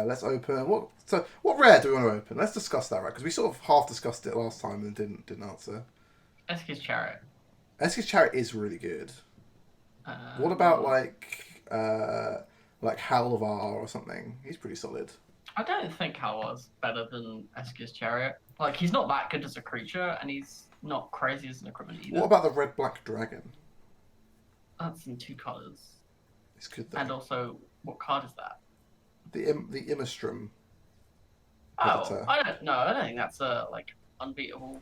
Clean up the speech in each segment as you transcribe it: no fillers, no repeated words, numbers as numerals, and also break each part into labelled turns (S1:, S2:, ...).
S1: Let's open. What rare do we want to open? Let's discuss that, right? Because we sort of half discussed it last time and didn't answer.
S2: Esk's Chariot.
S1: Esk's Chariot is really good. What about like Halvar or something? He's pretty solid.
S2: I don't think Halvar's better than Esk's Chariot. Like, he's not that good as a creature, and he's not crazy as an equipment either.
S1: What about the red-black dragon?
S2: That's in 2 colours.
S1: It's good though.
S2: And also, what card is that?
S1: The Immerstrom.
S2: Oh, I don't think that's a like unbeatable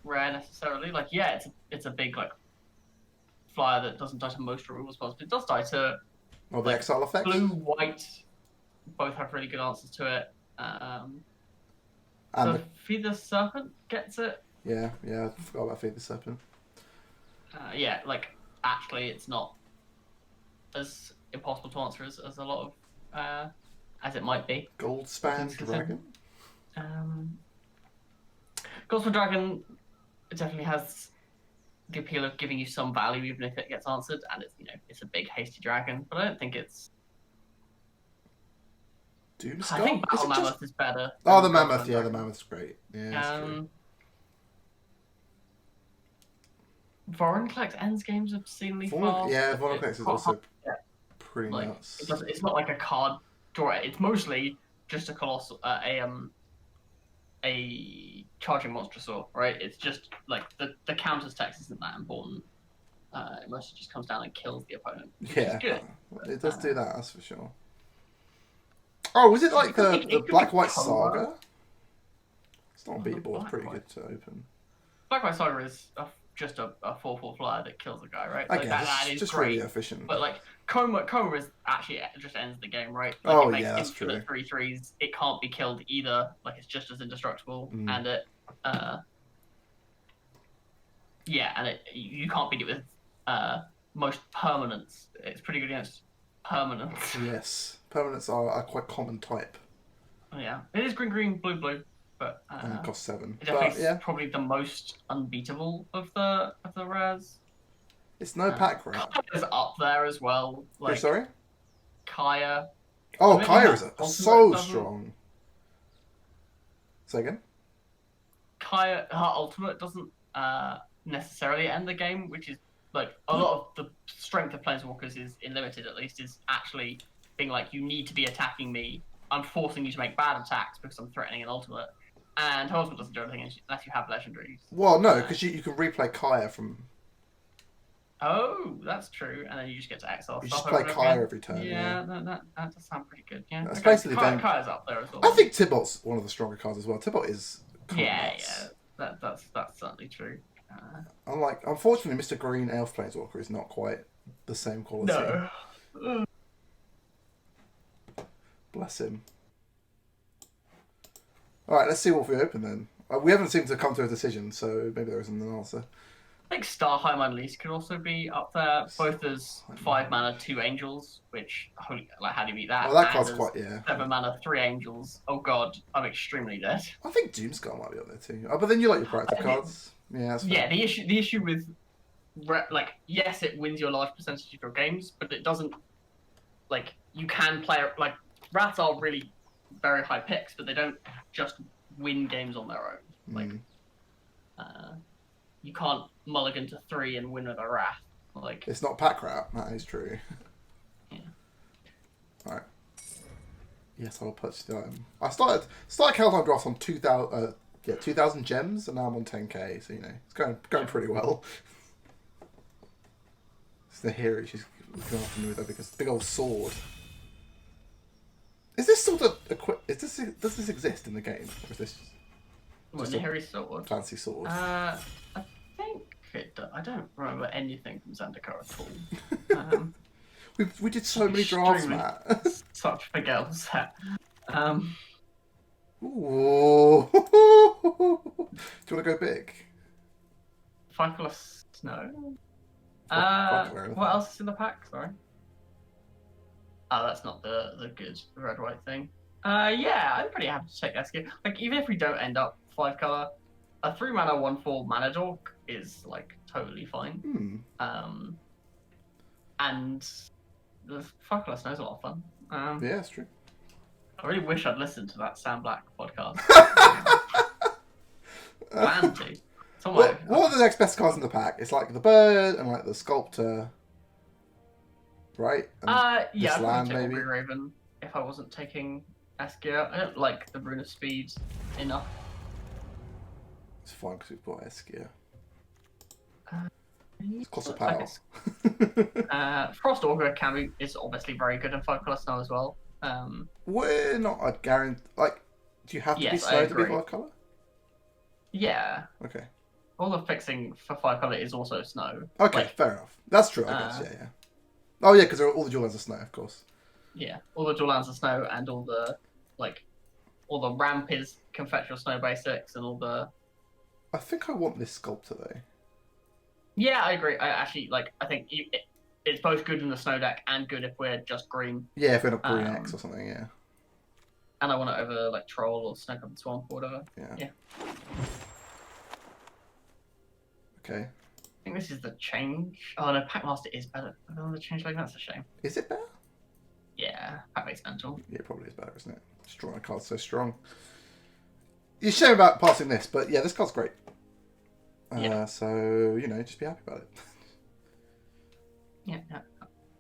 S2: rare necessarily. Like, yeah, it's a big like flyer that doesn't die to most removal spells, but it does die to
S1: the exile effect.
S2: Blue, white, both have really good answers to it. And the Feed the Serpent gets it.
S1: Yeah, I forgot about Feed the Serpent.
S2: Yeah, like actually, it's not as impossible to answer as a lot of as it might be.
S1: Goldspan Dragon.
S2: Goldspan Dragon definitely has the appeal of giving you some value even if it gets answered, and it's a big hasty dragon, but I don't think it's.
S1: Doomskull?
S2: I think Battle Mammoth is better.
S1: Oh, the Mammoth, yeah, the Mammoth's great. Yeah,
S2: Vorinclex ends games obscenely fast.
S1: Yeah, Vorinclex is also pretty nuts.
S2: It's not like a card draw. It's mostly just a colossal, a charging monster, right? It's just like the counter's text isn't that important. It mostly just comes down and kills the opponent.
S1: Yeah,
S2: is good.
S1: It does do that. That's for sure. Oh, was it like the Black-White Saga? It's not unbeatable. It's pretty good to open.
S2: Black-White Saga is just a 4/4 flyer that kills a guy, right?
S1: I
S2: like,
S1: guess.
S2: that is
S1: just
S2: great.
S1: really efficient.
S2: But like Coma is actually just ends the game, right?
S1: Like,
S2: it makes
S1: that's true.
S2: 3/3s. It can't be killed either. Like, it's just as indestructible, and it you can't beat it with most permanents. It's pretty good against permanents.
S1: Yes, permanents are a quite common type.
S2: Yeah, it is green, blue, but
S1: and cost 7.
S2: It's probably the most unbeatable of the rares.
S1: It's no pack rat.
S2: Kaya's up there as well. Like,
S1: sorry?
S2: Kaya.
S1: Oh, Kaya is so strong. Say again?
S2: Kaya, her ultimate doesn't necessarily end the game, which is like a lot of the strength of Planeswalkers is in limited, at least, is actually being like, you need to be attacking me. I'm forcing you to make bad attacks because I'm threatening an ultimate. And her ultimate doesn't do anything unless you have legendaries.
S1: Well, no, because you can replay Kaya from.
S2: Oh, that's true. And then you just get to exile.
S1: You just play Kaya every turn.
S2: Yeah, that does sound pretty good. Yeah,
S1: that's basically
S2: Kaya's up there as well.
S1: I think Tibot's one of the stronger cards as well. Tibot is.
S2: That's certainly true.
S1: Unfortunately, Mr. Green Elf Planeswalker is not quite the same quality.
S2: No.
S1: Bless him. Alright, let's see what we open then. We haven't seemed to come to a decision, so maybe there isn't an answer.
S2: I think Starheim Unleashed could also be up there, both as 5 mana, 2 angels, which, how do you beat that?
S1: Well, that card's quite,
S2: 7 mana, 3 angels. Oh god, I'm extremely dead.
S1: I think Doomskull might be up there too. Oh, but then you like your proactive cards. Yeah, that's fair.
S2: Yeah, the issue with, like, yes, it wins you a large percentage of your games, but it doesn't, like, you can play, like, Rats are really very high picks, but they don't just win games on their own. Like, you can't mulligan to 3 and win with a Wrath. Like,
S1: it's not pack rat. That is true.
S2: Yeah. All
S1: right. Yes, I'll purchase the item. I started Kaldheim drafts on 2,000 gems, and now I'm on 10k. So it's going pretty well. It's the hero she's going after me with her because the big old sword. Is this sort of does this exist in the game, or is this
S2: just a hairy sword?
S1: Fancy sword.
S2: I think it does. I don't remember anything from Zendikar at all.
S1: we did so many drafts, Matt.
S2: Such a girl set.
S1: Ooh. Do you want to go big?
S2: 5 color snow. What else is in the pack? Sorry. Oh, that's not the good red-white thing. Yeah, I'm pretty happy to take Eski. Like, even if we don't end up 5 color, a 3 mana 1/4 mana dork is like totally fine.
S1: Hmm.
S2: And the 5 color snow is a lot of fun.
S1: Yeah, it's true.
S2: I really wish I'd listened to that Sam Black podcast. Plan to.
S1: What are the next best cards in the pack? It's like the bird and like the sculptor, right? And
S2: yeah, I'd
S1: land,
S2: probably take
S1: maybe.
S2: Raven if I wasn't taking Eskia. I don't like the Rune of Speed enough.
S1: It's fine because we've got Eskia.
S2: It's
S1: cost of power.
S2: Frost Augur is obviously very good in 5-color snow as well.
S1: We're not a guarantee. Like, do you have to be snow to be 5-color?
S2: Yeah.
S1: Okay.
S2: All the fixing for 5-color is also snow.
S1: Okay,
S2: like,
S1: fair enough. That's true, I guess. Yeah. Oh yeah, because all the dual lands are snow, of course.
S2: Yeah, all the dual lands are snow, and all the ramp is Confectual Snow basics, and all the.
S1: I think I want this sculptor though.
S2: Yeah, I agree. I think it's both good in the snow deck and good if we're just green.
S1: Yeah, if we're not green X or something, yeah.
S2: And I want it over like Troll or Snow Covered Swamp or whatever. Yeah.
S1: Okay.
S2: I think this is the change. Oh no, Packmaster is better than the change. Like that's a shame.
S1: Is it better?
S2: Yeah, Packmate's mental.
S1: Yeah, it probably is better, isn't it? Just drawing a card so strong. You're shame about passing this, but yeah, this card's great. So just be happy about it.
S2: Yeah.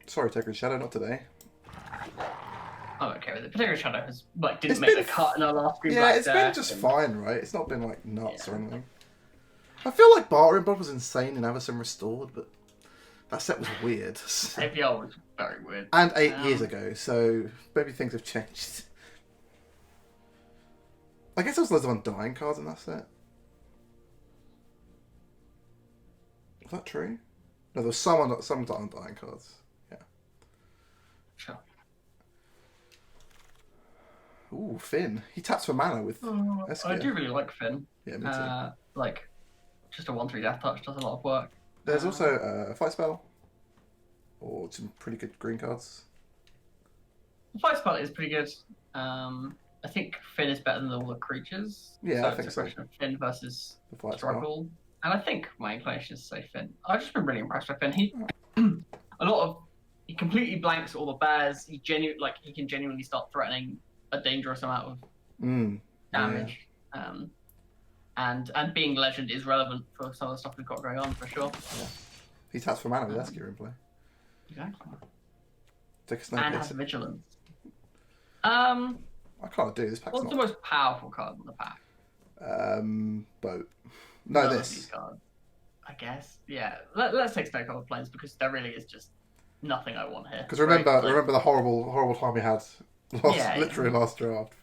S1: Sorry, Tegra Shadow, not today.
S2: I'm okay with it. Tegra Shadow didn't make the cut in our last group.
S1: Yeah, it's been just fine, right? It's not been like nuts or anything. I feel like Bartering Blood was insane in Avacyn Restored, but that set was weird.
S2: APL was very weird.
S1: And 8 years ago, so maybe things have changed. I guess there was loads of Undying cards in that set. Is that true? No, there was some Undying cards. Yeah.
S2: Sure.
S1: Ooh, Finn. He taps for mana with Eskia.
S2: I do really like Finn.
S1: Yeah, me too.
S2: Just a 1/3 death touch does a lot of work.
S1: There's also a fight spell. Or some pretty good green cards.
S2: The fight spell is pretty good. I think Finn is better than all the creatures.
S1: Yeah,
S2: so
S1: I think
S2: it's a question of Finn versus
S1: the fight
S2: struggle.
S1: Spell.
S2: And I think my inclination is to say Finn. I've just been really impressed with Finn. He completely blanks all the bears. He can genuinely start threatening a dangerous amount of damage. Yeah. And being legend is relevant for some of the stuff we've got going on for sure. Yeah.
S1: He taps for mana with Eskia in play.
S2: Exactly.
S1: Take a snow
S2: and has vigilance.
S1: I can't do this pack.
S2: What's the most powerful card in the pack?
S1: Boat. No, this.
S2: These cards, I guess. Yeah. Let's take Snow Covered Plains because there really is just nothing I want here.
S1: Because remember the horrible time we had last draft.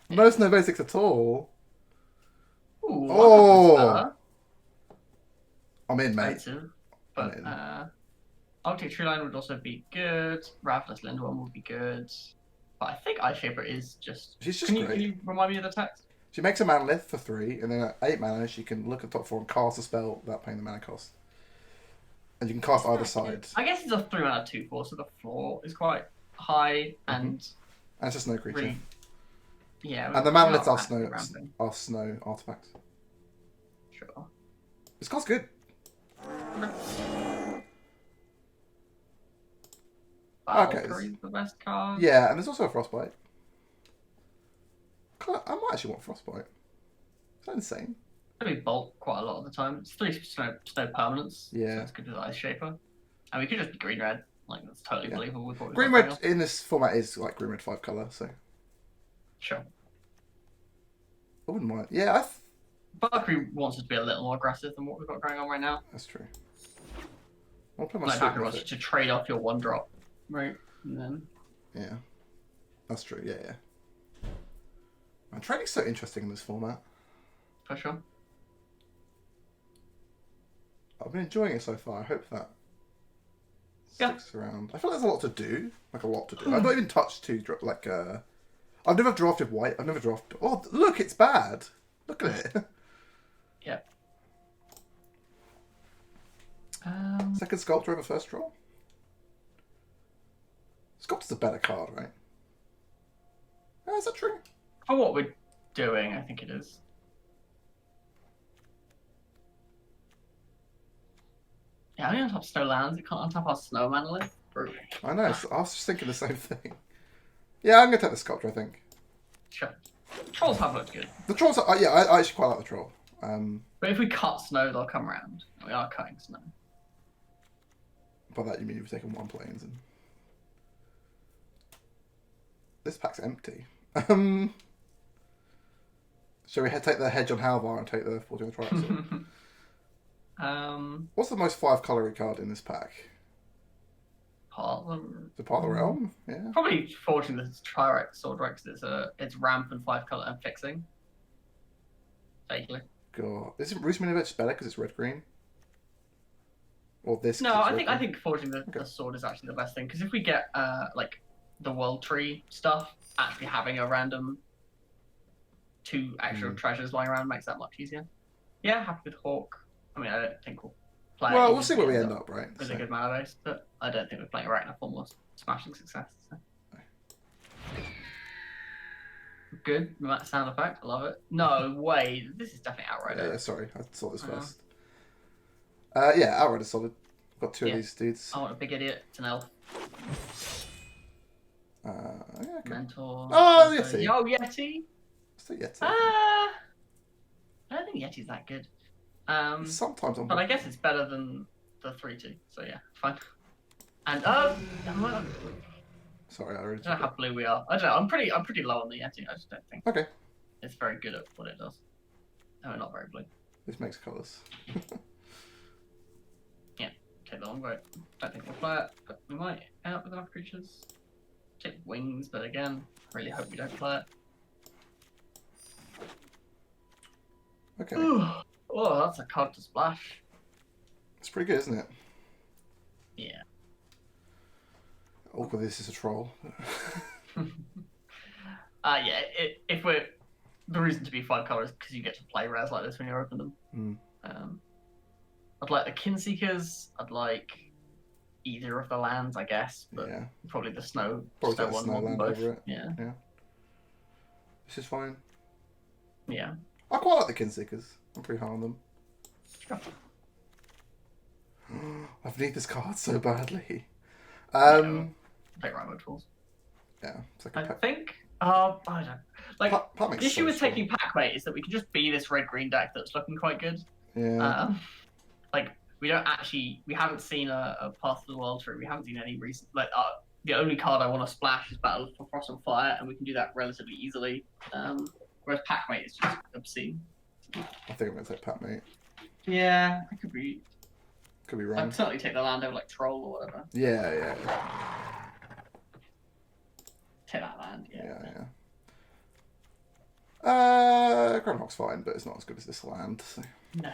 S1: No snow basics at all.
S2: Ooh,
S1: I'm in, mate.
S2: Expensive, but Arctic Tree Line would also be good. Ravenous Lindworm would be good. But I think Ice Shaper is just.
S1: She's just great.
S2: Can you remind me of the text?
S1: She makes a manalith for 3, and then at 8 mana she can look at top 4 and cast a spell without paying the mana cost. And you can cast either side.
S2: I guess it's a 3 mana 2/4, so the floor is quite high and
S1: it's a snow creature.
S2: Really, yeah.
S1: And the manaliths are snow artifacts.
S2: Sure.
S1: This card's good.
S2: Valkyrie's the best card.
S1: Yeah, and there's also a Frostbite. I might actually want Frostbite. Is that insane?
S2: Maybe Bolt quite a lot of the time. It's 3 snow permanents.
S1: Yeah.
S2: So it's good as Ice Shaper. And we could just be green red. That's totally believable with what we've
S1: Green red in this format is like green red 5 colour, so.
S2: Sure.
S1: I wouldn't mind. Yeah,
S2: Valkyrie wants us to be a little more aggressive than what we've got going on right now.
S1: That's true. I'll play my
S2: Valkyrie wants you to trade off your 1-drop. Right? And then.
S1: Yeah. That's true, yeah. Man, trading's so interesting in this format.
S2: For sure.
S1: I've been enjoying it so far. I hope that sticks around. I feel like there's a lot to do. Like a lot to do. I've not even touched I've never drafted white. I've never drafted. Oh, look, it's bad. Look at it.
S2: Yeah.
S1: Second Sculptor over first draw. Sculptor's a better card, right? Oh, is that true?
S2: For what we're doing, I think it is. Yeah, only on top Snow Lands. It can't untap our Snow Manalith.
S1: I know. So I was just thinking the same thing. Yeah, I'm gonna take the Sculptor, I think.
S2: Trolls have looked good.
S1: The trolls, yeah, I actually quite like the troll.
S2: But if we cut snow, they'll come around. We are cutting snow.
S1: By that you mean you've taken 1 planes and this pack's empty. Shall we take the hedge on Halvar and take the 14 on the Triaxle? What's the most 5-colory card in this pack?
S2: Part of
S1: the part of the realm? Yeah.
S2: Probably Fortune the Triaxle Rex. It's ramp and 5-color and fixing. Vaguely.
S1: God, isn't Roost Minovich better because it's red-green? Or this?
S2: No, I think Forging the sword is actually the best thing, because if we get like the world tree stuff, actually having a random 2 actual treasures lying around makes that much easier. Yeah, happy with Hawk. I mean, I don't think we'll play.
S1: Well, we'll see where we end up, right?
S2: With a good mana base, but I don't think we're playing right now for more smashing success. So. Good sound effect. I love it. No way. This is definitely outright.
S1: Yeah, sorry, I saw this first. Yeah, outright is solid. Got 2 of these dudes.
S2: I want a big idiot. It's an elf.
S1: Yeah, okay.
S2: Mentor.
S1: Oh, Yeti.
S2: Oh, Yeti.
S1: What's the Yeti?
S2: I don't think Yeti's that good.
S1: Sometimes I'm.
S2: But I guess it's better than the 3-2. So yeah, fine. And
S1: sorry, I already.
S2: I don't know how blue we are. I don't know. I'm pretty low on the Yeti. I just don't think.
S1: Okay.
S2: It's very good at what it does. No, we're not very blue.
S1: This makes colours.
S2: Yeah, take the long boat. Don't think we'll play it, but we might end up with enough creatures. Take wings, but again, really hope we don't play it.
S1: Okay.
S2: Oh, that's a card to splash.
S1: It's pretty good, isn't it?
S2: Yeah.
S1: Oh, this is a troll.
S2: Yeah. If we're the reason to be 5 colors because you get to play rares like this when you open them. I'd like the Kinseekers. I'd like either of the lands, I guess, but probably the snow.
S1: Probably
S2: snow
S1: the
S2: one
S1: snow
S2: more than
S1: land
S2: both.
S1: over it.
S2: Yeah.
S1: This is fine.
S2: Yeah.
S1: I quite like the Kinseekers. I'm pretty high on them.
S2: Sure.
S1: I need this card so badly.
S2: Take Rainbow Tools.
S1: Yeah. It's like
S2: I think. I don't. Like the issue with taking
S1: strong.
S2: Packmate is that we can just be this red-green deck that's looking quite good.
S1: Yeah.
S2: Like we haven't seen a Path to the World Tree. We haven't seen any recent. Like the only card I want to splash is Battle for Frost and Fire, and we can do that relatively easily. Whereas Packmate is just obscene.
S1: I think I'm gonna take Packmate.
S2: Yeah, I could be
S1: wrong.
S2: I'd certainly take the land over like Troll or whatever.
S1: Yeah.
S2: Take that land. Yeah.
S1: Groundhog's fine, but it's not as good as this land. So.
S2: No.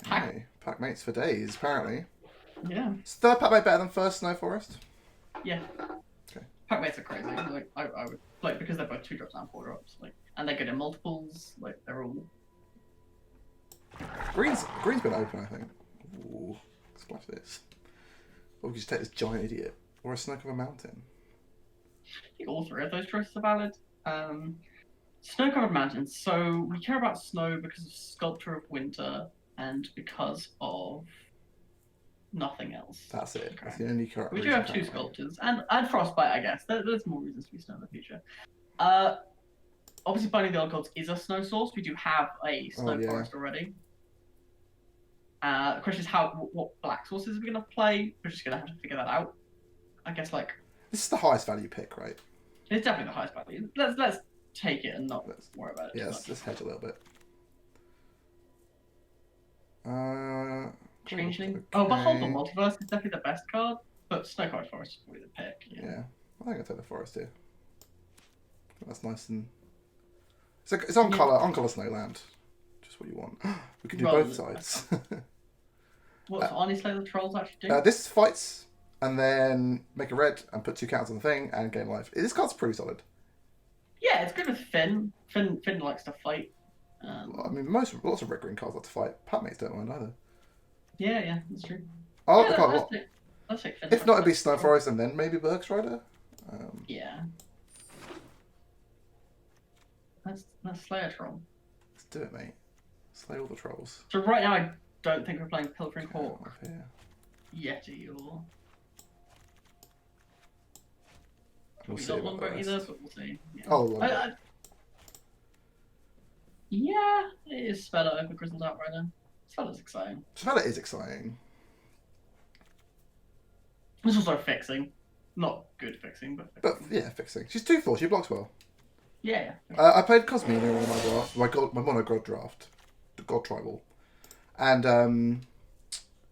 S1: Okay. Packmates for days, apparently.
S2: Yeah.
S1: Is third Packmate better than first Snow Forest?
S2: Yeah.
S1: Okay.
S2: Packmates are crazy. Like I would like because they're both 2 drops and 4 drops. Like and they're good in multiples. Like they're all.
S1: Green's been open, I think. Ooh, splash this. Or we could just take this giant idiot or a Snow-Covered Mountain.
S2: I think all 3 of those choices are valid. Snow-covered mountains. So we care about snow because of Sculptor of Winter and because of nothing else.
S1: That's it.
S2: Okay.
S1: That's the only correct.
S2: We do have 2 sculptors and Frostbite, I guess. There's more reasons to be snow in the future. Obviously, Binding the Old Gods is a snow source. We do have a snow forest already. The question is what black sources are we gonna play? We're just gonna have to figure that out. I guess
S1: this is the highest value pick, right?
S2: It's definitely the highest value. Let's take it and not worry about it.
S1: Yeah, let's hedge a little bit.
S2: Changeling.
S1: Okay.
S2: Oh, Behold the Multiverse is definitely the best card, but Snow-Covered Forest is probably the pick.
S1: Yeah. I think I'll take the forest here. That's nice and. It's on colour Snowland. Just what you want. We can do both sides.
S2: What's Arnie Slay the Trolls actually do?
S1: This fights and then make a red and put 2 counters on the thing and gain life. This card's pretty solid.
S2: Yeah, it's good with Finn. Finn likes to fight.
S1: I mean, lots of red green cards like to fight. Packmates don't mind either.
S2: Yeah, that's true.
S1: I like the card a lot.
S2: Let's take Finn.
S1: If not, it'd be Snow Forest and then maybe Berg's Rider.
S2: Yeah. Let's slay a troll.
S1: Let's do it, mate. Slay all the trolls.
S2: So right now, I don't think we're playing Pilfering
S1: Okay,
S2: Hawk,
S1: up here.
S2: Yeti, or
S1: We'll
S2: probably
S1: see
S2: not
S1: about the
S2: Longbow either,
S1: rest.
S2: but we'll see. Yeah.
S1: Oh, Longbow.
S2: Yeah, it is Spella over Grizzled Outrider. Spella's exciting.
S1: Spella is exciting.
S2: It's also fixing. Not good fixing, but fixing.
S1: But yeah, fixing. She's 2/4. She blocks well.
S2: Yeah.
S1: I played Cosmina in my draft. My mono god draft, the god tribal, and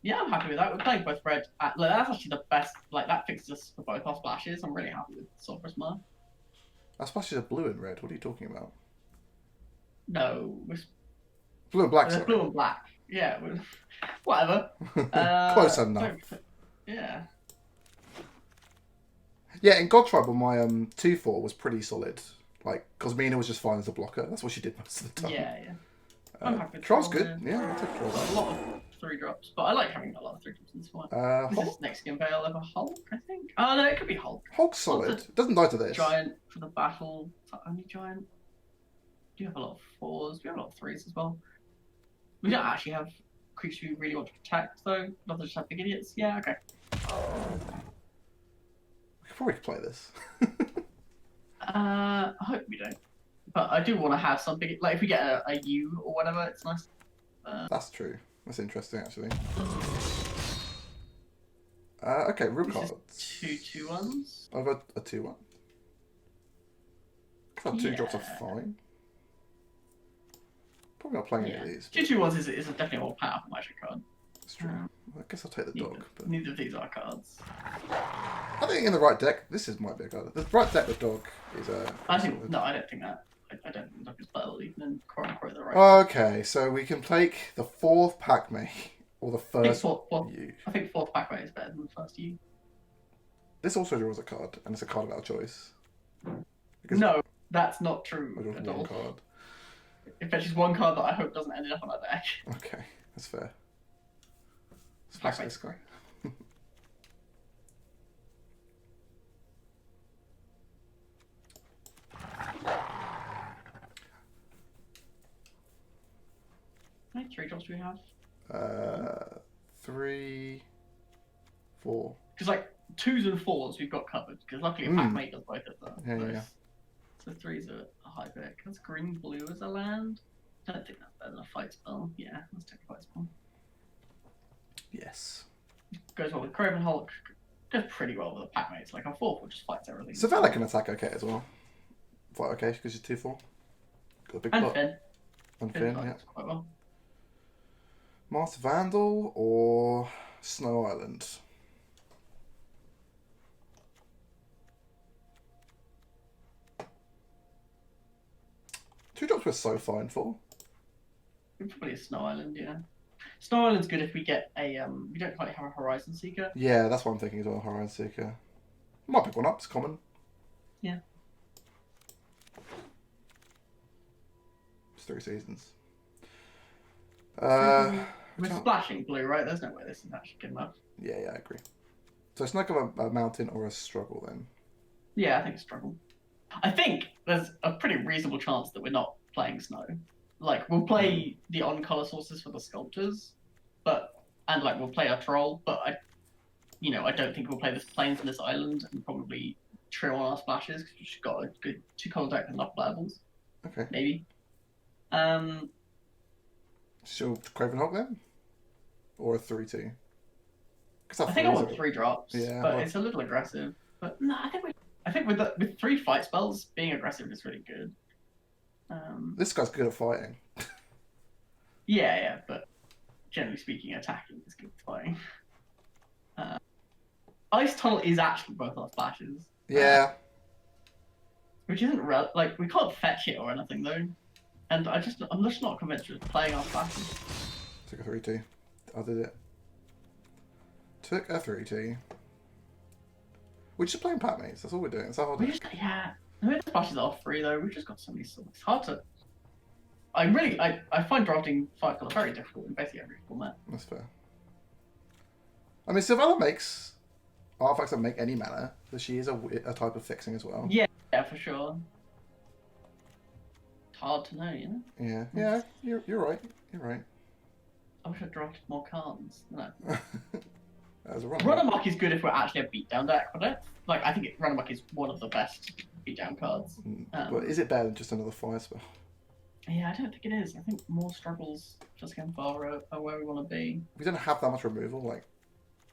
S2: yeah, I'm happy with that. We're playing both red. Like, that's actually the best. Like that fixes us for both our splashes. I'm really happy with Sulphurous Mar.
S1: our splashes are blue and red. What are you talking about?
S2: No,
S1: Blue and black. Sorry.
S2: blue and black. Yeah, whatever.
S1: Close enough.
S2: Yeah.
S1: Yeah, in God Tribal, my 2/4 was pretty solid. Like Cosmina was just fine as a blocker. That's what she did most of the time.
S2: Yeah. I'm happy with
S1: Troll's
S2: Troll,
S1: good. Yeah, I'll take Troll.
S2: A lot of 3-drops, but I like having a lot of 3-drops in this one. This is next game Veil over Hulk, I think. Oh no, it could be Hulk.
S1: Hulk's solid. Doesn't die to this.
S2: Giant for the battle. Is that only giant? Do you have a lot of 4s? We have a lot of 3s as well. We don't actually have creatures we really want to protect, though. Not just have big idiots. Yeah, okay.
S1: We could probably play this.
S2: I hope we don't. But I do want to have some big... Like, if we get a U or whatever, it's nice.
S1: That's true. That's interesting, actually. Okay, real cards.
S2: 2/2s.
S1: I've got a 2/1. I thought 2-drops are fine. Probably not playing any of these.
S2: 2/2s is definitely a more powerful magic card.
S1: That's true. I guess I'll take the dog. But
S2: Neither of these are cards.
S1: I think in the right deck, might be a card. The right deck with dog is a.
S2: I don't think that. I don't think dog is better even in quote unquote the right.
S1: Okay, so we can take the 4th Pac-Man or the first U.
S2: I think 4th Pac-Man is better than the first U.
S1: This also draws a card, and it's a card of our choice.
S2: No, that's not true
S1: I draw
S2: at
S1: one
S2: all.
S1: card.
S2: It fetches one card that I hope doesn't end up on our deck.
S1: Okay, that's fair.
S2: Pac-Man.
S1: This guy.
S2: How many 3-drops do we have?
S1: 3, 4.
S2: Because like 2s and 4s we've got covered. Because luckily a Pac-Man does both of them.
S1: Yeah.
S2: So 3's are a high pick. That's green blue as a land. I don't think that's better than a fight spell. Yeah, let's take a fight spell.
S1: Yes.
S2: Goes well with Craven Hulk. Goes pretty well with the Pac-Man. It's like a 4/4 just fights everything.
S1: Savannah can attack okay as well. Fight okay because she's 2/4. Got a big butt.
S2: Finn.
S1: And Finn, yeah.
S2: Quite well.
S1: Master Vandal or Snow Island? Two drops we're so fine for.
S2: Probably a Snow Island, yeah. Snow Island's good if we get a we don't quite have a Horizon Seeker.
S1: Yeah, that's what I'm thinking as well. Horizon Seeker. Might pick one up. It's common.
S2: Yeah.
S1: It's 3 seasons.
S2: We're splashing blue, right? There's no way this is actually good enough.
S1: Yeah, I agree. So it's like a mountain or a struggle then.
S2: Yeah, I think it's struggle. I think there's a pretty reasonable chance that we're not playing snow. Like we'll play the on-color sources for the sculptors, and we'll play our troll, but I don't think we'll play the plains in this island and probably trim on our splashes because we've got a good 2-color deck with enough levels.
S1: Okay.
S2: Maybe.
S1: So Craven Hawk then, or a 3/2?
S2: I think I want 3 drops,
S1: yeah,
S2: but it's a little aggressive. But no, I think with 3 fight spells, being aggressive is really good.
S1: This guy's good at fighting.
S2: Yeah, but generally speaking, attacking is good at fighting. Ice Tunnel is actually both our splashes.
S1: Yeah.
S2: Which isn't we can't fetch it or anything though, and I'm just not convinced with playing our splashes.
S1: Took a 3/2. I did it. Took a 3/2. We're just playing Pac-Mates. That's all we're doing. It's hard.
S2: The splashes are free though. We've just got so many stuff. It's hard to. I find drafting 5 color very difficult in basically every format.
S1: That's fair. I mean, Savannah makes artifacts that make any mana, but she is a type of fixing as well.
S2: Yeah, for sure. hard to know, you know?
S1: Yeah, you're right. You're right.
S2: I wish I drafted more cards. No.
S1: As a
S2: Run amok is good if we're actually a beatdown deck, but I think run amok is one of the best beatdown cards.
S1: But is it better than just another fire spell?
S2: Yeah, I don't think it is. I think more struggles just against Bar are where we want to be.
S1: We don't have that much removal. Like,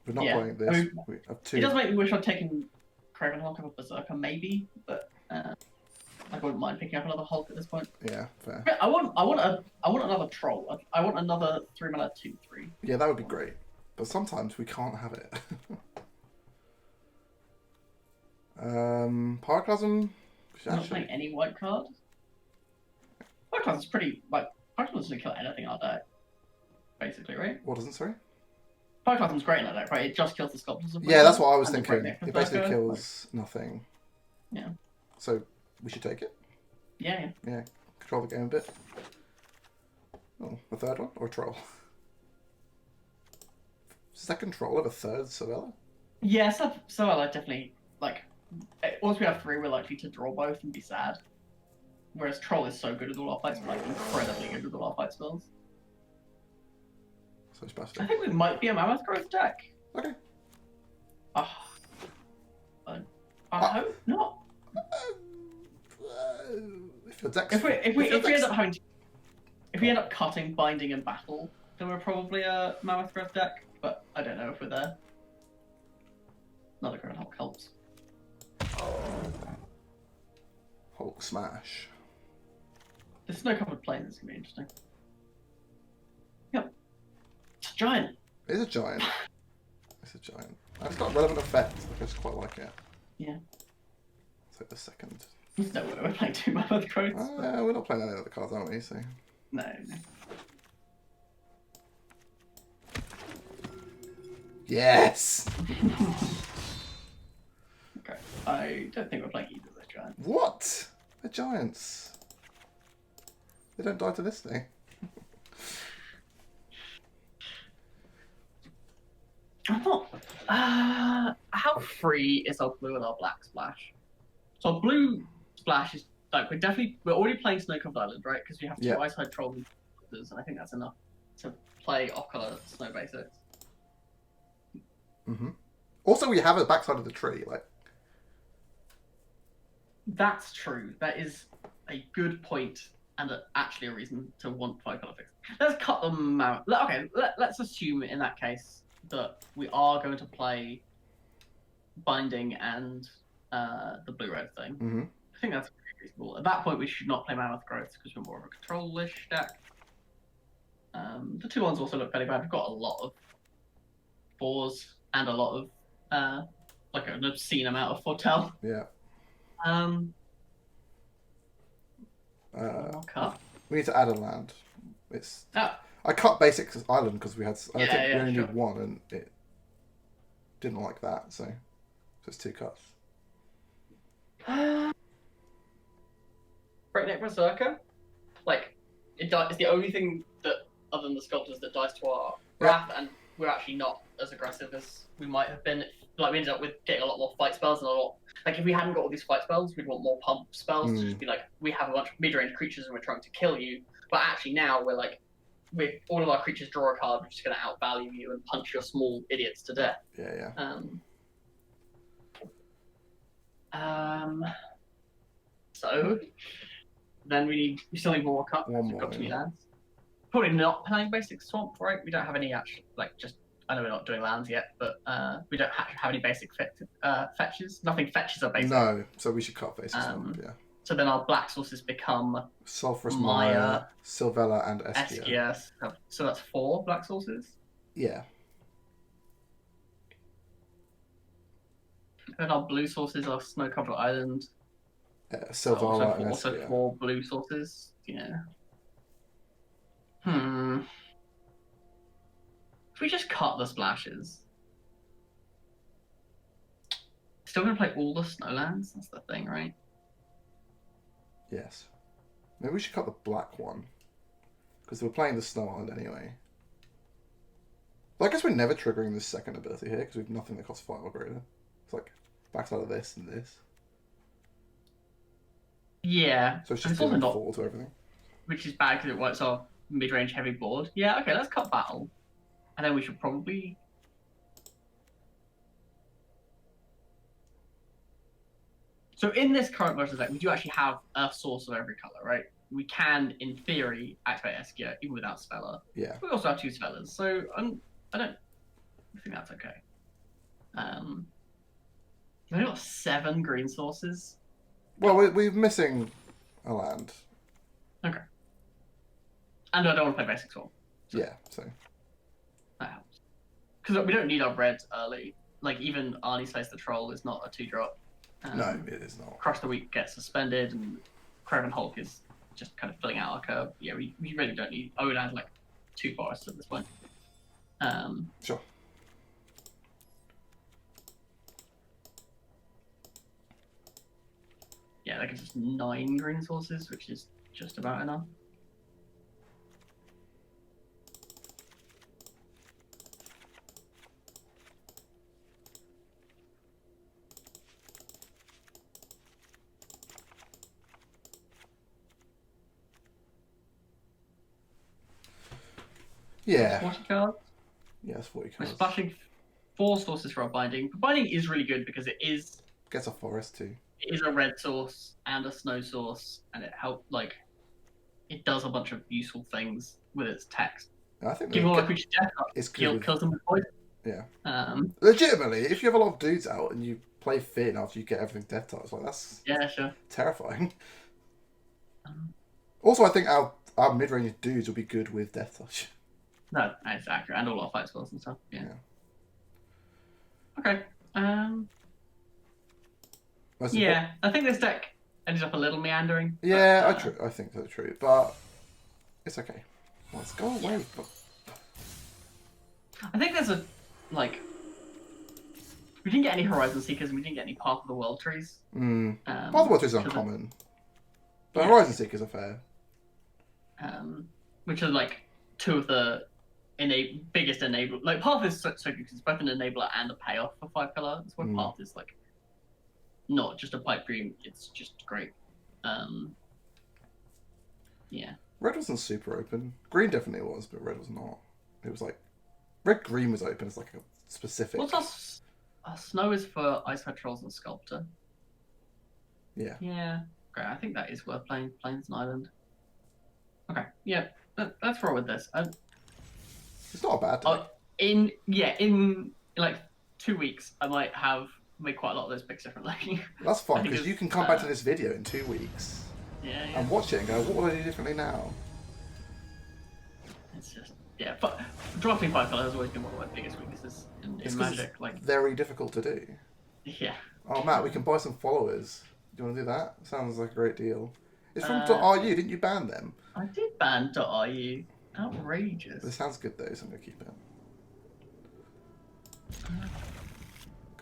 S1: we're not playing this.
S2: I mean,
S1: we have 2.
S2: It does make me wish I'd taken Craven Hulk over Berserker, maybe, but I wouldn't mind picking up another Hulk at this point.
S1: Yeah, fair.
S2: I want another Troll. I want another 3-mana 2/3.
S1: Yeah, that would be great. But sometimes we can't have it. Pyroclasm.
S2: I'm not playing any white card. Pyroclasm is pretty Pyroclasm doesn't kill anything in our deck, basically, right?
S1: What doesn't, sorry?
S2: Pyroclasm's great in that deck, right? It just kills the Sculptors of
S1: Yeah, that's what I was
S2: and
S1: thinking. It basically kills nothing.
S2: Yeah.
S1: So we should take it.
S2: Yeah.
S1: Yeah. Control the game a bit. Oh, a third one or a troll? Second troll of a third Savella?
S2: Yeah, so I definitely once we have 3, we're likely to draw both and be sad. Whereas Troll is so good with all our fight spells, incredibly good with all our fight spells.
S1: So spastic.
S2: I think we might be a Mammoth Growth deck.
S1: Okay.
S2: I hope not. If we end up cutting Binding and Battle, then we're probably a Mammoth Growth deck. But I don't know if we're there. Another Craven Hulk helps.
S1: Hulk smash.
S2: The snow-covered plains is gonna be interesting. Yep. It's a giant.
S1: It is a giant. It's a giant. And it's got relevant effect. I just quite like it.
S2: Yeah.
S1: It's like the second.
S2: There's no way we're playing 2 Mammoth Growths.
S1: We're not playing any other cards, aren't we? So.
S2: No.
S1: Yes!
S2: Okay. I don't think we're playing either of those giants.
S1: What? They're giants. They don't die to this thing.
S2: I'm not. How free is our blue and our black splash? So our blue splash is we're already playing Snow-Covered Island, right? Because we have 2 Ice-Hide Trolls and I think that's enough to play off-color Snow Basics.
S1: Mm-hmm. Also, we have a backside of the tree, like.
S2: That's true. That is a good point, and actually a reason to want 5-color fix. Let's cut them out. Okay, let's assume in that case that we are going to play Binding and the blue-red thing.
S1: Mm-hmm.
S2: I think that's pretty reasonable. At that point, we should not play Mammoth Growth because we're more of a control-ish deck. The 2 ones also look fairly bad. We've got a lot of 4s and a lot of an obscene amount of Foretell.
S1: Yeah.
S2: Cut.
S1: We need to add a land. I cut Basics Island because we had. I think we only need 1, and it didn't like that, so it's 2 cuts.
S2: Breakneck Berserker, it's the only thing that, other than the Sculptors, that dies to our Wrath, and we're actually not as aggressive as we might have been. We ended up with getting a lot more fight spells and a lot. If we hadn't got all these fight spells, we'd want more pump spells to just be we have a bunch of mid-range creatures and we're trying to kill you. But actually now we're all of our creatures draw a card, we're just going to outvalue you and punch your small idiots to death.
S1: Yeah.
S2: So then we still need more cut.
S1: One more.
S2: Got 2 lands. Probably not playing basic swamp, right? We don't have any actual I know we're not doing lands yet, but we don't have any basic fetches. Nothing fetches are basic.
S1: No, so we should cut basic swamp. Yeah.
S2: So then our black sources become
S1: Sulphurous Maya, Sylvella, and Eskia.
S2: So that's 4 black sources.
S1: Yeah.
S2: And our blue sources are Snow-Covered Island.
S1: Sylvella and
S2: also
S1: Eskia.
S2: 4 blue sources. Yeah. If we just cut the splashes, still gonna play all the Snowlands. That's the thing, right?
S1: Yes. Maybe we should cut the black one because we're playing the Snow Island anyway. But I guess we're never triggering this second ability here because we have nothing that costs 5 or greater. It's backside of this and this.
S2: Yeah.
S1: So it's
S2: And
S1: just
S2: it's also
S1: doing
S2: not,
S1: 4 to everything.
S2: which is bad because it works off mid-range heavy board. Yeah, okay, let's cut battle. And then we should probably... So in this current version of that, we do actually have a source of every color, right? We can, in theory, activate Eskia even without Speller.
S1: Yeah.
S2: We also have 2 Spellers, so I don't think that's okay. We've only got 7 green sources.
S1: Well, we're missing a land.
S2: Okay. And I don't want to play basic sword.
S1: So yeah, so
S2: that helps. Because we don't need our reds early. Like, even Arnie Slays the Troll is not a 2-drop.
S1: No, it is not.
S2: Crush the Weak gets suspended, and Craven Hulk is just kind of filling out our curve. Yeah, we really don't need... I would add, like, 2 forests at this point.
S1: Sure.
S2: Yeah, that gives us 9 green sources, which is just about enough.
S1: Yeah.
S2: 40 cards.
S1: Yes, 40 cards.
S2: We're splashing 4 sources for our binding. But binding is really good because it
S1: gets a forest too.
S2: It is a red source and a snow source, and it it does a bunch of useful things with its text.
S1: I think
S2: give all our creatures death up. Kills them with poison.
S1: Yeah. Legitimately, if you have a lot of dudes out and you play Finn after you get everything death touch, like that's
S2: sure
S1: terrifying. Also, I think our mid-range dudes will be good with death touch.
S2: No, that's accurate, and all our fight spells and stuff. Yeah. Okay. Yeah, I think this deck ended up a little meandering.
S1: Yeah, I think that's true, but it's okay. Let's go away.
S2: Yeah. I think there's we didn't get any Horizon Seekers, and we didn't get any Path of the World trees.
S1: Path of the World trees are uncommon, but Horizon Seekers are fair.
S2: Which are like 2 of the biggest enabler. Like Path is so good because it's both an enabler and a payoff for 5 color. That's why Path is like not just a pipe dream; it's just great. Yeah.
S1: Red wasn't super open. Green definitely was, but red was not. It was like red-green was open. It's like a specific.
S2: What's our snow is for Ice Trolls and Sculptor.
S1: Yeah.
S2: Yeah. Great. I think that is worth playing. Plains and Island. Okay. Yeah. Let's roll with this.
S1: It's not a bad deck.
S2: In like 2 weeks, I might have made quite a lot of those picks differently.
S1: That's fine because you can come back to this video in 2 weeks.
S2: Yeah.
S1: And watch it and go, what would I do differently now?
S2: It's just but drafting 5 color has always been one of my biggest weaknesses in Magic.
S1: It's very difficult to do.
S2: Yeah.
S1: Oh, Matt, we can buy some followers. Do you want to do that? Sounds like a great deal. It's from .ru. Didn't you ban them?
S2: I did ban .ru. Outrageous.
S1: It sounds good though, so I'm gonna keep it.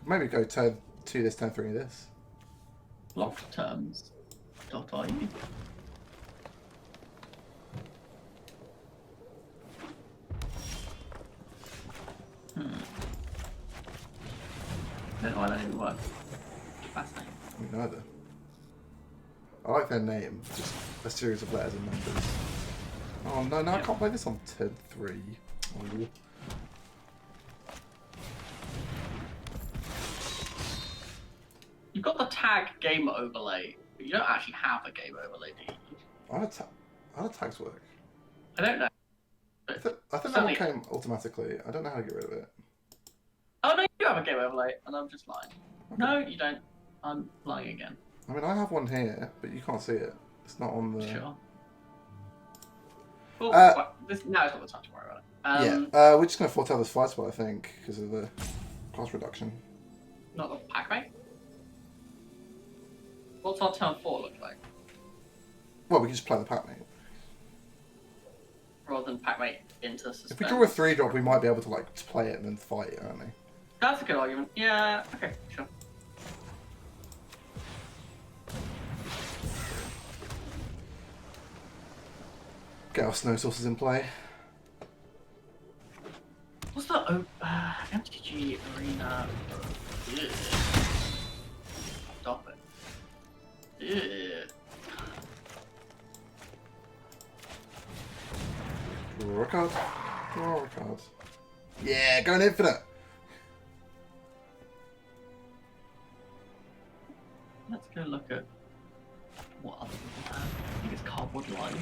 S1: Maybe go turn 2 this, turn 3 this.
S2: Locked terms. .ru. I don't know why that didn't work. Fascinating.
S1: Me neither. I like their name. Just a series of letters and numbers. Oh no, I can't play this on turn 3. Oh.
S2: You've got the tag game overlay, but you don't actually have a game overlay, do you?
S1: How do tags work?
S2: I don't know.
S1: I think that one came automatically. I don't know how to get rid of it.
S2: Oh no, you do have a game overlay, and I'm just lying. Okay. No, you don't. I'm lying again.
S1: I mean, I have one here, but you can't see it. It's not on the...
S2: Sure. Well, now it's not the time to worry about it.
S1: We're just going to foretell this fight spell, I think, because of the cost reduction.
S2: Not the pack mate? What's our turn 4 look like?
S1: Well, we can just play the pack mate.
S2: Rather than pack mate into suspense.
S1: If we draw a 3-drop, we might be able to play it and then fight it, aren't we?
S2: That's a good argument. Yeah, okay, sure.
S1: Get our snow sources in play.
S2: What's the MTG arena? Ugh. Stop it. Ugh.
S1: Draw a card. Draw a card. Yeah, going infinite.
S2: Let's go look at what other people have. I think it's cardboard line.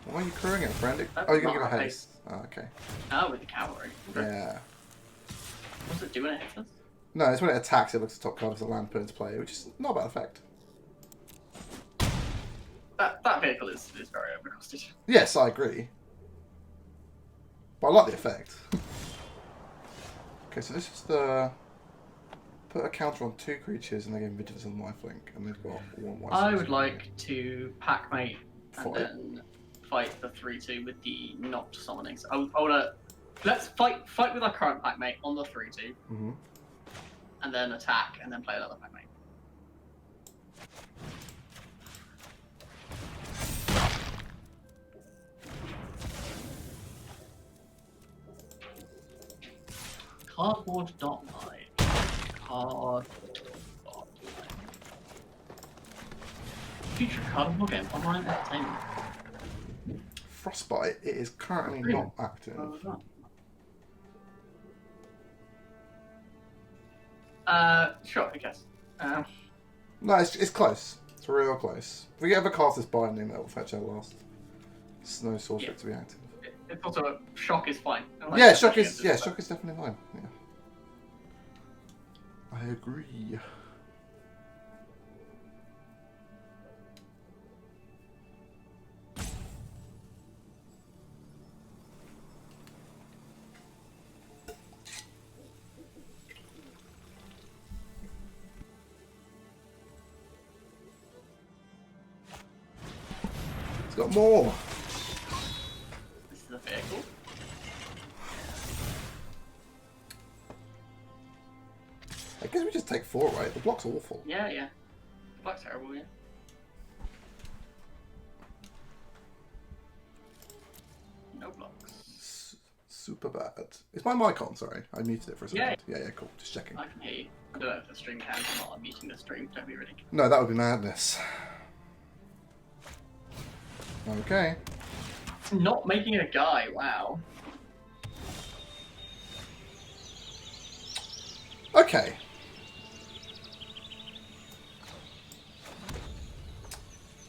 S1: Why are you crowing it, friend? Oh, you're going to give a haste. Oh, okay.
S2: Oh, with the cavalry. Okay.
S1: Yeah.
S2: What's it do when it hits us?
S1: No, it's when it attacks, it looks at the top card as a land put into play, which is not a bad effect.
S2: That vehicle is very overcosted.
S1: Yes, I agree. But I like the effect. Okay, so this is the... Put a counter on 2 creatures and they gain vigilance and lifelink, and they've got 1 white.
S2: I would like to pack mate and then fight the 3/2 with the not summonings. I wanna let's fight with our current pack mate on the 3/2, and then attack and then play another pack mate. Cardboard dot line. Card. Future cardboard game online entertainment.
S1: Frostbite, it is currently not active.
S2: Sure, I guess.
S1: No, it's close. It's real close. If we ever cast this binding, that will fetch our last snow sorcerer to be active.
S2: It's also shock is fine. Like,
S1: yeah, shock is definitely fine. Yeah. I agree. It's got more.
S2: This is a vehicle.
S1: I guess we just take 4, right? The block's awful.
S2: Yeah. The block's terrible, yeah. No blocks.
S1: Super bad. Is my mic on? Sorry, I muted it for a second. Yeah, cool. Just checking.
S2: I can hear you. I don't know if the stream can or not. I'm muting the stream. Don't be ridiculous.
S1: No, that would be madness. Okay.
S2: It's not making a guy. Wow.
S1: Okay.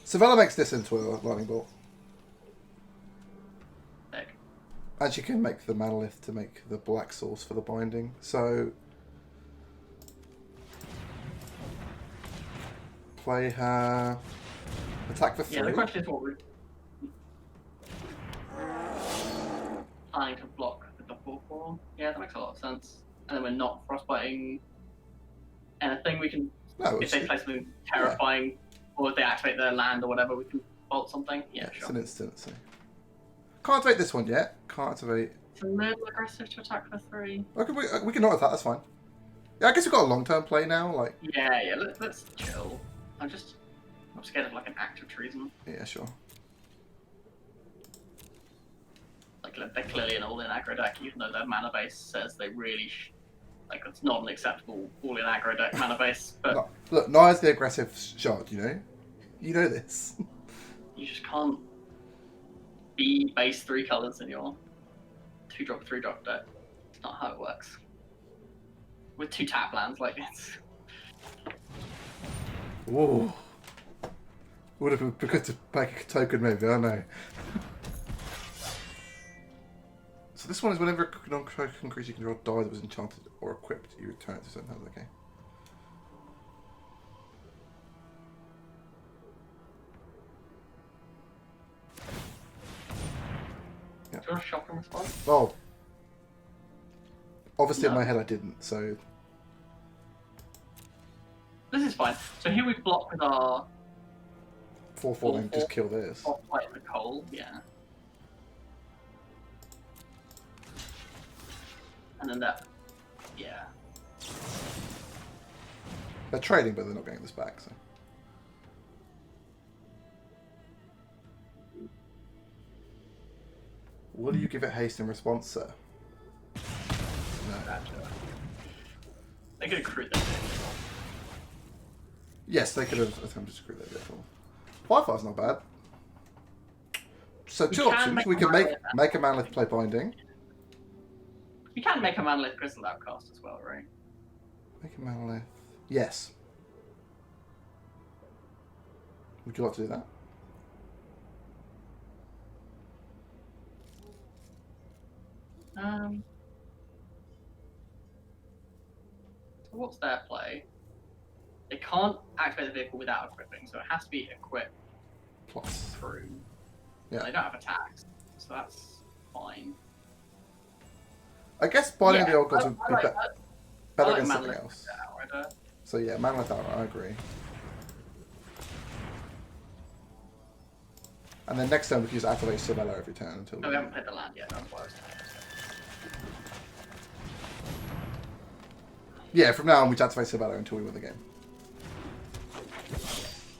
S1: Savella makes this into a lightning bolt.
S2: Heck.
S1: And she can make the manolith to make the black source for the binding. So play her attack for 3.
S2: Yeah, the question is what we're planning to block with the 4/4. Yeah, that makes a lot of sense. And then we're not frostbiting anything. We can, if they play something terrifying, or if they activate their land or whatever, we can bolt something. Yeah, sure.
S1: It's an instant. So. Can't activate this one yet. Can't activate.
S2: It's a little aggressive to attack for 3.
S1: Okay, we can not attack. That's fine. Yeah, I guess we've got a long-term play now. Like.
S2: Yeah. Let's chill. I'm scared of like an act of treason.
S1: Yeah, sure.
S2: Like they're clearly an all-in aggro deck, even though their mana base says they really like it's not an acceptable all-in aggro deck mana base. But
S1: no, look, Naya's the aggressive shard. You know this.
S2: You just can't be base 3 colors in your 2-drop 3-drop deck. It's not how it works. With 2 tap lands like this.
S1: Whoa. Would have been good to make a token, maybe. I know. So this one is whenever a non-token creature you control dies that was enchanted or equipped, you return it to certain hands. Okay.
S2: Yeah. Do you want a shock in response?
S1: Oh. Obviously,
S2: No.
S1: in my head, I didn't. So.
S2: This is fine. So here we block with our
S1: 4/4 and just kill this.
S2: Fight the coal, yeah. And then that, yeah.
S1: They're trading, but they're not getting this back. So. Will you give it haste in response, sir? No.
S2: They could have crewed that.
S1: Yes, they could have attempted to create that vehicle. 5/5's not bad. So two options. We can make a Manolith play Binding.
S2: We can make a Manolith Crystal Outcast as well, right?
S1: Make a Manolith. Yes. Would you like to do that?
S2: So what's their play? They can't activate the vehicle without equipping, so it has to be equipped
S1: Plus.
S2: through.
S1: Yeah.
S2: They don't have attacks, so that's fine.
S1: I guess Binding the Old Gods would be better against something
S2: Manolith
S1: else.
S2: Outrider.
S1: So yeah, Manolith Outrider, I agree. And then next turn we can just activate Sibella every turn until.
S2: No, we haven't played the land yet. That's why I was
S1: Yeah, from now on we just activate Sibella until we win the game.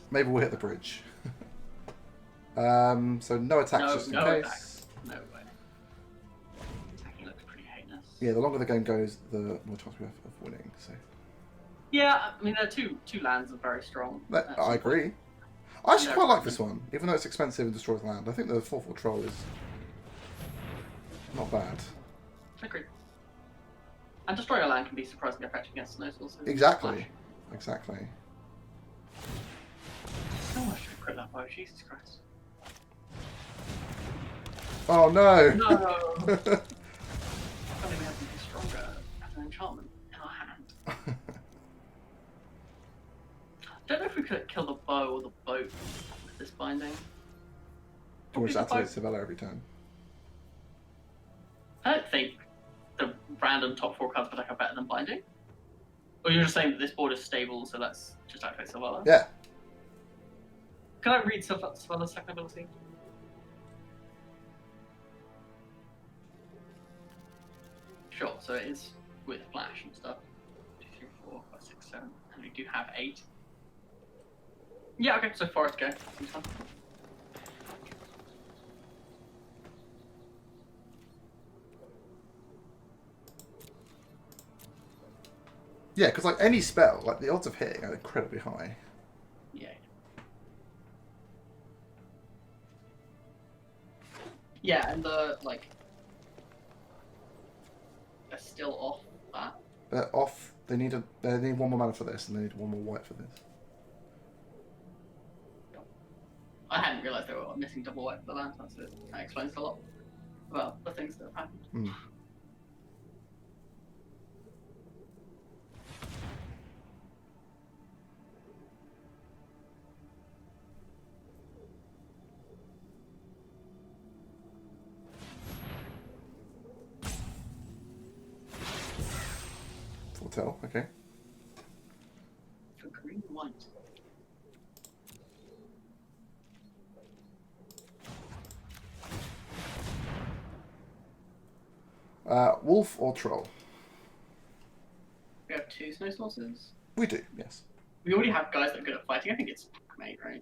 S1: Maybe we'll hit the bridge. So no attacks just in case.
S2: Attacks. No way. Attacking looks pretty heinous.
S1: Yeah, the longer the game goes, the more chance we have of winning. So.
S2: Yeah, I mean, two lands are very strong.
S1: I agree. I actually quite like this one, even though it's expensive and destroys land. I think the 4/4 troll is not bad.
S2: Agreed. And destroying a land can be surprisingly effective against snow sources.
S1: Exactly. Exactly.
S2: So much to crit that bow, Jesus Christ.
S1: Oh no!
S2: No! I thought we had something stronger as an enchantment in our hand. I don't know if we could kill the bow or the boat with this binding.
S1: Do you want to activate Sibella every turn?
S2: I don't think the random top 4 cards for deck are better than binding. Or you're just saying that this board is stable, so let's just activate Sibella?
S1: Yeah.
S2: Can I read Sibella's second ability? Sure, so it is with flash and stuff. 2, 3, 4, 5, 6, 7, and we do have 8. Yeah, okay, so forest go. Seems fun.
S1: Yeah, because like any spell, like the odds of hitting are incredibly high.
S2: Yeah. Yeah, and the like they're still off that.
S1: They're off. They need one more mana for this, and they need one more white for this.
S2: I hadn't realised they were missing double white for the land, so that explains a lot about the things that have happened.
S1: Mm. Foretell, okay.
S2: For green and white.
S1: Wolf or troll?
S2: We have 2 snow sources.
S1: We do, yes.
S2: We already have guys that are good at fighting. I think it's Packmate, right?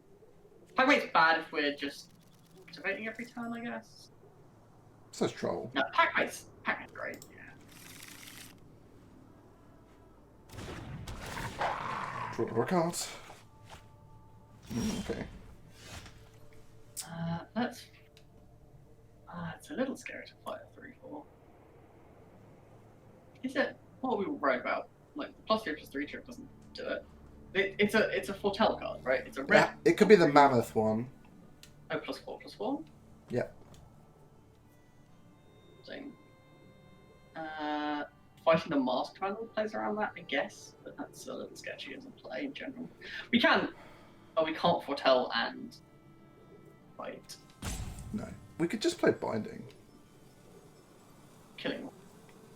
S2: Packmate's bad if we're just activating every turn, I guess.
S1: So it's troll.
S2: No, Packmate's great, yeah.
S1: Draw a card. Okay.
S2: Let's. It's a little scary to fight a 3/4. Is it? What are we worried about? Like the +3/+3 trick doesn't do it. It's a foretell card, right? It's a red.
S1: Yeah, it could be the mammoth one.
S2: Oh, +4/+4.
S1: Yep.
S2: Thing. Fighting the masked vandal plays around that, I guess, but that's a little sketchy as a play in general. We can. Oh, we can't foretell and fight.
S1: No, we could just play binding.
S2: Killing.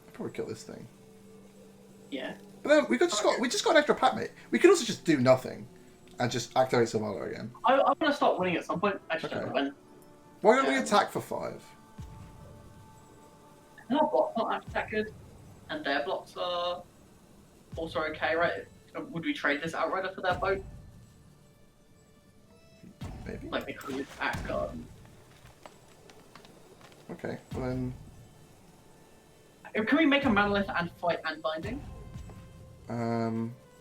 S1: I'd probably kill this thing.
S2: Yeah.
S1: But then we just got an extra pat mate. We could also just do nothing, and just activate Zavala again.
S2: I want to start winning at some point. I just don't know when.
S1: Why don't we attack for 5?
S2: And our block's not actually that good, and their blocks are also okay, right? Would we trade this outrider for their boat?
S1: Maybe.
S2: Like they could with Asgard.
S1: Okay, well then.
S2: Can we make a Manolith and fight and binding?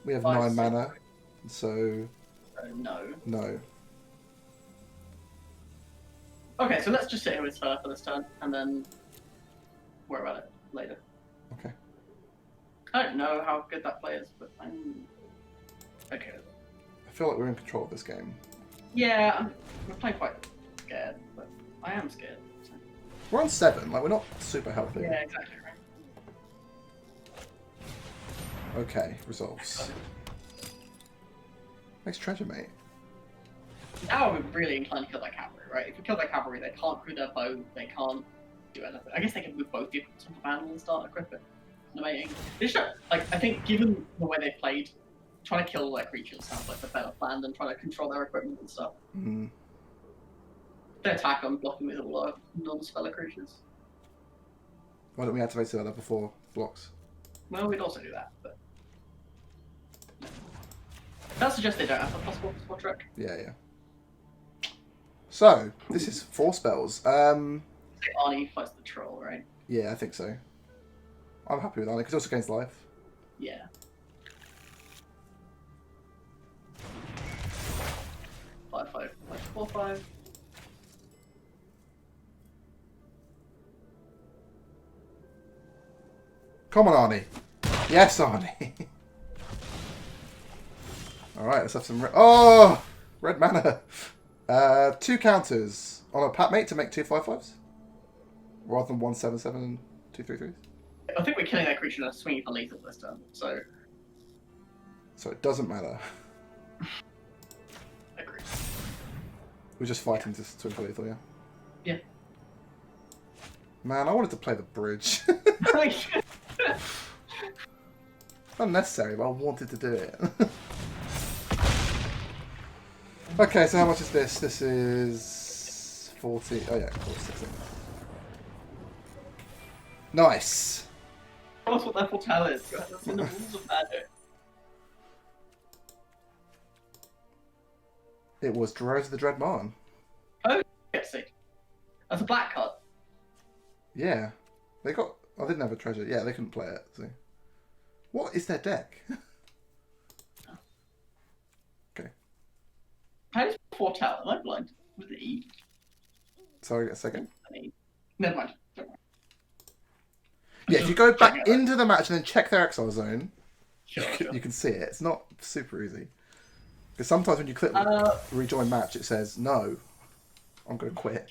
S1: We have
S2: 5,
S1: 9
S2: 6.
S1: mana, so
S2: No.
S1: no.
S2: Okay, so let's just sit here with her for this turn, and then worry about it later.
S1: Okay.
S2: I don't know how good that play is, but I'm okay with it.
S1: I feel like we're in control of this game.
S2: Yeah, we're playing quite scared, but I am scared. So.
S1: We're on 7, like we're not super healthy.
S2: Yeah, exactly right.
S1: Okay, resolves. Next treasure, mate.
S2: Now we're really inclined to kill that cavalry, right? If we kill that cavalry, they can't crew their bow, they can't do anything. I guess they can move both vehicles onto the battle and start equipping. Amazing. It's just, like, I think given the way they played, trying to kill their creatures sounds like the better plan than trying to control their equipment and stuff.
S1: Mm.
S2: They attack them, blocking with all our non-speller creatures.
S1: Why don't we activate the level 4 blocks?
S2: Well, we'd also do that, but... That suggests they don't have the possible spot trick.
S1: Yeah, yeah. So, this is 4 spells.
S2: Arnie fights the troll, right?
S1: Yeah, I think so. I'm happy with Arnie, because it also gains life.
S2: Yeah. 5, 5, 5, 4, 5.
S1: Come on, Arnie. Yes, Arnie. Alright, let's have some red... Oh! Red mana. 2 counters on a pat mate to make 2 5/5s. Rather than 1 7/7 and 2 3/3s.
S2: I think we're killing that creature and swinging for lethal this turn, so...
S1: So it doesn't matter.
S2: Agree.
S1: We're just fighting to swing for lethal, yeah?
S2: Yeah.
S1: Man, I wanted to play the bridge. Unnecessary, but I wanted to do it. Okay, so how much is this? This is 40. Oh yeah, of course, 16. Nice.
S2: That's what that portal is. That's in the rules of magic.
S1: It was Drose the Dreadman.
S2: Oh, yes, see. That's a black card.
S1: Yeah. They got... I didn't have a treasure. Yeah, they couldn't play it. So. What is their deck? Okay.
S2: How does foretell? Am I blind? With the E?
S1: Sorry, a second.
S2: Never mind.
S1: Yeah, if you go back into the match and then check their exile zone,
S2: Sure.
S1: you can see it. It's not super easy. Because sometimes when you click rejoin match, it says, no, I'm going to quit.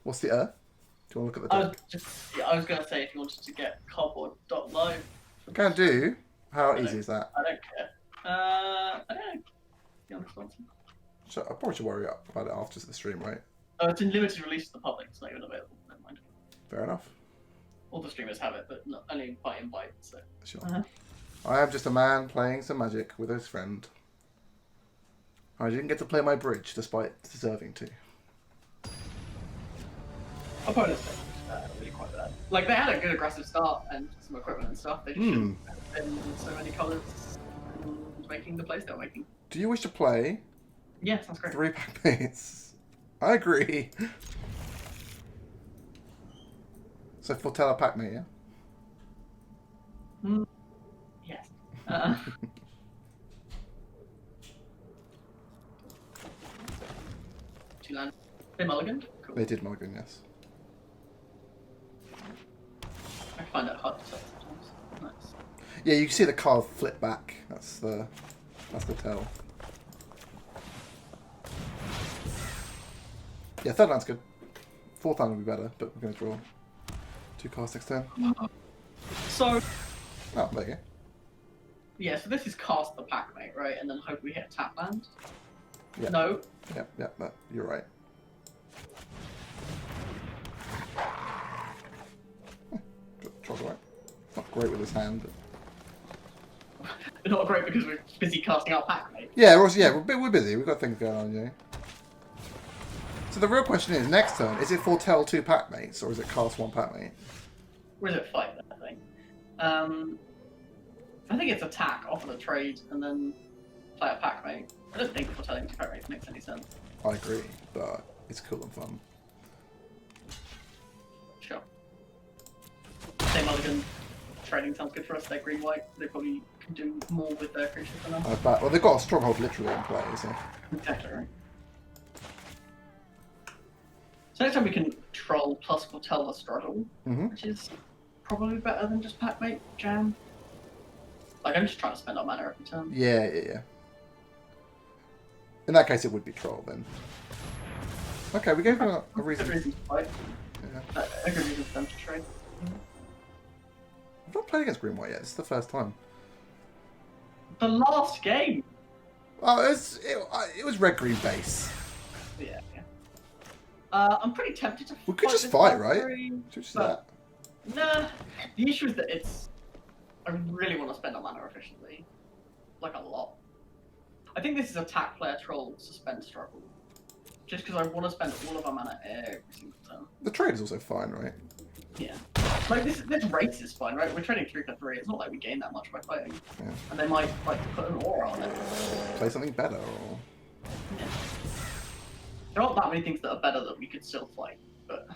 S1: What's the Do you want to look at the deck?
S2: I was going to say if you wanted to get cardboard.live.
S1: Can do. How easy is that?
S2: I don't care. I don't know. Be honest answer.
S1: So I probably should worry about it after the stream, right?
S2: Oh, it's in limited release to the public. It's not even available. Never mind.
S1: Fair enough.
S2: All the streamers have it, but not only by invite. So.
S1: Sure. I am just a man playing some Magic with his friend. I didn't get to play my bridge, despite deserving to.
S2: Opponents really quite bad. Like, they had a good aggressive start and some equipment and stuff. They just shouldn't have been so many colours and making the plays they were making.
S1: Do you wish to play?
S2: Yeah, sounds great.
S1: 3 pack mates. I agree. So foretell a pack mate, yeah?
S2: Yes. Two land. They mulliganed? Cool.
S1: They did mulligan, yes.
S2: I find that hard to tell sometimes. Nice.
S1: Yeah, you can see the card flip back. That's the tell. Yeah, third land's good. Fourth land would be better, but we're going to draw 2 cards next turn.
S2: So...
S1: Oh, there you go.
S2: Yeah, so this is cast the pack mate, right? And then hope we hit a tap land.
S1: Yep.
S2: No.
S1: Yep, you're right. Troll's right. Not great with his hand, but...
S2: Not great because we're busy casting our pack mate.
S1: Yeah, we're busy. We've got things going on, you know. So the real question is, next turn, is it foretell 2 pack mates, or is it cast 1 pack mate?
S2: Or is it fight that thing? I think it's attack, offer the trade, and then play a pack mate. I don't think foretelling 2 pack mates makes any sense.
S1: I agree, but it's cool and fun.
S2: Sure. Same mulligan. Trading sounds good for us. They're green-white. They probably can do more with their creatures than us.
S1: Well, they've got a stronghold literally in play, so...
S2: Exactly right. So next time we can troll plus foretell the struggle, which is probably better than just Packmate Jam. Like, I'm just trying to spend our mana every turn.
S1: Yeah. In that case, it would be troll then. Okay, we gave him a reason.
S2: A good reason to fight.
S1: Yeah.
S2: A good reason for them to trade.
S1: I've not played against Green White yet. This is the first time.
S2: The last game.
S1: Oh, it was red green base.
S2: Yeah. I'm pretty tempted to.
S1: We could just fight, right? Just
S2: that. Nah. The issue is that I really want to spend our mana efficiently, like a lot. I think this is attack player troll suspend struggle, just because I want to spend all of our mana every single turn.
S1: The trade is also fine, right?
S2: Yeah. Like this race is fine, right? We're trading 3 for 3. It's not like we gain that much by fighting.
S1: Yeah.
S2: And they might like put an aura on it.
S1: Play something better, or.
S2: Yeah. There aren't that many things that are better that we could still fight, but.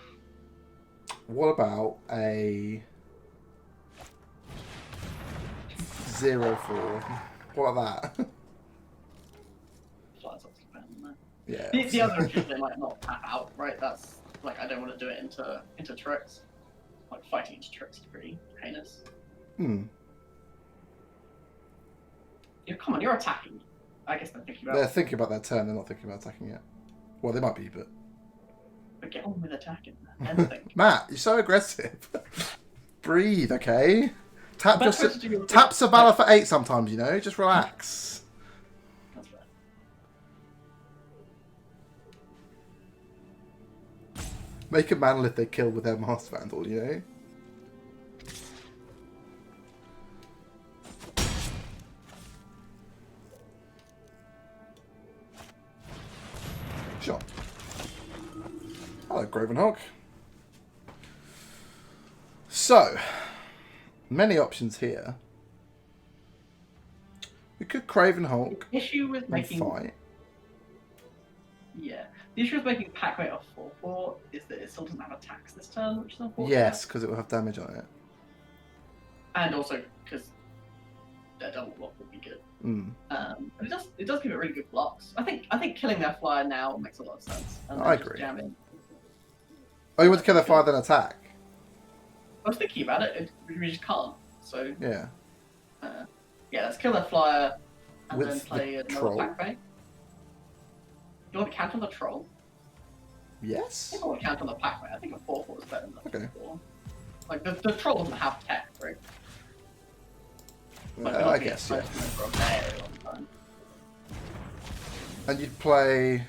S1: What about a 0/4? What about that?
S2: Flies obviously better than that.
S1: Yeah.
S2: The other is they might not tap out, right? That's like I don't want to do it into tricks. Like fighting into tricks is pretty heinous. Yeah, come on, you're attacking. I guess they're thinking about.
S1: They're thinking about their turn. They're not thinking about attacking yet. Well, they might be, but.
S2: But get on with attacking. And think.
S1: Matt, you're so aggressive. Breathe, okay? Tap Sabala for 8 sometimes, you know? Just relax.
S2: That's right.
S1: Make a manlith they kill with their Master Vandal, you know? Sure. Hello, Gravenhawk. So, many options here. We could Gravenhawk
S2: The issue with making
S1: fight.
S2: Yeah. The issue with making Packmate a 4/4 is that it still doesn't have attacks this turn, which is unfortunate.
S1: Yes, because it will have damage on it.
S2: And also because their double block would be good. But it does give it really good blocks. I think killing their flyer now makes a lot of sense. And
S1: I
S2: just
S1: agree.
S2: Jamming.
S1: Oh, you want to kill their flyer then attack?
S2: I was thinking about it. We just can't. So
S1: Yeah.
S2: Yeah, let's kill their flyer and
S1: With
S2: then play
S1: the
S2: another
S1: troll?
S2: Packmate. You want to count on the troll?
S1: Yes?
S2: I want to count on the Packmate. I think a 4/4 is better than a
S1: Okay.
S2: 4/4. Like the troll doesn't have tech, right? Like,
S1: I guess, yeah.
S2: for a very long time.
S1: And you'd play...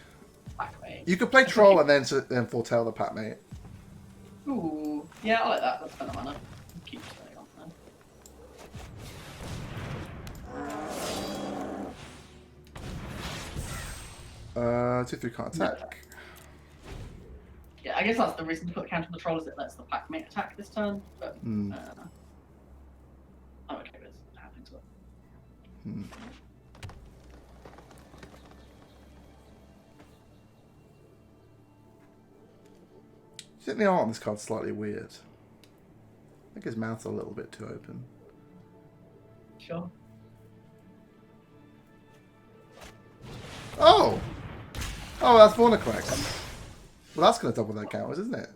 S2: Packmate.
S1: You could play Troll and then foretell the Packmate.
S2: Ooh, yeah, I like that. Let's spend the mana. Keep spending on that.
S1: 2/3 can't attack.
S2: Yeah, I guess that's the reason to put the counter on the troll is it lets the Packmate attack this turn, but I'm okay with happening to it.
S1: I think the art on this card's slightly weird. I think his mouth's a little bit too open.
S2: Sure.
S1: Oh! Oh, that's Vorniclex. Well, that's going to double their counters, isn't it?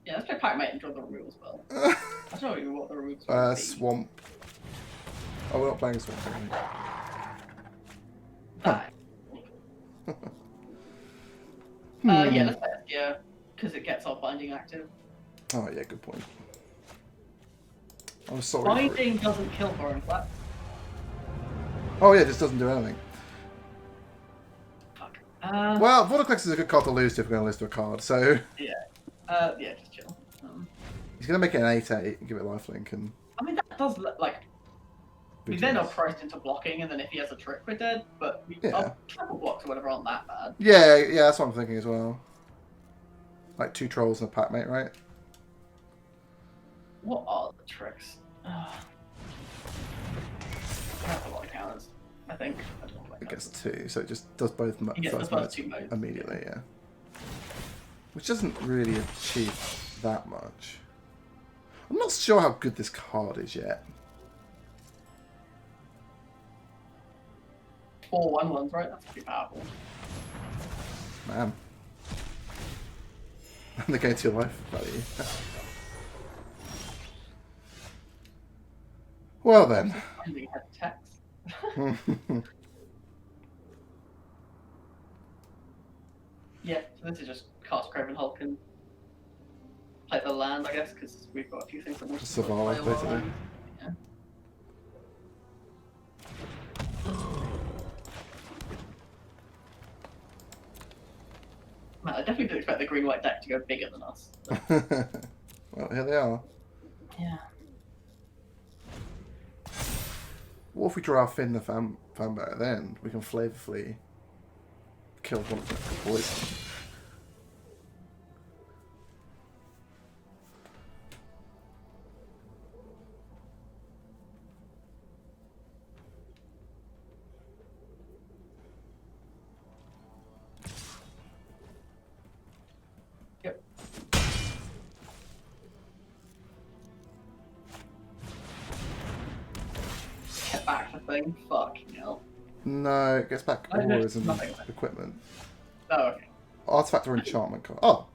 S2: Yeah, let's play Packmate and draw the removal spell. I don't know what the removal spell is.
S1: Swamp. Oh, we're not playing Swamp, are we?
S2: Die. Yeah, let's play it, because it gets our binding active.
S1: Oh, yeah, good point. I'm sorry.
S2: Binding doesn't kill foreign flat.
S1: Oh, yeah, it just doesn't do anything.
S2: Fuck.
S1: Well, Vorniclex is a good card to lose to if we're going to lose to a card, so...
S2: Yeah. Yeah, just chill.
S1: He's going to make it an 8/8 and give it lifelink, and...
S2: I mean, that does, like... We then are priced into blocking, and then if he has a trick, we're dead, but our triple blocks or whatever aren't that bad.
S1: Yeah, that's what I'm thinking as well. Like 2 trolls and a Packmate, right?
S2: What are the tricks? That's a lot of counters, I think.
S1: It gets 2, so it just does both
S2: first
S1: modes
S2: 2 modes
S1: immediately, yeah. Which doesn't really achieve that much. I'm not sure how good this card is yet.
S2: 4/1/1s, right? That's pretty powerful.
S1: Man. And they gain 2 life value. Well then.
S2: Yeah, so this is just cast Craven Hulk and play the land, I guess, because we've got a few things that we'll
S1: survive, basically.
S2: Yeah. Man, I definitely didn't expect the green-white deck to go bigger than us.
S1: Well, here they are.
S2: Yeah.
S1: What if we draw our Finn the Fanbearer? Then we can flavorfully kill one of them with poison.
S2: Yep. Get back the thing. Fucking hell.
S1: No, it gets back auras and equipment.
S2: Oh, okay.
S1: Artifact or enchantment card. Oh.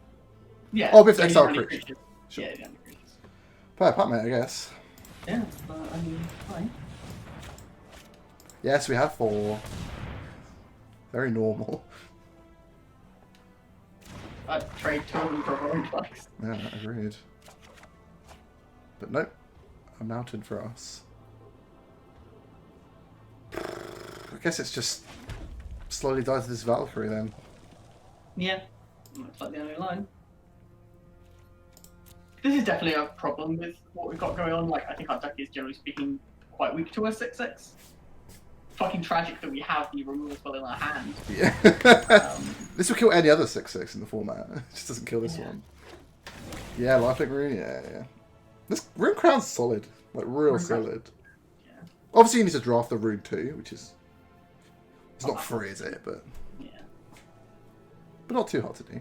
S2: Yeah.
S1: Oh, we have to exile creatures.
S2: Sure. Yeah, creatures.
S1: Fair pat, mate, I guess.
S2: Yeah, I mean, fine.
S1: Yes, we have 4. Very normal.
S2: I'd trade 2 of them for a rolling flex.
S1: Yeah, agreed. But nope. A mountain for us. I guess it's just slowly dies to this Valkyrie then.
S2: Yeah. Looks like the only line. This is definitely a problem with what we've got going on. Like, I think our deck is, generally speaking, quite weak to a 6/6. Fucking tragic that we have the removal spell in our hand.
S1: Yeah. This will kill any other 6/6 in the format. It just doesn't kill this one. Yeah, Lifelink Rune, yeah. This Rune Crown's solid. Like, real solid.
S2: Yeah.
S1: Obviously, you need to draft the Rune too, which is... It's not free, is it? But...
S2: Yeah.
S1: But not too hard to do.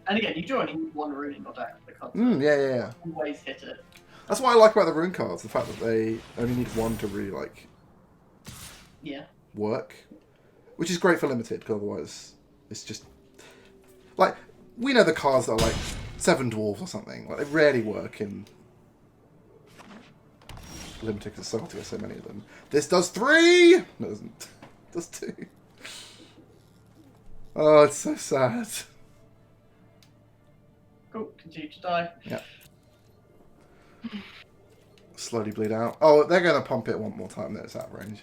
S2: And again, you do only need 1 Rune in your deck.
S1: Yeah.
S2: Always hit it.
S1: That's what I like about the Rune cards. The fact that they only need 1 to really, like...
S2: Yeah.
S1: Work. Which is great for limited, because otherwise it's just... Like, we know the cards that are like 7 dwarves or something. Like, they rarely work in limited because it's so hard to get so many of them. This does 3! No, it doesn't. It does 2. Oh, it's so sad.
S2: Cool, continue to die.
S1: Yeah. Slowly bleed out. Oh, they're going to pump it one more time that it's out of range.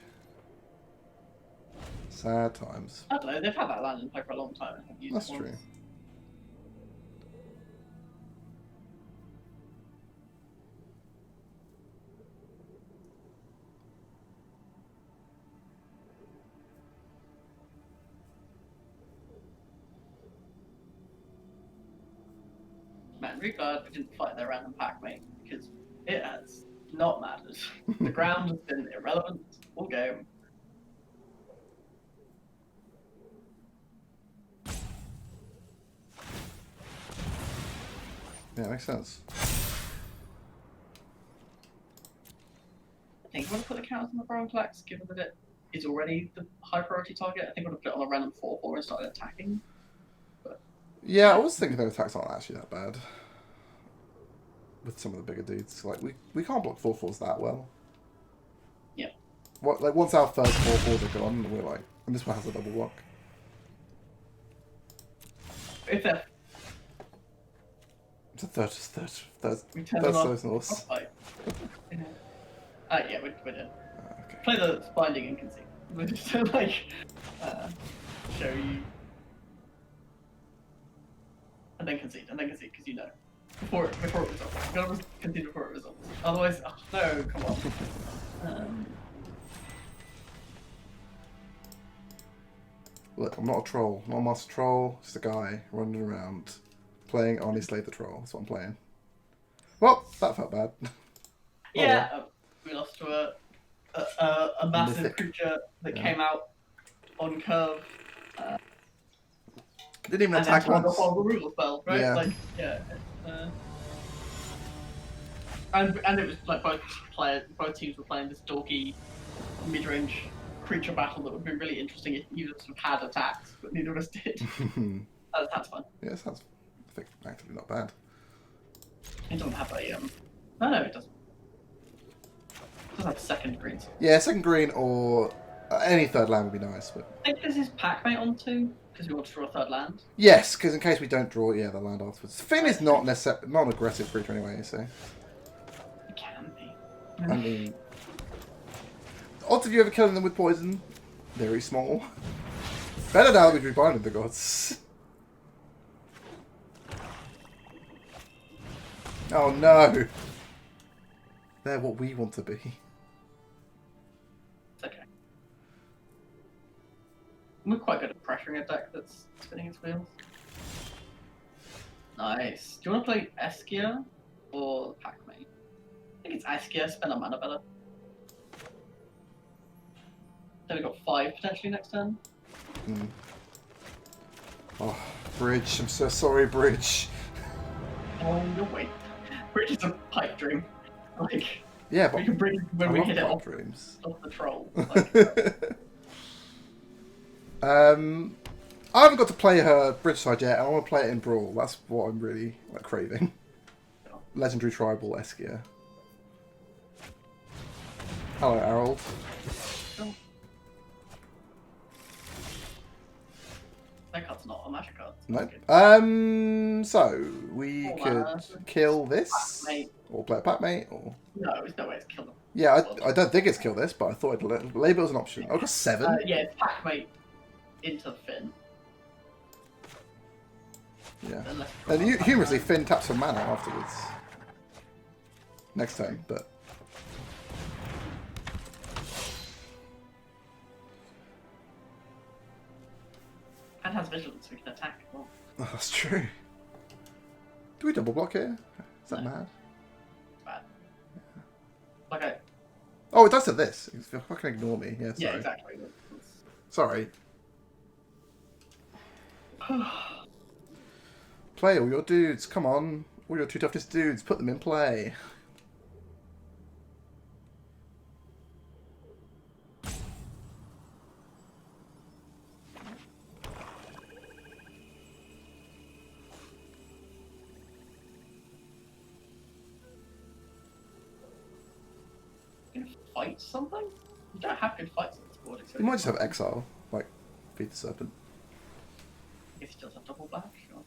S1: Sad times.
S2: I don't know, they've had that land in play for a long time.
S1: That's true.
S2: Man, really glad we didn't fight their random pack, mate, because it has not mattered. The ground has been irrelevant all game.
S1: Yeah, makes sense.
S2: I think I'm going to put the counters on the Brown Flax, given that it is already the high priority target. I think I'm going to put it on a random 4/4 and start attacking. But...
S1: Yeah, I was thinking their attacks aren't actually that bad. With some of the bigger dudes. Like, we can't block 4/4s that well.
S2: Yeah.
S1: What, like, once our first 4/4s are gone, we're like... And this one has a double block.
S2: If they're...
S1: It's a third source.
S2: Yeah, we're done.
S1: Okay.
S2: Play the binding and concede. We're just like show you, and then concede, because you know before it results. You gotta concede before it results. Otherwise, oh, no, come on.
S1: Look, I'm not a troll, not a master troll. Just a guy running around. Playing Arnie Slay the Troll. That's what I'm playing. Well, that felt bad.
S2: Yeah, we lost to a massive
S1: Mythic
S2: creature that came out on curve.
S1: Didn't even attack once.
S2: And then the removal spell, right?
S1: Yeah.
S2: Like, yeah. And it was like both teams were playing this dorky mid-range creature battle that would be really interesting if either of us had attacks, but neither of us did. That's fun.
S1: Yeah, sounds think actively not bad.
S2: It doesn't have a no, it doesn't. It doesn't have second greens.
S1: Yeah, second green or any third land would be nice. But
S2: I think this is Packmate on 2 because we want to draw a third land.
S1: yes, because in case we don't draw, the land afterwards. Finn is not an aggressive creature anyway, so.
S2: It can be.
S1: I mean, odds of you ever killing them with poison, very small. Better now that we've rebinded the gods. Oh no! They're what we want to be.
S2: It's okay. We're quite good at pressuring a deck that's spinning its wheels. Nice. Do you want to play Eskia or Packmate? I think it's Eskia, spend our mana better. Then we've got 5 potentially next turn.
S1: Oh, Bridge. I'm so sorry, Bridge.
S2: Oh, no, wait. Bridge is a pipe dream. Like,
S1: yeah, but
S2: we can bring when we hit it off
S1: dreams.
S2: The troll. Like,
S1: I haven't got to play her Bridge side yet. I want to play it in Brawl. That's what I'm really craving.
S2: Yeah.
S1: Legendary Tribal Eskia. Hello, Harold.
S2: Oh. That card's not a magic card.
S1: Nope. So we could kill this,
S2: Packmate.
S1: or play a Packmate, or
S2: No, there's no way it's kill them.
S1: yeah, I don't think it's kill this, but I thought I'd label it as an option. I've got 7.
S2: Yeah, it's Packmate into Finn.
S1: Yeah.
S2: Unless
S1: And humorously, Finn taps for mana afterwards. Next turn, but
S2: and has vigilance, so we can attack. Well,
S1: oh, that's true. Do we double block here? Is that
S2: No.
S1: mad?
S2: it's bad. Like I.
S1: Oh, it does to this. If you fucking ignore me. Yeah, sorry.
S2: Yeah, exactly.
S1: Sorry. Play all your dudes. Come on. All your 2 toughest dudes. Put them in play.
S2: Fight something? You don't have good fights on this board.
S1: You might just have Exile. Like, Feed the Serpent.
S2: If he does have double black, sure.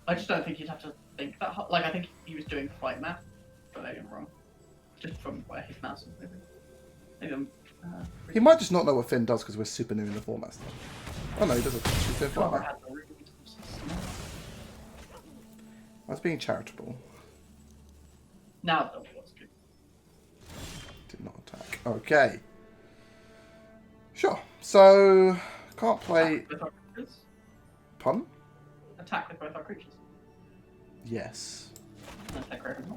S2: I just don't think you'd have to think that hard. Like, I think he was doing fight math, but maybe I'm wrong. Just from where his mouse was moving. Maybe I'm.
S1: He might just not know what Finn does because we're super new in the format still. Oh no, he doesn't. He's doing fine. I was being charitable.
S2: Now double was good.
S1: Did not attack. Okay. Sure. So, can't play...
S2: Attack with our creatures.
S1: Pun?
S2: Attack with both our creatures.
S1: Yes.
S2: And attack Ravenloft.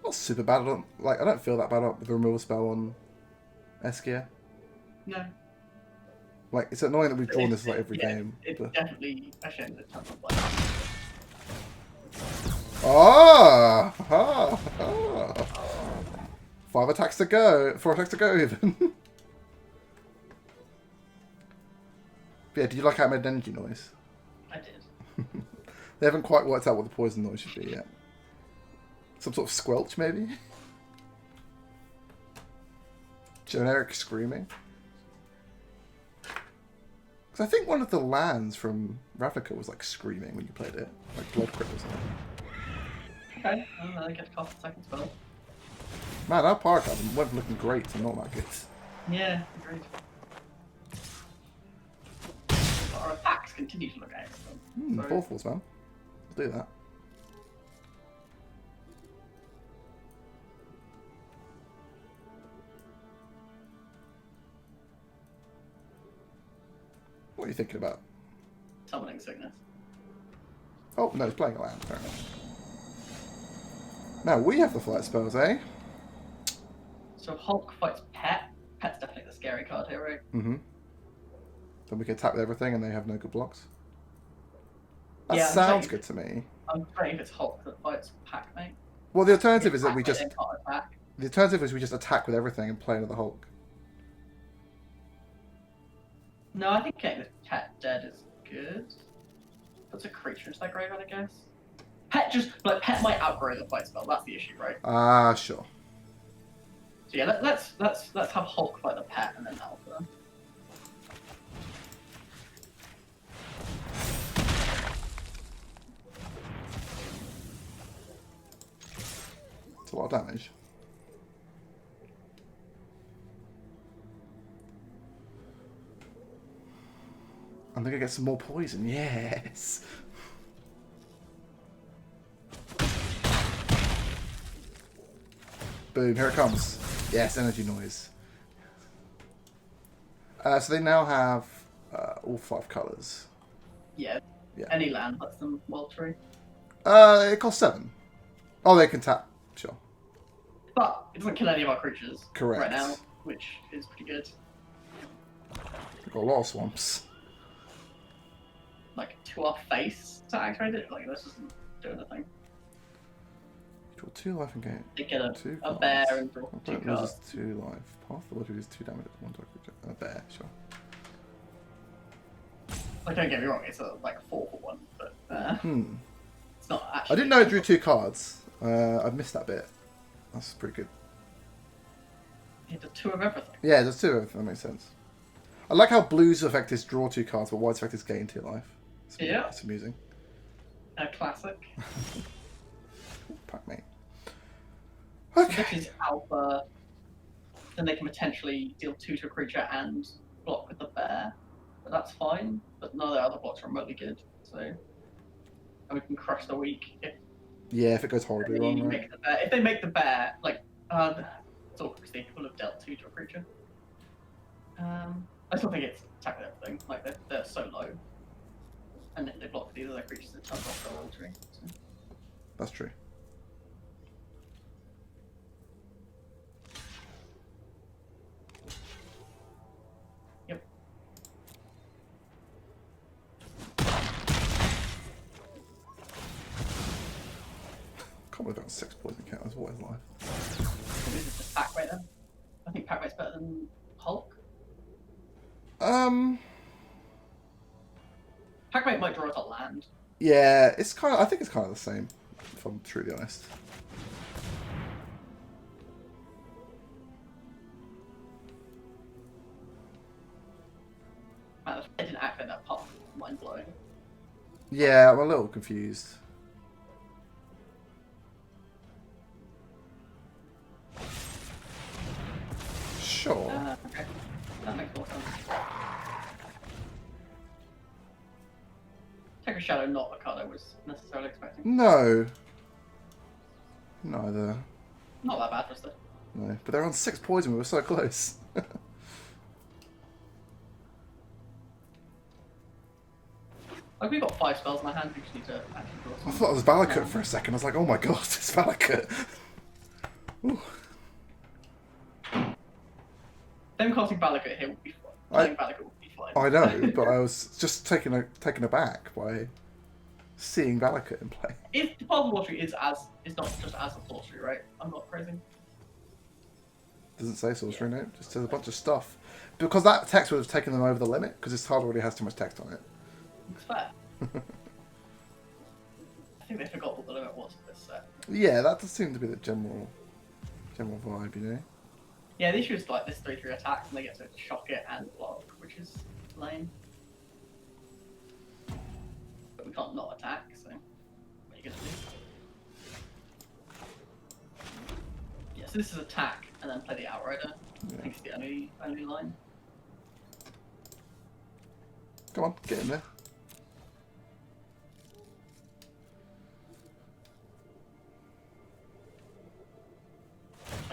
S1: Not super bad. I don't feel that bad with the removal spell on Eskia.
S2: No.
S1: Like, it's annoying that we've drawn this every
S2: yeah,
S1: game.
S2: It's
S1: But...
S2: definitely a shame that it's not like
S1: Ah! Ah! Ah! 5 attacks to go. 4 attacks to go, even. But yeah, do you like how I made an energy noise?
S2: I did.
S1: They haven't quite worked out what the poison noise should be yet. Some sort of squelch, maybe? Generic screaming? Because I think one of the lands from Ravnica was like screaming when you played it. Like Blood Crypt or something.
S2: Okay, I get to cast a second spell.
S1: Man, our power card went from looking great to not that good.
S2: Yeah, agreed. But our attacks continue to look excellent. So-
S1: 4 falls, man. Let's do that. What are you thinking about?
S2: Summoning Sickness.
S1: Oh, no, he's playing a land. Fair enough. Now, we have the flight spells, eh?
S2: So Hulk fights Pet. Pet's definitely the scary card here, right?
S1: Mm-hmm. Then we can attack with everything and they have no good blocks. That
S2: Yeah, I'm
S1: sounds
S2: saying-
S1: good to me.
S2: I'm afraid if it's Hulk that fights Packmate.
S1: Well, the alternative is that we
S2: Packmate
S1: just...
S2: then can't attack.
S1: The alternative is we just attack with everything and play another Hulk.
S2: No, I think getting the pet dead is good. Puts a creature into that graveyard, I guess. Pet might outgrow the fight spell. That's the issue, right?
S1: Sure.
S2: So yeah, let's have Hulk fight the pet and then Alpha.
S1: It's a lot of damage. I'm gonna get some more poison. Yes. Boom! Here it comes. Yes, energy noise. So they now have all 5 colors.
S2: Yeah. Any land lets them wild tree.
S1: It costs 7. Oh, they can tap. Sure.
S2: But it doesn't kill any of our creatures.
S1: Correct.
S2: Right now, which is pretty good.
S1: We've got a lot of swamps.
S2: Like, to our face to activate it, like, this doesn't do anything.
S1: Draw 2 life and gain.
S2: They get a bear and draw 2 cards.
S1: 2 life. Path the water is 2 damage at 1 target creature. A bear, sure.
S2: Like, don't get me wrong, it's like a 4 for 1, but it's not actually.
S1: I didn't know it drew 2 cards. I missed that bit. That's pretty good.
S2: It does 2 of everything.
S1: Yeah, it does 2 of everything. That makes sense. I like how blue's effect is draw 2 cards, but white's effect is gain 2 life. It's amusing.
S2: A classic.
S1: Pac-mate.
S2: Okay. So this is Alpha. Then they can potentially deal 2 to a creature and block with the bear. But that's fine. But none of their other blocks are remotely good. So, and we can crush the weak
S1: if it goes horribly wrong. Right?
S2: If they make the bear, like, it's awkward because they will have dealt 2 to a creature. I still think it's attack with everything. Like, they're so low. And if they block with either of their creatures, it turns off their altering. So.
S1: That's true.
S2: Yep.
S1: Can't believe that 6 poison counters. What is life?
S2: So this is just Pac-Mate then. I think Pac-Mate's better than Hulk. Pac-Mate might draw us a land.
S1: Yeah, it's kind of. I think it's kind of the same, if I'm truly honest.
S2: Man, I didn't activate that pop. Mind blowing.
S1: Yeah, I'm a little confused. Sure.
S2: Okay. That makes more sense. Take a Shadow, not a card I was necessarily expecting.
S1: No. Neither.
S2: Not that bad, just it.
S1: No, but they're on 6 poison. We were so close.
S2: Like, we've got 5 spells in my hand, we just need to actually draw some.
S1: I thought it was Valakut for a second. I was like, oh my god, it's Valakut.
S2: Them casting Valakut here would be fun. Playing Valakut would be fun.
S1: I know, but I was just taken aback by seeing Valakut in play.
S2: If the Path of Watery is not just as a sorcery, right? I'm not crazy.
S1: Doesn't say sorcery, no. Just says a bunch of stuff. Because that text would have taken them over the limit, because this card already has too much text on it.
S2: It's fair. I think they forgot what the limit was for this set.
S1: Yeah, that does seem to be the general vibe, you know?
S2: Yeah, the issue is like this 3/3 attack, and they get to shock it and block, which is lame. But we can't not attack, so what are you gonna do? Yeah, so this is attack, and then play the Outrider.
S1: Yeah.
S2: I think it's the only line.
S1: Come on, get in there.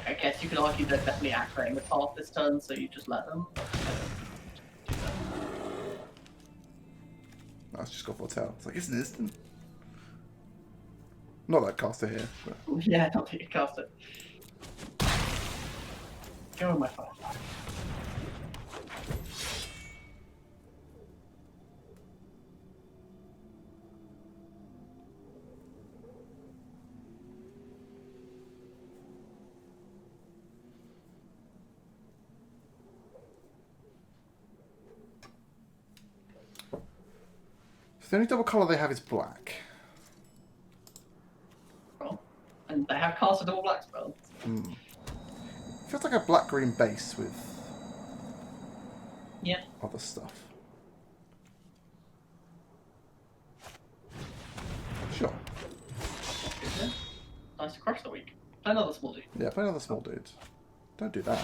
S2: I guess you could argue they're definitely activating the path this turn, so you just let them.
S1: No, it's just got Foretell. It's like, it's an instant. Not that caster here. But...
S2: Yeah, don't think you cast it. Go with my fire.
S1: The only double colour they have is black.
S2: Cool. And they have cast a double black spell.
S1: Feels like a black-green base with
S2: Yeah.
S1: other stuff. Sure.
S2: Nice to crush the week. Play another small dude.
S1: Yeah, play another small dude. Don't do that.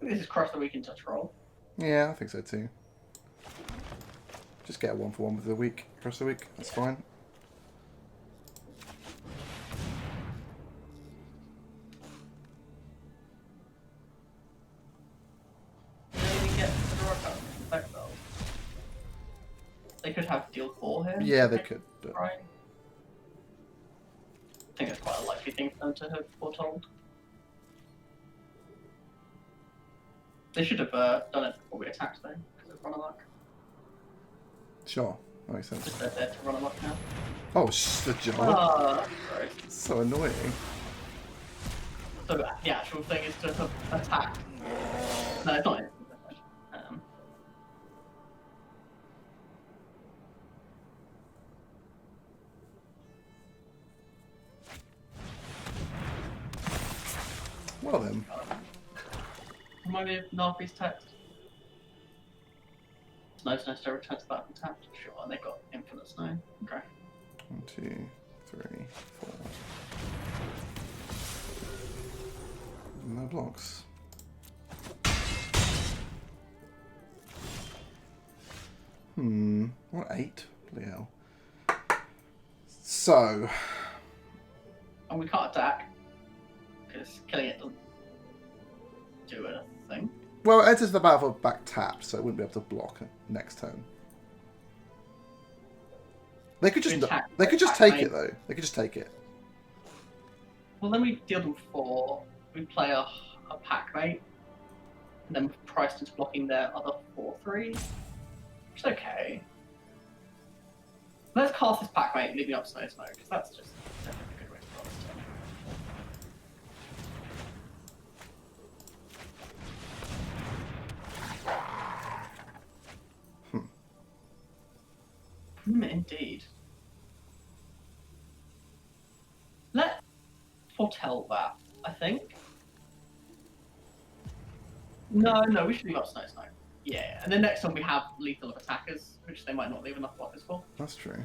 S2: This is crush the week in touch roll.
S1: Yeah, I think so too. Just get a 1-for-1 with the week. Crush the week. That's fine.
S2: They could have deal 4 here.
S1: Yeah, they could. But...
S2: Right. I think it's quite a likely thing for them to have foretold. They should have done it before we attacked though, because of run amok.
S1: Sure, that makes sense.
S2: Just they're there to run amok now.
S1: Oh, the job.
S2: Sorry.
S1: So annoying.
S2: So the actual thing is to attack. No, it's not it.
S1: Well then.
S2: Remind me of Narfi's text. Snow's nest returns back and tapped. Sure, and they've got infinite snow. Okay.
S1: 1, 2, 3, 4. No blocks. What 8? Bloody hell. So.
S2: And we can't attack. Because killing it doesn't do anything.
S1: Well, it enters the battlefield back tap, so it wouldn't be able to block next turn. They could just take it though. They could just take it.
S2: Well, then we deal them 4. We play a pack mate, and then we're priced into blocking their other 4/3, which is okay. Let's cast this pack mate, leaving up Snow, because that's just definitely a good way to roll this turn. Indeed. Let's foretell that, I think. No, we should leave up Snow. Yeah, and then next time we have lethal of attackers, which they might not leave enough blockers for.
S1: That's true.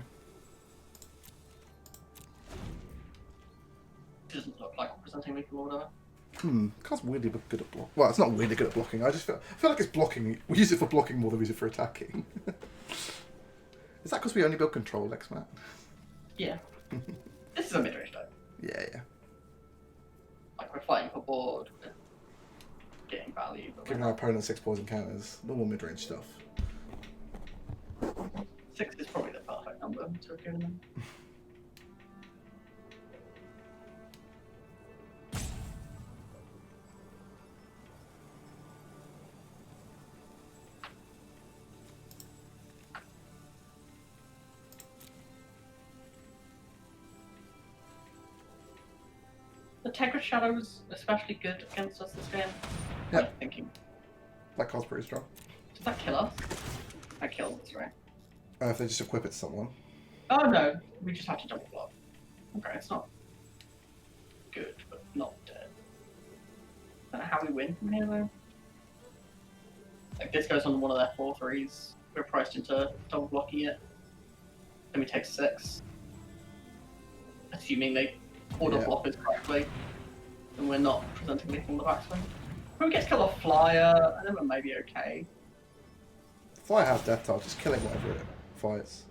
S2: It doesn't look like we're presenting lethal or whatever.
S1: Card's weirdly good at blocking. Well, it's not weirdly good at blocking. I feel like it's blocking. We use it for blocking more than we use it for attacking. Is that because we only build control decks, Matt?
S2: Yeah. This is a mid-range deck.
S1: Yeah.
S2: Like, we're fighting for board, we're getting value. But
S1: Giving our opponent 6 poison counters. Normal mid-range stuff.
S2: 6 is probably the perfect number to have given them. The Tegra Shadow is especially good against us this game.
S1: Yep.
S2: I'm thinking.
S1: That card's pretty strong.
S2: Does that kill us? That kills us, right?
S1: If they just equip it to someone.
S2: Oh no, we just have to double block. Okay, it's not good, but not dead. Don't know how we win from here though. Like this goes on one of their 4/3s. We're priced into double blocking it. Then we take 6. Assuming they order blockers correctly. And we're not presenting lethal on the backswing. When we get to kill a flyer, and then we're maybe okay.
S1: Flyer has death touch, just killing whatever it fights.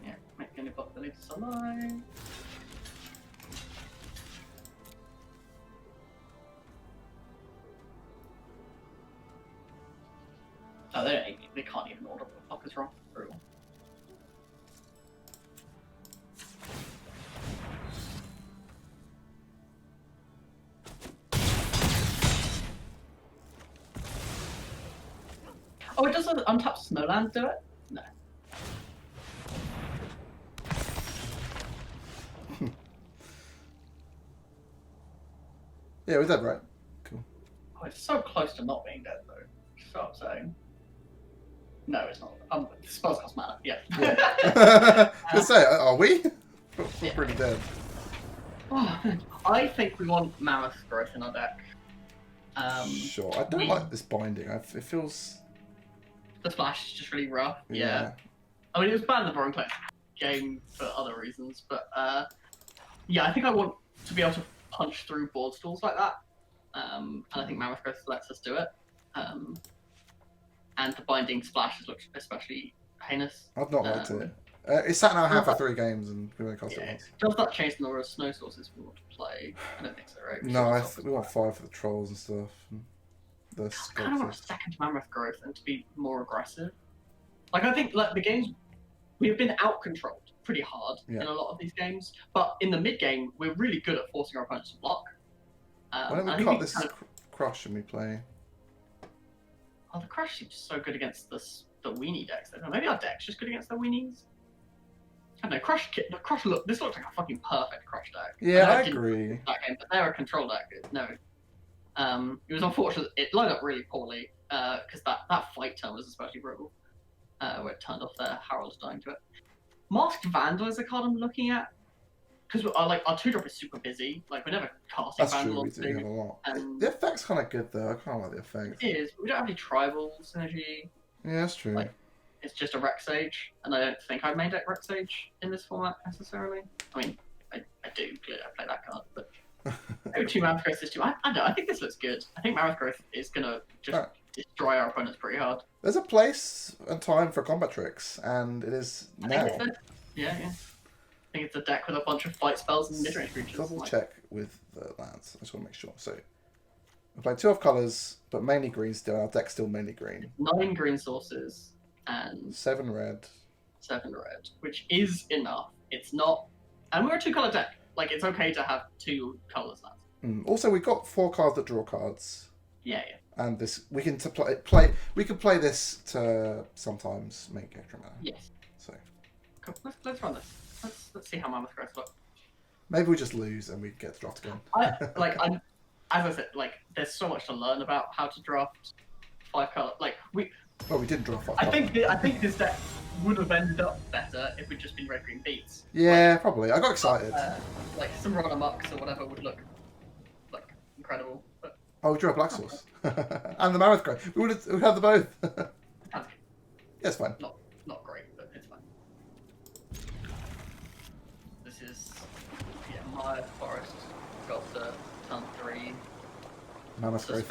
S2: Yeah, make the only block that leaves us alive. Oh, they can't even order blockers wrong. Brutal. Oh, it does untap Snowland do it? No.
S1: Yeah, we're dead, right? Cool.
S2: Oh, it's so close to not being dead, though. So upsetting. No, it's not. The spells cost mana. Yeah.
S1: I was gonna say, are we? We're
S2: Yeah.
S1: pretty dead.
S2: Oh, I think we want Mammoth Growth in our deck.
S1: Sure. I don't like this binding. It feels...
S2: The splash is just really rough.
S1: Yeah.
S2: I mean, it was bad in the Boring Place game for other reasons, but yeah, I think I want to be able to punch through board stalls like that. And I think Mammoth Growth lets us do it. And the binding splashes look especially heinous.
S1: I've not liked it. It's sat in our hand for 3 games and we only cost it once.
S2: Does that change the number of snow sources we want to play? I don't think so, right?
S1: No, we want 5 for the trolls and stuff. And
S2: I kind of want a second Mammoth Growth and to be more aggressive. Like, I think like the games, we've been out-controlled pretty hard in a lot of these games, but in the mid-game, we're really good at forcing our opponents to block.
S1: Why don't we cut this Crush and we play...
S2: Oh, the Crush seems so good against the weenie decks. Maybe our deck's just good against the weenies? I don't know, this looks like a fucking perfect Crush deck.
S1: Yeah, I agree.
S2: That game, but they're a control deck. No. It was unfortunate. It lined up really poorly because that fight turn was especially brutal, where it turned off their Harold dying to it. Masked Vandal is a card I'm looking at because our 2-drop is super busy. Like we're never casting Vandal.
S1: That's true. We do have a lot. The effect's kind of good though. I kind of like the effect.
S2: It is. But we don't have any tribal synergy.
S1: Yeah, that's true.
S2: Like, it's just a Rex Sage, and I don't think I'd main deck Rex Sage in this format necessarily. I mean, I do. Clearly, I play that card, but. Maybe 2 Mammoth Growth is too. I don't know. I think this looks good. I think Mammoth Growth is gonna just destroy our opponents pretty hard.
S1: There's a place and time for combat tricks, and it is now.
S2: Yeah. I think it's a deck with a bunch of fight spells and mid-range creatures.
S1: Double check with the lands. I just want to make sure. So we play 2 off colours, but mainly green still. Our deck's still mainly green.
S2: 9 green sources and
S1: 7 red.
S2: 7 red, which is enough. It's not, and we're a 2-color deck. Like, it's okay to have 2 colours lands.
S1: Also, we've got 4 cards that draw cards.
S2: Yeah.
S1: And this we can play. We can play this to sometimes make extra mana.
S2: Yes.
S1: So.
S2: Cool. Let's run this. Let's see how Mammoth Growth looks.
S1: Maybe we just lose and we get to draft again.
S2: As I said, like, there's so much to learn about how to draft 5 color. Like we.
S1: Well, we didn't draw 5.
S2: I think this deck would have ended up better if we'd just been red green beats.
S1: Yeah, probably. I got excited.
S2: Like some run amucks or whatever would look like incredible. But...
S1: Oh, we drew a black source and the Mammoth Growth. We had the both. Yeah, it's fine.
S2: Not great, but it's fine. This is my forest got to turn 3.
S1: Mammoth Growth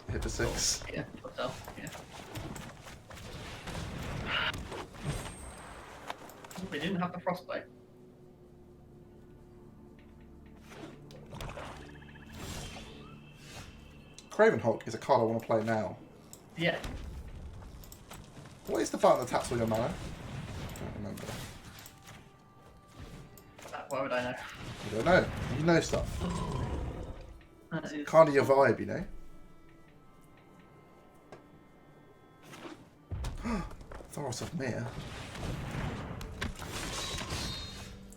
S1: hit for 6.
S2: Yeah, hotel. Yeah. We didn't have the frostbite.
S1: Craven Hulk is a card I want to play now.
S2: Yeah.
S1: What is the button that taps all your mana? I don't remember.
S2: Why would I know?
S1: I don't know. You know stuff. Kind of your vibe, you know? Thoros of Mir.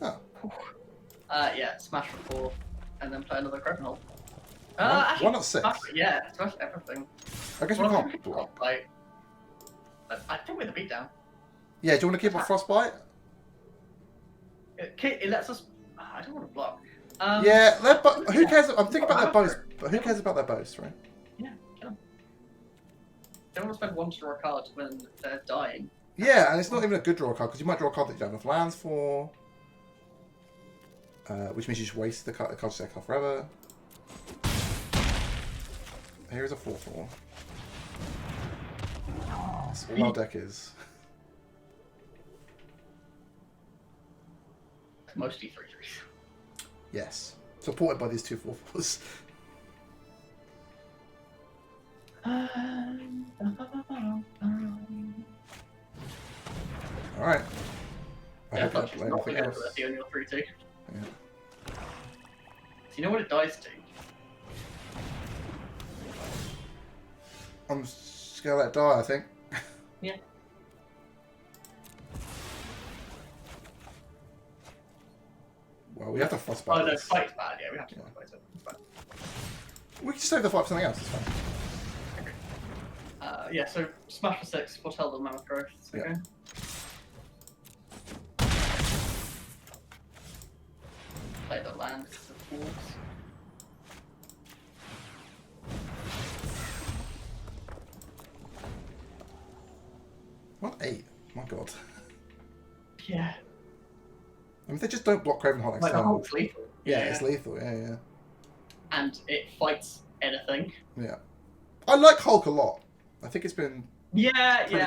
S1: Oh.
S2: Yeah, smash for 4, and then play another Craven Hulk.
S1: One at 6.
S2: Yeah, smash everything.
S1: I guess we can't block.
S2: Like, I think we're the beatdown.
S1: Yeah, do you want to keep a Frostbite?
S2: It lets us. I don't want to block.
S1: Yeah, who cares? I'm thinking about their bows, but who cares about their bows, right?
S2: Yeah, kill them. They want to spend 1 to draw a card when they're dying.
S1: Yeah, and it's not even a good draw card because you might draw a card that you don't have enough lands for, which means you just waste the card. The card's set forever. Here's a 4/4. That's all our deck is.
S2: Mostly 3/3s.
S1: Yes, supported by these 2 4/4s. All right. I hope I play anything else.
S2: That's the only 3/2.
S1: Yeah.
S2: So you know what it dies to?
S1: I'm just gonna let it die, I think.
S2: Yeah.
S1: Well, we have to frostbite.
S2: Oh, no, fight's bad. Yeah, we have to frostbite it. It's fine.
S1: We can just save the fight for something else. It's fine.
S2: Yeah, so smash for 6, foretell the mammoth growth. Okay. Play the land because of wolves.
S1: What 8? My god.
S2: Yeah.
S1: I mean, they just don't block Craven Heart next
S2: Like the
S1: turn.
S2: Hulk's lethal.
S1: Yeah, it's lethal. Yeah.
S2: And it fights anything.
S1: Yeah. I like Hulk a lot. I think it's been pretty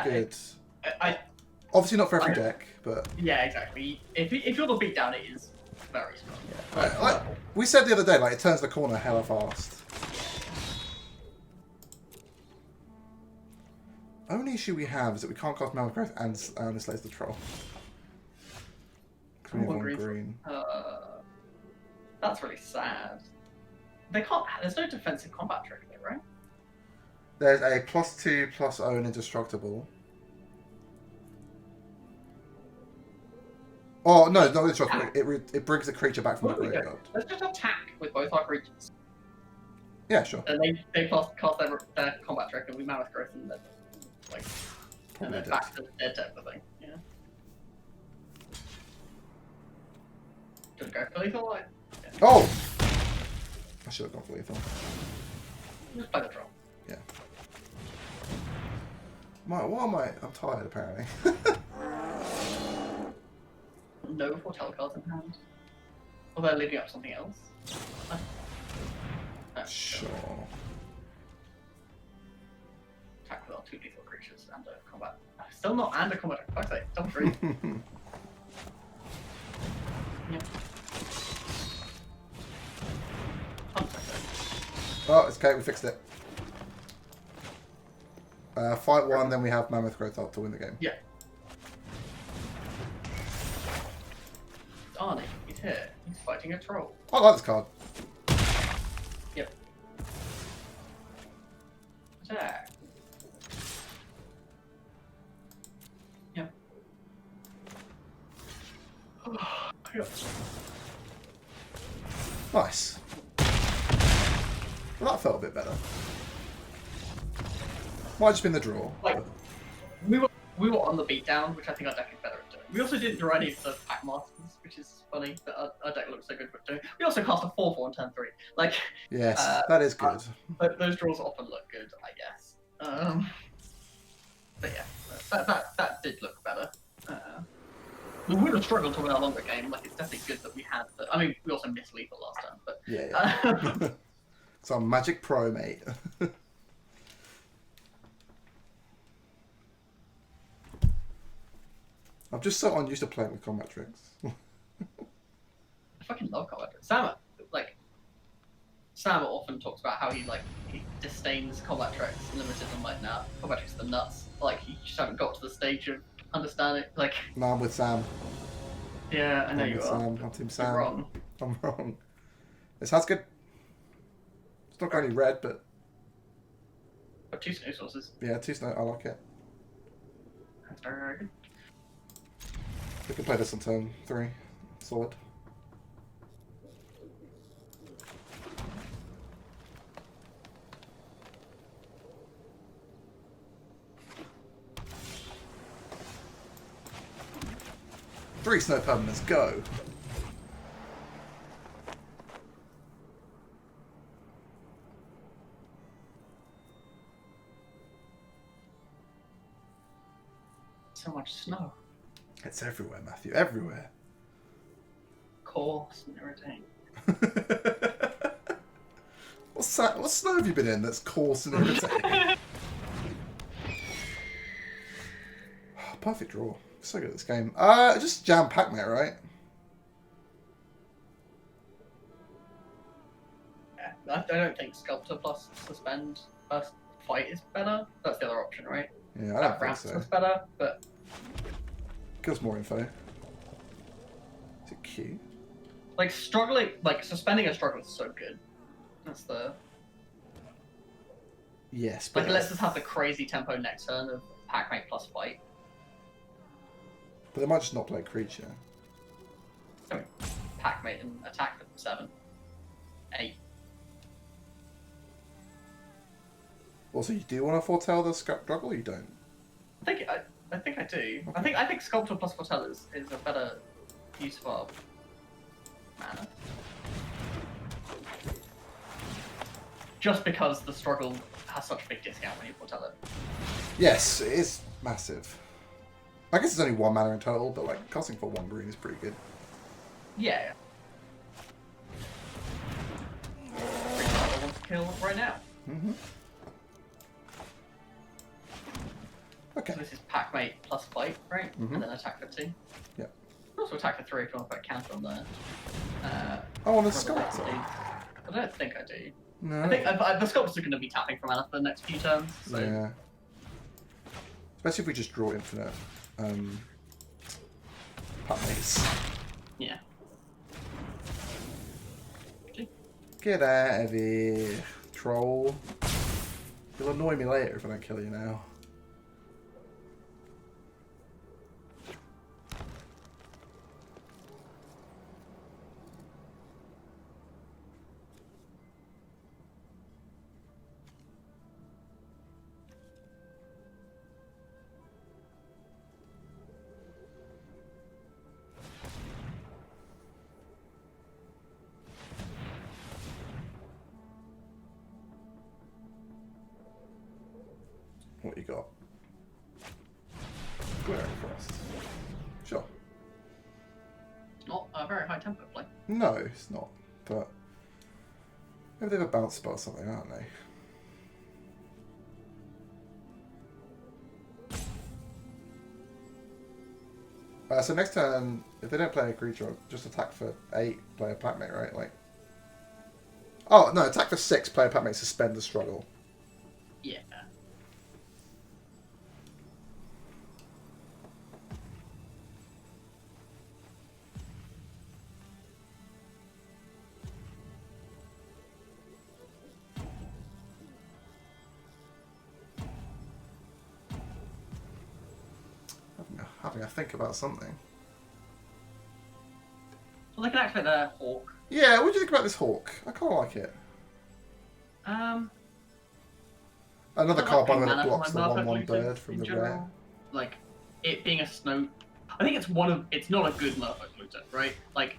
S1: good. Obviously not for every deck, but...
S2: Yeah, exactly. If you're the beatdown, it is very strong.
S1: Yeah. We said the other day, like, it turns the corner hella fast. Only issue we have is that we can't cast Mammoth Growth and this slays the troll. Because we need one green.
S2: That's really sad. They can't. There's no defensive combat trick there, right?
S1: There's a +2/+0 and indestructible. Oh no, not indestructible. It brings the creature back from the graveyard.
S2: Let's just attack with both our creatures.
S1: Yeah, sure.
S2: And they cast their combat trick, and we Mammoth Growth, and then like
S1: probably
S2: and then back to the dead type of thing. Yeah. Should we go for lethal? Yeah.
S1: Oh! I should have gone for lethal.
S2: Just play the draw.
S1: Yeah. What am I? I'm tired, apparently.
S2: No foretell cards in hand. Or they're leaving up something else.
S1: Sure.
S2: Attack with our 2 lethal creatures and a combat. Still not and a combat. Fuck's sake, double 3. Yeah.
S1: Oh, it's okay, we fixed it. Fight 1, then we have Mammoth Growth up to win the game.
S2: Yeah. Arnie, he's here. He's fighting a troll.
S1: I like this card.
S2: Yep. Attack. Yep.
S1: Nice. Well, that felt a bit better. Might have just been the draw.
S2: Like, we were on the beatdown, which I think our deck is better at doing. We also didn't draw any of the pack masters, which is funny that our deck looks so good for doing. We also cast a 4/4 on turn 3. Like,
S1: yes, that is good.
S2: Those draws often look good, I guess. But yeah, that did look better. We would have struggled to win a longer game. Like, it's definitely good that we had. I mean, we also missed lethal last time, but
S1: yeah. It's our Magic Pro, mate. I'm just so unused to playing with combat tricks.
S2: I fucking love combat tricks. Sam often talks about how he disdains combat tricks and limited them. Like, nah, combat tricks are nuts. Like, you just haven't got to the stage of understanding. Like,
S1: no, I'm with Sam.
S2: Yeah, I know you are.
S1: Sam. I'm Team Sam.
S2: You're wrong.
S1: I'm wrong. This sounds good. It's not currently red, but...
S2: Got 2 snow sources.
S1: Yeah, 2 snow. I like it.
S2: That's very, very good.
S1: We can play this on turn 3. Solid. Three snow permanents, go!
S2: So much snow.
S1: It's everywhere, Matthew, everywhere.
S2: Coarse and irritating.
S1: What snow have you been in that's coarse and irritating? Perfect draw. So good at this game. Just jam Pac-Man, right?
S2: Yeah, I don't think Sculptor plus Suspend first fight is better. That's the other option, right?
S1: Yeah, I don't think so.
S2: Is better, but...
S1: Give us more info. Is it Q?
S2: Like, struggling... Like, suspending a struggle is so good. That's the...
S1: Yes, but...
S2: Like, let's just have the crazy tempo next turn of Pac-Mate plus fight.
S1: But they might just not play a creature.
S2: I mean, Pac-Mate and attack for 7. 8.
S1: Also, you do want to foretell the struggle, or you don't?
S2: I think I do.
S1: Okay.
S2: I think Sculptor plus Foretell is a better use of mana. Just because the struggle has such a big discount when you foretell it.
S1: Yes, it is massive. I guess it's only 1 mana in total, but like casting for 1 green is pretty good.
S2: Yeah. I want to kill right now.
S1: Mm-hmm. Okay.
S2: So this is Pack Mate plus Fight, right?
S1: Mm-hmm.
S2: And then attack for 2.
S1: Yeah.
S2: Also attack for 3 if you want to put a counter on there.
S1: Oh, on the Sculptor.
S2: I don't think I do.
S1: No.
S2: I think the Sculptors are going to be tapping for mana for the next few turns. So.
S1: Yeah. Especially if we just draw infinite Pack-Mates.
S2: Yeah.
S1: Get out of here, troll. You'll annoy me later if I don't kill you now. What you got? Glaring Frost. Sure.
S2: It's not a very high tempo play.
S1: No, it's not. But maybe they have a bounce spell or something, aren't they? So next turn, if they don't play a creature, just attack for 8, play a Pack-Mate, right? Like. Oh no, attack for 6, play a Pack-Mate, suspend the struggle.
S2: Yeah.
S1: Having a think about something.
S2: Well, they can activate their Hawk.
S1: Yeah, what do you think about this Hawk? I kind of like it. Another card by the way that blocks the 1/1 bird from the rare.
S2: Like, it being a snow... I think it's not a good Merfolk looter, right? Like,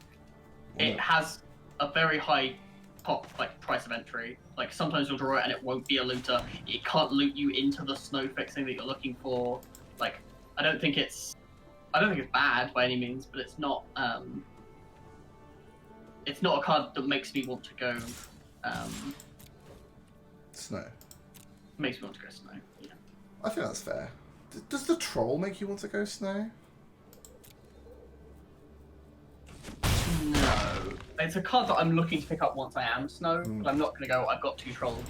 S2: it has a very high price of entry. Like, sometimes you'll draw it and it won't be a looter. It can't loot you into the snow fixing that you're looking for. Like, I don't think it's bad by any means, but it's not a card that makes me want to go
S1: Snow.
S2: Makes me want to go snow. Yeah.
S1: I think that's fair. Does the troll make you want to go snow?
S2: No. It's a card that I'm looking to pick up once I am snow, but I'm not going to go, I've got 2 trolls,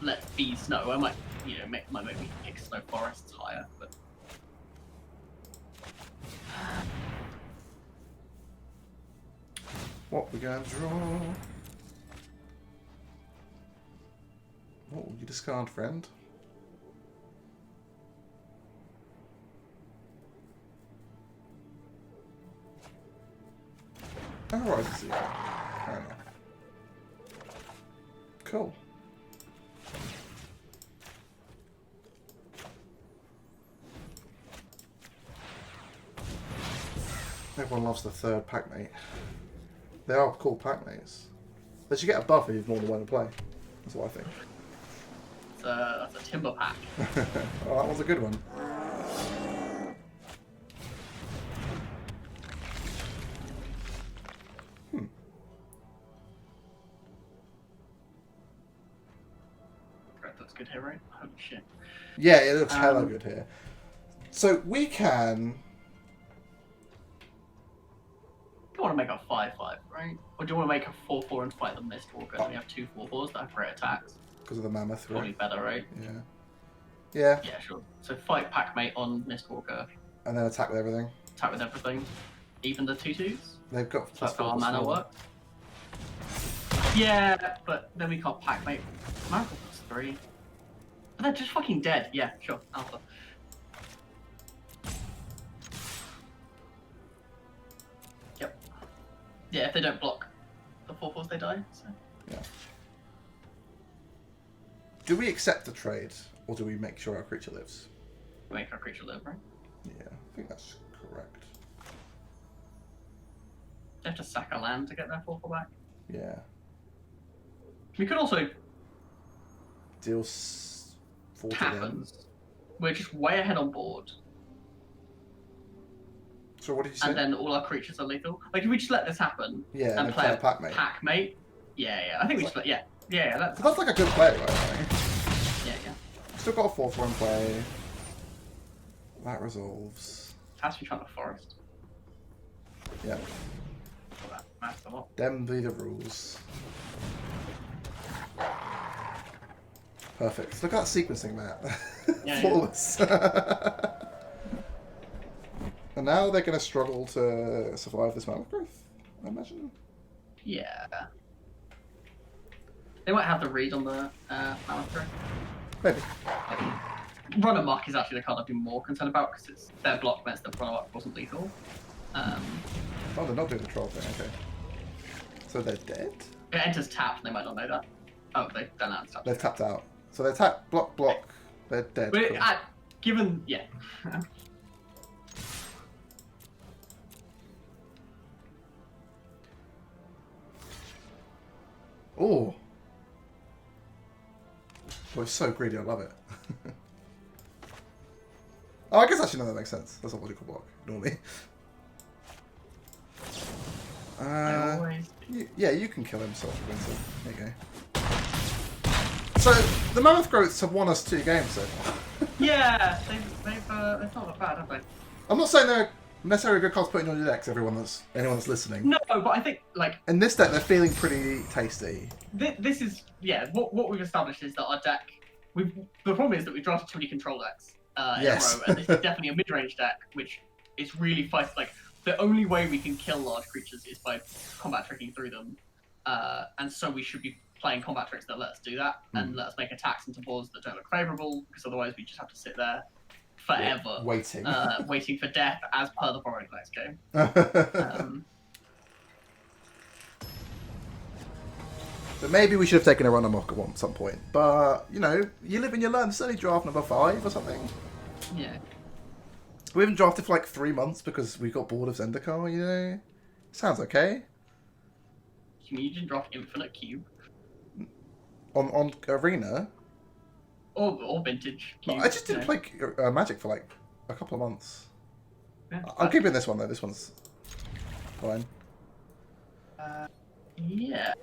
S2: let's be snow. I might, might make me pick snow forests higher, but...
S1: What we gonna draw? What will you discard, friend? Oh, right, I see. Fair enough. Cool. Everyone loves the 3rd Pack-Mate. They are cool Pack-Mates. They should get a buff if you've more than one to play. That's what I think.
S2: That's a Timber Pack.
S1: Oh, that was a good one.
S2: Right, that's good here, right? Holy shit.
S1: Yeah, it looks hella good here. So we can...
S2: You want to make a 5/5, right? Or do you want to make a 4/4 and fight the Mistwalker? Then we have 2 4/4s that have great attacks.
S1: Because of the Mammoth, right?
S2: Probably better, right?
S1: Yeah. Yeah.
S2: Yeah, sure. So fight Pack-Mate on Mistwalker.
S1: And then attack with everything.
S2: Attack with everything. Even the 2/2s.
S1: They've got
S2: So that's how our mana works. Yeah, but then we can't Pack-Mate. Miracle plus 3. But they're just fucking dead. Yeah, sure. Alpha. Yep. Yeah, if they don't block the 4/4s, they die. So.
S1: Yeah. Do we accept the trade, or do we make sure our creature lives?
S2: Make our creature live, right?
S1: Yeah, I think that's correct.
S2: You have to sack a land to get their 4/4 back.
S1: Yeah.
S2: We could also
S1: Deal 4 to them.
S2: Taverns. We're just way ahead on board.
S1: So what did you say?
S2: And then all our creatures are lethal. Like if we just let this happen,
S1: Yeah,
S2: and play a
S1: Packmate.
S2: Packmate. Yeah. I think we just yeah. That's
S1: like a good play, right? I think.
S2: Yeah.
S1: Still got a 4/4 in play. That resolves.
S2: Has to be trying to forest.
S1: Yeah.
S2: Well, that matters a lot.
S1: Them be the rules. Perfect. Look at that sequencing, Matt.
S2: Yeah,
S1: Flawless. And now they're going to struggle to survive this Mammoth Growth, I imagine.
S2: Yeah. They might have the read on the Mammoth Growth.
S1: Maybe.
S2: Run Amok is actually the card I'd be more concerned about because it's their block meant that Run Amok wasn't lethal.
S1: Oh, they're not doing the troll thing, okay. So they're dead?
S2: It enters tapped and they might not know that. Oh, they're now tapped.
S1: They've tapped out. So they're tapped, block. They're dead.
S2: But
S1: Cool.
S2: Given, yeah.
S1: Oh. Boy, it's so greedy, I love it. Oh, I guess actually no, that makes sense. That's a logical block, normally. Yeah, you can kill him, self-defensive. There you go. So, the Mammoth Growths have won us 2 games so far.
S2: Yeah, they've not that bad, have they?
S1: I'm not saying they're necessarily good cards putting on your decks, anyone that's listening.
S2: No, but I think, like...
S1: In this deck, they're feeling pretty tasty.
S2: This is, yeah, what we've established is that our deck... The problem is that we've drafted too many control decks in a row, and this is definitely a mid-range deck, which is really fight. Like, the only way we can kill large creatures is by combat tricking through them, and so we should be playing combat tricks that let us do that, and let us make attacks into boards that don't look favourable, because otherwise we just have to sit there forever.
S1: Waiting.
S2: Waiting for death, as per the Borrowed Flex game.
S1: But maybe we should have taken a run amok at some point. But, you know, you live and you learn. It's only draft number 5 or something.
S2: Yeah.
S1: We haven't drafted for like 3 months because we got bored of Zendikar, you know? Sounds okay.
S2: You didn't draft Infinite Cube?
S1: On Arena?
S2: Or Vintage Cube.
S1: I just didn't play Magic for like a couple of months.
S2: Yeah,
S1: I'm keeping this one though. This one's fine.
S2: Yeah.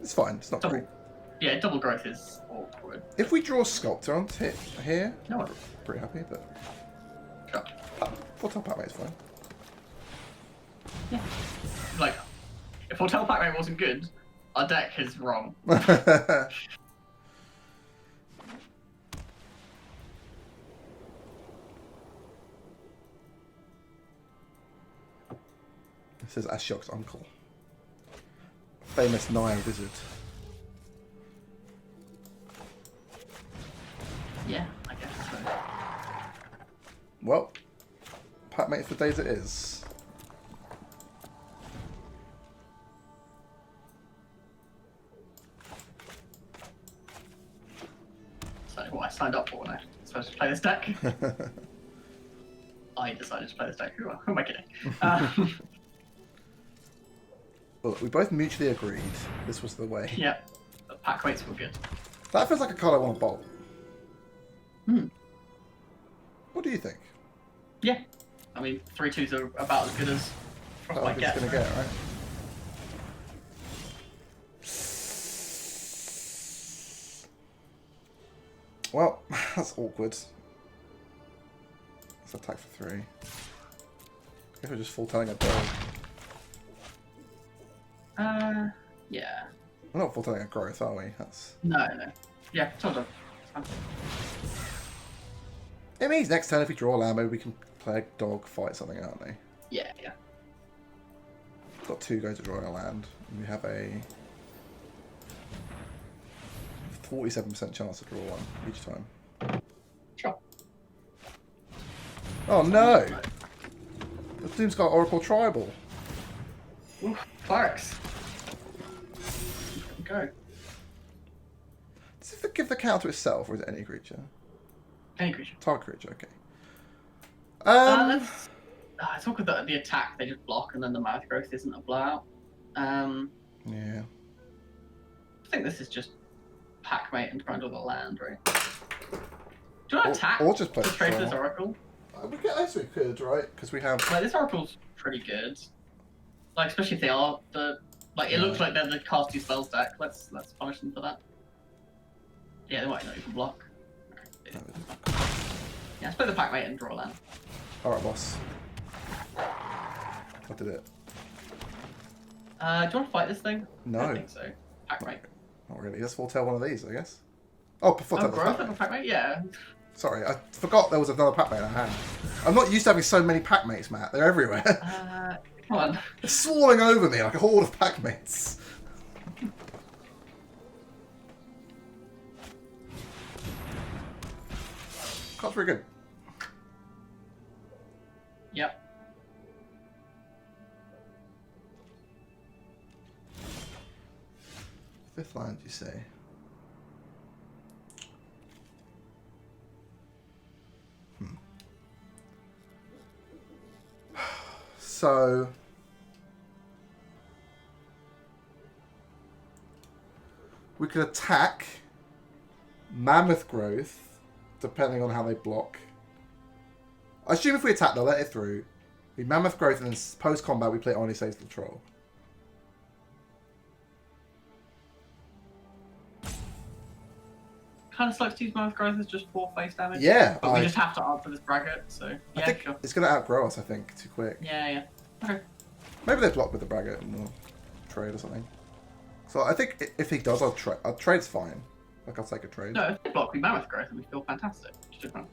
S1: It's fine. It's not great.
S2: Yeah, double growth is awkward.
S1: If we draw Sculptor on here,
S2: No.
S1: I'm pretty happy, but...
S2: Sure.
S1: 4-top Pac-Mate is fine.
S2: Yeah. Like, if Hotel Pac-Mate wasn't good, our deck is wrong.
S1: This is Ashiok's uncle. Famous Naya wizard.
S2: Yeah, I guess so.
S1: Well, Pac-Mate for days it is.
S2: So what I signed up for when I was supposed to play this deck. I decided to play this deck. Who am I kidding?
S1: Look, we both mutually agreed this was the way.
S2: Yeah, the Pac-Mates were good.
S1: That feels like a card I want to bolt. What do you think?
S2: Yeah. I mean, 3/2s are about as good as
S1: That's
S2: I get.
S1: going to get, right? Well, that's awkward. Let's attack for 3. I guess we're just full telling a dog.
S2: Yeah.
S1: We're not full telling a growth, are we? That's...
S2: No. Yeah, sort of.
S1: It means next turn if we draw a land, maybe we can play a dog, fight something, aren't we?
S2: Yeah.
S1: We've got 2 go to drawing a land. And we have a 47% chance to draw one each time.
S2: Sure.
S1: Oh no! The team's got Oracle Tribal.
S2: Oof, Clerics. Go.
S1: give the counter to itself, or is it any creature?
S2: Any creature.
S1: Target creature, okay.
S2: It's all good that the attack they just block and then the mouth growth isn't a blowout.
S1: Yeah.
S2: I think this is just Packmate and grind all the land, right? Do you want to attack?
S1: Or just play
S2: trade this Oracle?
S1: I guess we could, right? Because we have.
S2: Like, this Oracle's pretty good. Like, especially if they are the. Like, it looks like they're the cast 2 spell stack. Let's punish them for that. Yeah, they might not even block. Right. Yeah, let's play the Packmate and draw land.
S1: Alright, boss. I did it.
S2: Do you want to fight this thing?
S1: No.
S2: I don't think so. Packmate.
S1: Not really. Let's foretell one of these, I guess. Oh, foretell the
S2: growth
S1: Packmate.
S2: of a Packmate? Yeah.
S1: Sorry, I forgot there was another Packmate in our hand. I'm not used to having so many Packmates, Matt. They're everywhere.
S2: Come on.
S1: They're swarming over me like a horde of Packmates. Card's very good.
S2: Yep.
S1: Fifth land, you say? So we could attack Mammoth Growth, depending on how they block. I assume if we attack, they'll let it through. We Mammoth Growth, and then post combat we play Only Saves the Troll.
S2: Kind of sucks to use Mammoth Growth as just 4 face damage.
S1: Yeah,
S2: but we just have to answer this bracket, so
S1: I think
S2: sure.
S1: it's going to outgrow us, I think, too quick.
S2: Yeah. Okay.
S1: Maybe they block with the bracket and we'll trade or something. So I think if he does, I'll trade. Trade's fine. Like, I'll take a trade.
S2: No, if they block, we Mammoth Growth and we feel fantastic. Just different.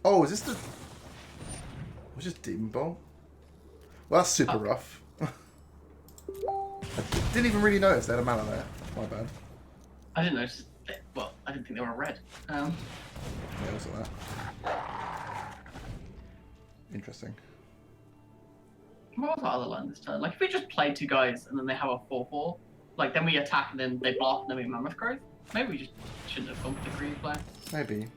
S1: Oh, is this the... Was just Demon Bolt? Well, that's super rough. I didn't even really notice they had a mana there. My bad.
S2: I didn't notice. Well, I didn't think they were red.
S1: Yeah, also that. Interesting.
S2: What was our other line this turn? Like, if we just play 2 guys and then they have a 4/4, like, then we attack and then they block and then we Mammoth Growth? Maybe we just shouldn't have gone for the green play.
S1: Maybe.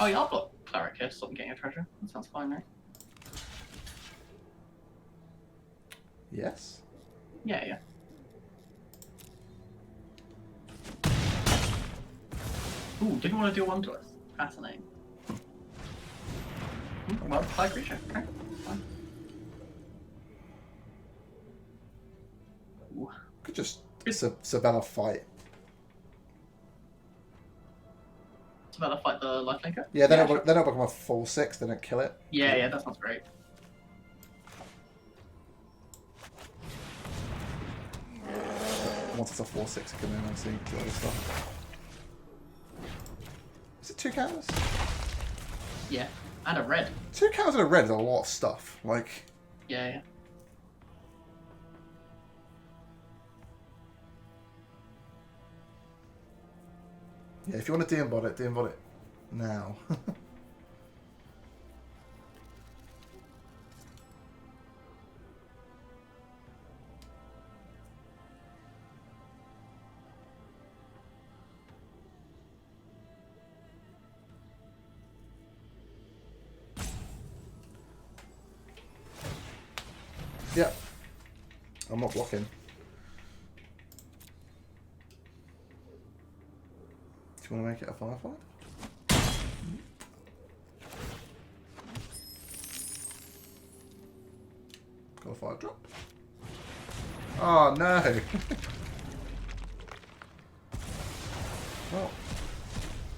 S2: Oh, yeah, I'll block Cleric here to stop them getting a treasure. That sounds fine, right?
S1: Yes.
S2: Yeah. Ooh, didn't want to do 1 to us. Fascinating. Well, play creature. Okay, fine. Ooh.
S1: Could just Savannah fight.
S2: About to fight the lifelinker?
S1: Yeah, they don't become a 4/6. They don't kill it.
S2: Yeah, that sounds great.
S1: Once it's a 4/6, it can then see kill other stuff. Is it 2 counters?
S2: Yeah, and a red.
S1: 2 counters and a red is a lot of stuff. Like.
S2: Yeah.
S1: Yeah, if you want to de-embod it now. Yeah. I'm not blocking. Do you want to make it a 5/5? Got a 5-drop. Oh no! Well,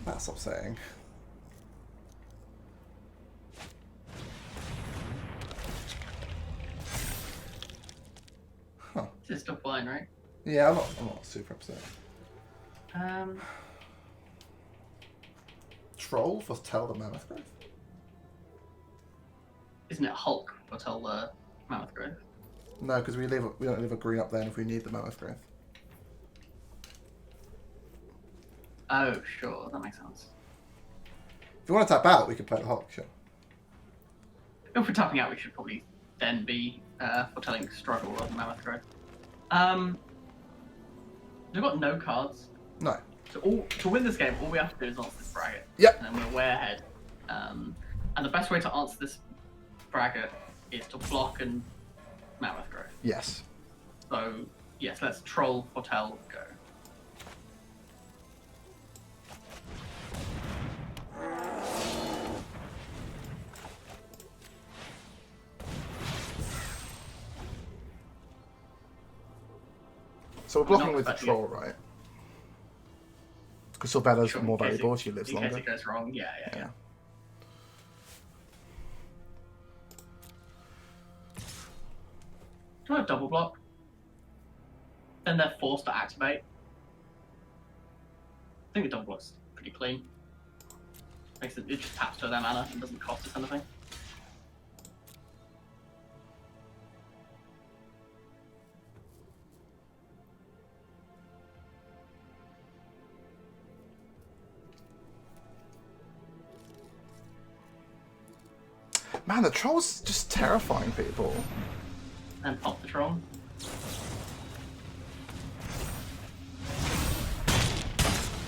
S1: that's upsetting. Huh.
S2: This is still fine, right?
S1: Yeah, I'm not super upset. Troll for Tell the Mammoth Growth?
S2: Isn't it Hulk until the Mammoth Growth?
S1: No, because we don't leave a green up there if we need the Mammoth Growth.
S2: Oh, sure, that makes sense.
S1: If you want to tap out, we can play the Hulk, sure.
S2: If we're tapping out, we should probably then be foretelling Struggle rather than Mammoth Growth. We've got no cards.
S1: No.
S2: So to win this game, all we have to do is answer this bracket.
S1: Yep.
S2: And then we're way ahead. And the best way to answer this bracket is to block and Mammoth Growth.
S1: Yes.
S2: So, yes, let's troll, foretell, go.
S1: So we're blocking with the troll, right? Because Sylvella's more valuable, she lives longer.
S2: In case it goes wrong, yeah. Do I have double block? Then they're forced to activate. I think the double block's pretty clean. Makes it just taps to their mana and doesn't cost us anything.
S1: Man, the troll's just terrifying people.
S2: And pop the troll.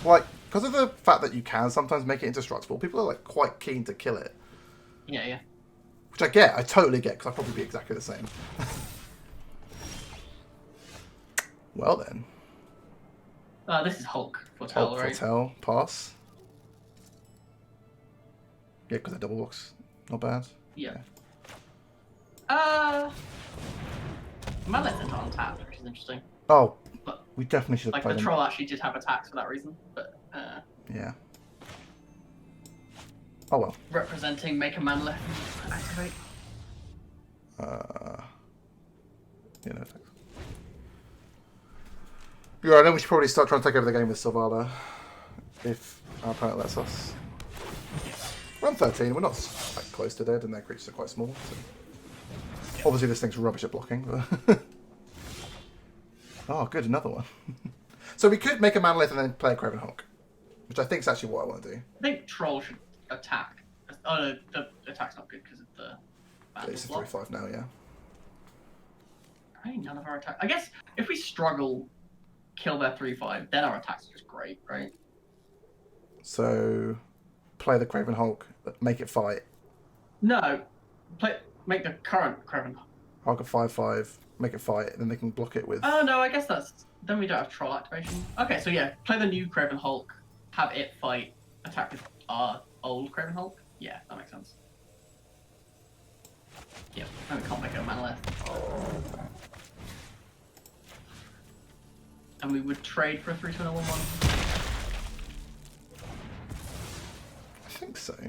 S1: Like, because of the fact that you can sometimes make it indestructible, people are like quite keen to kill it.
S2: Yeah.
S1: Which I get, I totally get, because I'd probably be exactly the same. Well then.
S2: This is Hulk foretell,
S1: Hulk
S2: right?
S1: foretell, pass. Yeah, because the double box, not bad.
S2: Yeah. Mallet's into untapped, which is interesting.
S1: Oh,
S2: but
S1: we definitely should have
S2: like
S1: played
S2: the troll actually did have attacks for that reason, but
S1: yeah. Oh well.
S2: Representing make a manlet activate.
S1: Yeah, no thanks. Yeah, I know we should probably start trying to take over the game with Sylvala, if our opponent lets us. We're on 13, we're not like, close to dead, and their creatures are quite small. So. Yeah. Obviously this thing's rubbish at blocking, but... Oh, good, another one. So we could make a Manolith and then play a Craven Hulk, which I think is actually what I want to do.
S2: I think Troll should attack. Oh no, the attack's not good because of the...
S1: It's a 3/5 now, yeah.
S2: I think none of our attacks... I guess if we struggle, kill their 3/5, then our attacks are just great, right?
S1: So... Play the Craven Hulk, make it fight.
S2: No, make the current Craven
S1: Hulk a 5/5, make it fight, and then they can block it with.
S2: Oh no, I guess that's then we don't have troll activation. Okay, so yeah, play the new Craven Hulk, have it fight, attack with our old Craven Hulk. Yeah, that makes sense. Yeah, and we can't make a mana left. And we would trade for a 3/2 and a 1/1.
S1: I think so. I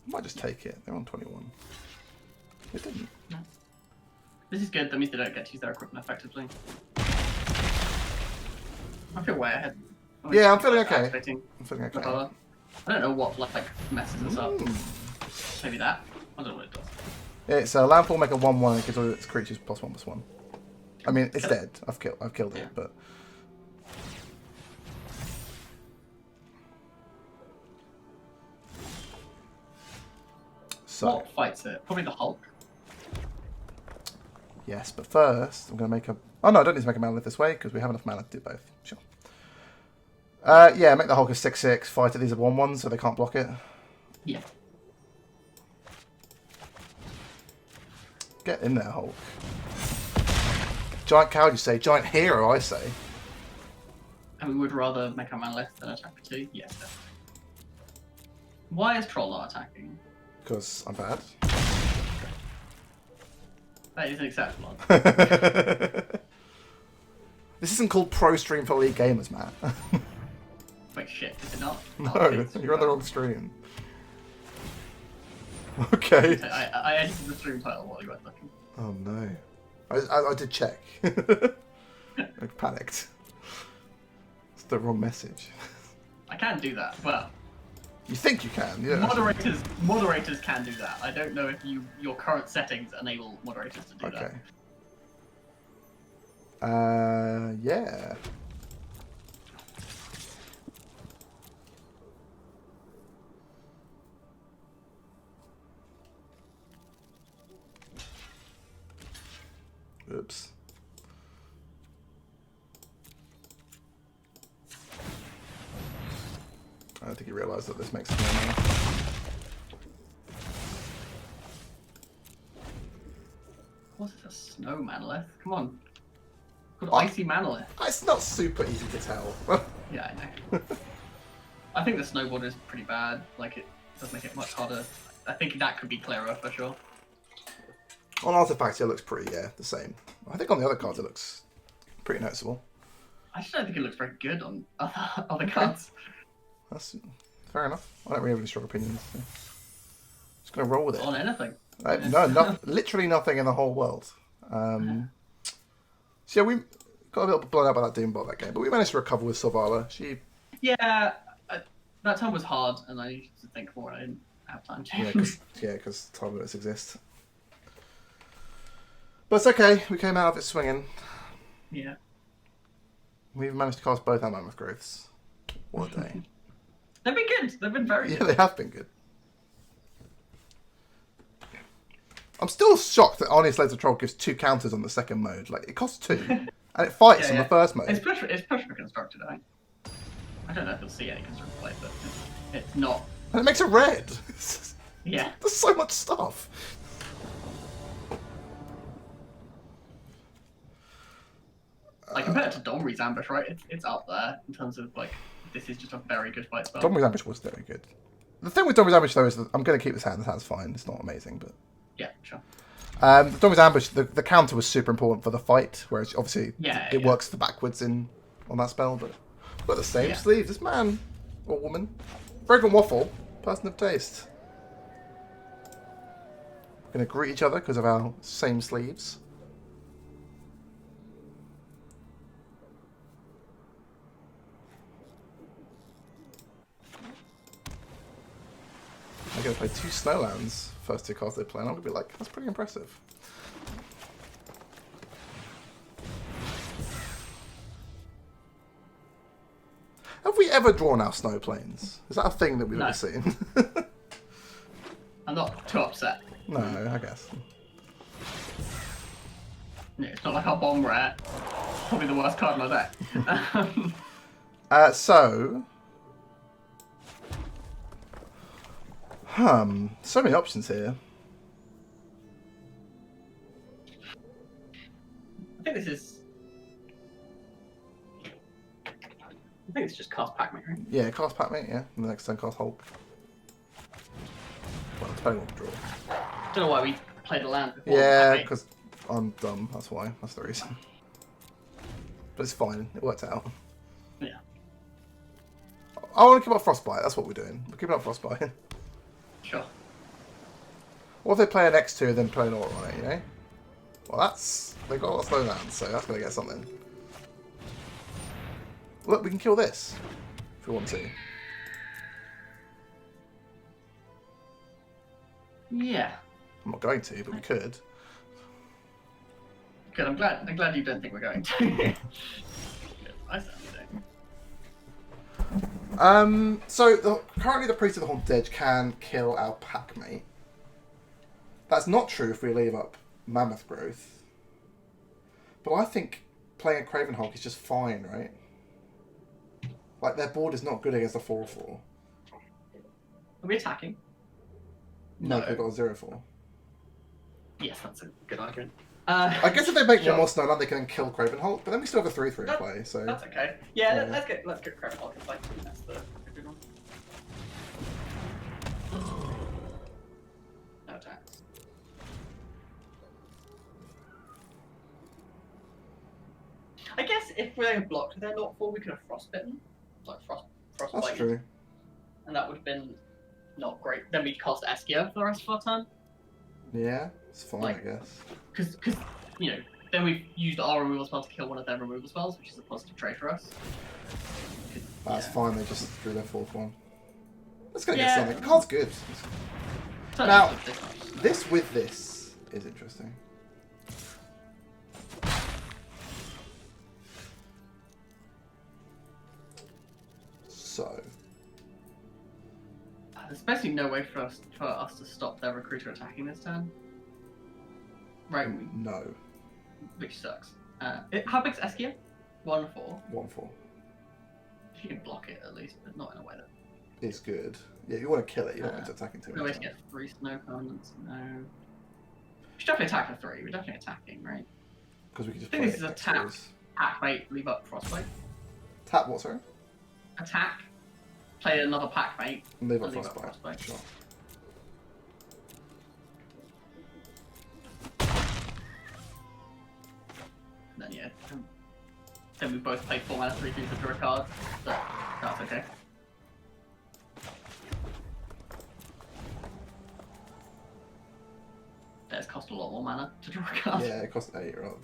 S1: might just take it. They're on 21. It didn't.
S2: No. This is good. That means they don't get to use their equipment effectively. I feel way ahead.
S1: Yeah, I'm feeling okay. I'm feeling okay.
S2: I don't know what like messes us up. Maybe that. I don't know what it does.
S1: It's a landfall, make a 1/1, and it gives all its creatures +1/+1. I mean, it's dead. I've killed it, but. So.
S2: What fights it? Probably the Hulk.
S1: Yes, but first I'm going to make a... Oh no, I don't need to make a Manolith this way because we have enough mana to do both. Sure. Yeah, make the Hulk a 6/6, fight it. These are 1/1, so they can't block it.
S2: Yeah.
S1: Get in there, Hulk. Giant coward, you say. Giant hero, I say.
S2: And we would rather make our mana less than attack for 2? Yes, definitely. Why is Troll not attacking?
S1: Because I'm bad.
S2: That is an exceptional.
S1: This isn't called Pro Stream for League Gamers, Matt.
S2: Wait, shit, is it not?
S1: No, you're on the wrong stream. Okay.
S2: I edited the stream title while you weren't looking.
S1: Oh no. I did check. I panicked. It's the wrong message.
S2: I can do that. Well,
S1: You think you can? Yeah.
S2: Moderators can do that. I don't know if your current settings enable moderators to do that.
S1: Okay. Yeah. Oops. I don't think he realised that this makes it now.
S2: What's this, a snow manolith? Come on. Called icy manolith.
S1: It's not super easy to tell.
S2: Yeah, I know. I think the snowboard is pretty bad. Like, it does make it much harder. I think that could be clearer for sure.
S1: On artifacts, it looks pretty, the same. I think on the other cards, it looks pretty noticeable.
S2: I just don't think it looks very good on other cards.
S1: That's fair enough. I don't really have any strong opinions. So. Just gonna roll with it.
S2: On anything.
S1: No, literally nothing in the whole world. So yeah, we got a little blown out by that Doombot that game, but we managed to recover with Sylvala.
S2: That time was hard, and I used to think more. I didn't have time to.
S1: Because time limits exist. But it's okay. We came out of it swinging.
S2: Yeah.
S1: We've managed to cast both our Mammoth Growths. What a day.
S2: They've been good. They've been very good.
S1: Yeah, they have been good. I'm still shocked that Arnie Slater Troll gives 2 counters on the second mode. Like, it costs 2. And it fights on the first mode.
S2: It's push for constructed, I think. I don't know if you'll see any constructed play, but it's not.
S1: And it makes it red.
S2: Yeah.
S1: There's so much stuff.
S2: Like, compared to Domri's Ambush, right? It's up there in terms of, like, this is just a very good fight spell.
S1: Domri's Ambush was very good. The thing with Domri's Ambush, though, is that I'm going to keep this hand. This hand's fine. It's not amazing, but...
S2: Yeah, sure.
S1: Domri's Ambush, the counter was super important for the fight, whereas, obviously, it works the backwards on that spell, but... We've got the same sleeves. This man, or woman. Fragrant Waffle, person of taste. We're going to greet each other because of our same sleeves. I'm going to play 2 Snowlands first 2 cards they play, and I'm going to be like, that's pretty impressive. Have we ever drawn our snow planes? Is that a thing that we've ever seen?
S2: I'm not too upset.
S1: No, I guess.
S2: Yeah, it's not like our Bomb Rat. Probably the worst card in my deck.
S1: So many options here.
S2: I think it's just cast Pac-Man, right?
S1: Yeah, cast Pac-Man, yeah. And the next turn cast Hulk. Well, depending on the draw.
S2: Don't know why we played a land before.
S1: Yeah, because I'm dumb, that's why. That's the reason. But it's fine, it worked out.
S2: Yeah.
S1: I want to keep up Frostbite, that's what we're doing. We're keeping up Frostbite.
S2: Sure.
S1: What if they play an X2 and then play an Aura on it, you know? Well, they've got a lot of slow lands, so that's going to get something. Look, we can kill this if we want to.
S2: Yeah.
S1: I'm not going to, but we could.
S2: Good. I'm glad you don't think we're going to. Good. I certainly don't.
S1: So currently the Priest of the Haunted Edge can kill our Packmate. That's not true if we leave up Mammoth Growth. But I think playing a Craven Hulk is just fine, right? Like, their board is not good against a 4/4.
S2: Are we attacking?
S1: No, they've got a 0/4.
S2: Yes, that's a good argument.
S1: I guess if they make one more Snowland, they can kill Craven Hulk, but then we still have a 3/3 in play, so...
S2: That's okay. Yeah, let's get Craven Hulk in play. That's the good one. No attacks. I guess if we're blocked with their Lot 4, we could have Frostbitten. Like Frostbite.
S1: That's true.
S2: And that would have been not great. Then we'd cast Eskia for the rest of our turn.
S1: Yeah, it's fine, I guess.
S2: Because then we've used our removal spell to kill one of their removal spells, which is a positive trade for us.
S1: That's fine, they just drew their 4th one. Let's go get something. The card's good. Now, this with this is interesting. So.
S2: There's basically no way for us to stop their recruiter attacking this turn. Right?
S1: No.
S2: Which sucks. How big's Eskia? 1/4.
S1: 1/4.
S2: You can block it at least, but not in a way that
S1: is good. Yeah, you want to kill it. You don't want it to attacking too much.
S2: No way to get 3 snow permanents. No. We should definitely attack for 3. We're definitely attacking, right?
S1: Because we can just.
S2: I think this is a tap. Pack-mate, leave up Frostbite.
S1: Tap what, sorry?
S2: Attack. Play another Pack-mate.
S1: Leave up Frostbite. Sure.
S2: And then yeah. Then we both play 4 mana 3/3 to draw a card. So that's okay. Theirs cost a lot more mana to draw a card.
S1: Yeah, it costs 8 rather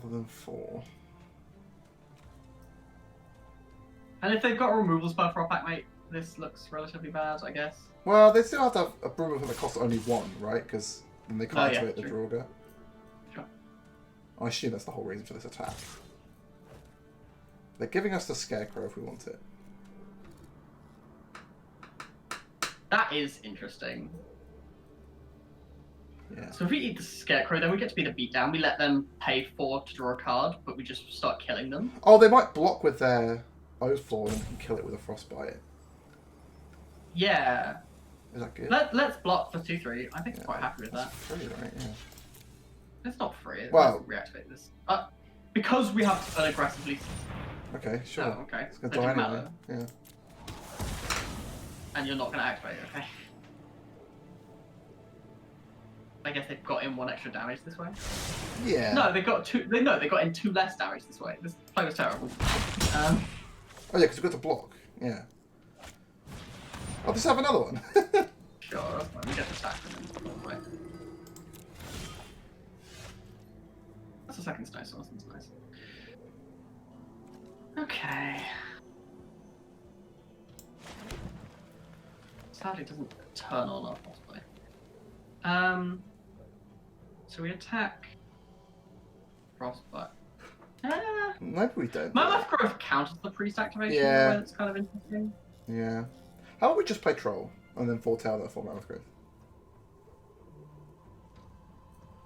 S1: than 4.
S2: And if they've got a removal spell for a Pack-mate, this looks relatively bad, I guess.
S1: Well, they still have to have a removal that costs only 1, right? Because then they can't activate the Draugr.
S2: Sure.
S1: I assume that's the whole reason for this attack. They're giving us the Scarecrow if we want it.
S2: That is interesting.
S1: Yeah.
S2: So if we eat the Scarecrow, then we get to be the beatdown. We let them pay 4 to draw a card, but we just start killing them.
S1: Oh, they might block with their Oathfall and we can kill it with a Frostbite.
S2: Yeah.
S1: Is that good?
S2: Let's block for 2/3. I think I'm quite happy with that.
S1: Free, right? Yeah.
S2: It's not free.
S1: Well,
S2: let's reactivate this. Because we have an aggressively.
S1: Okay, sure.
S2: Oh, okay.
S1: It's gonna die anyway. Yeah.
S2: And you're not gonna activate it, okay? I guess they've got in 1 extra damage this way.
S1: Yeah.
S2: No, they got 2. They got in 2 less damage this way. This play was terrible.
S1: Oh yeah, because we've got to block. Yeah. I'll just have another one.
S2: Sure, that's fine. We get to attack them anyway. That's the second snow source. That's nice. Okay. Sadly, it doesn't turn on our possibly. So we attack Frostbite.
S1: Maybe we don't.
S2: Mammoth Growth counters the priest activation.
S1: Yeah.
S2: That's kind of interesting.
S1: Yeah. How about we just play Troll and then foretell that for Mammoth Growth?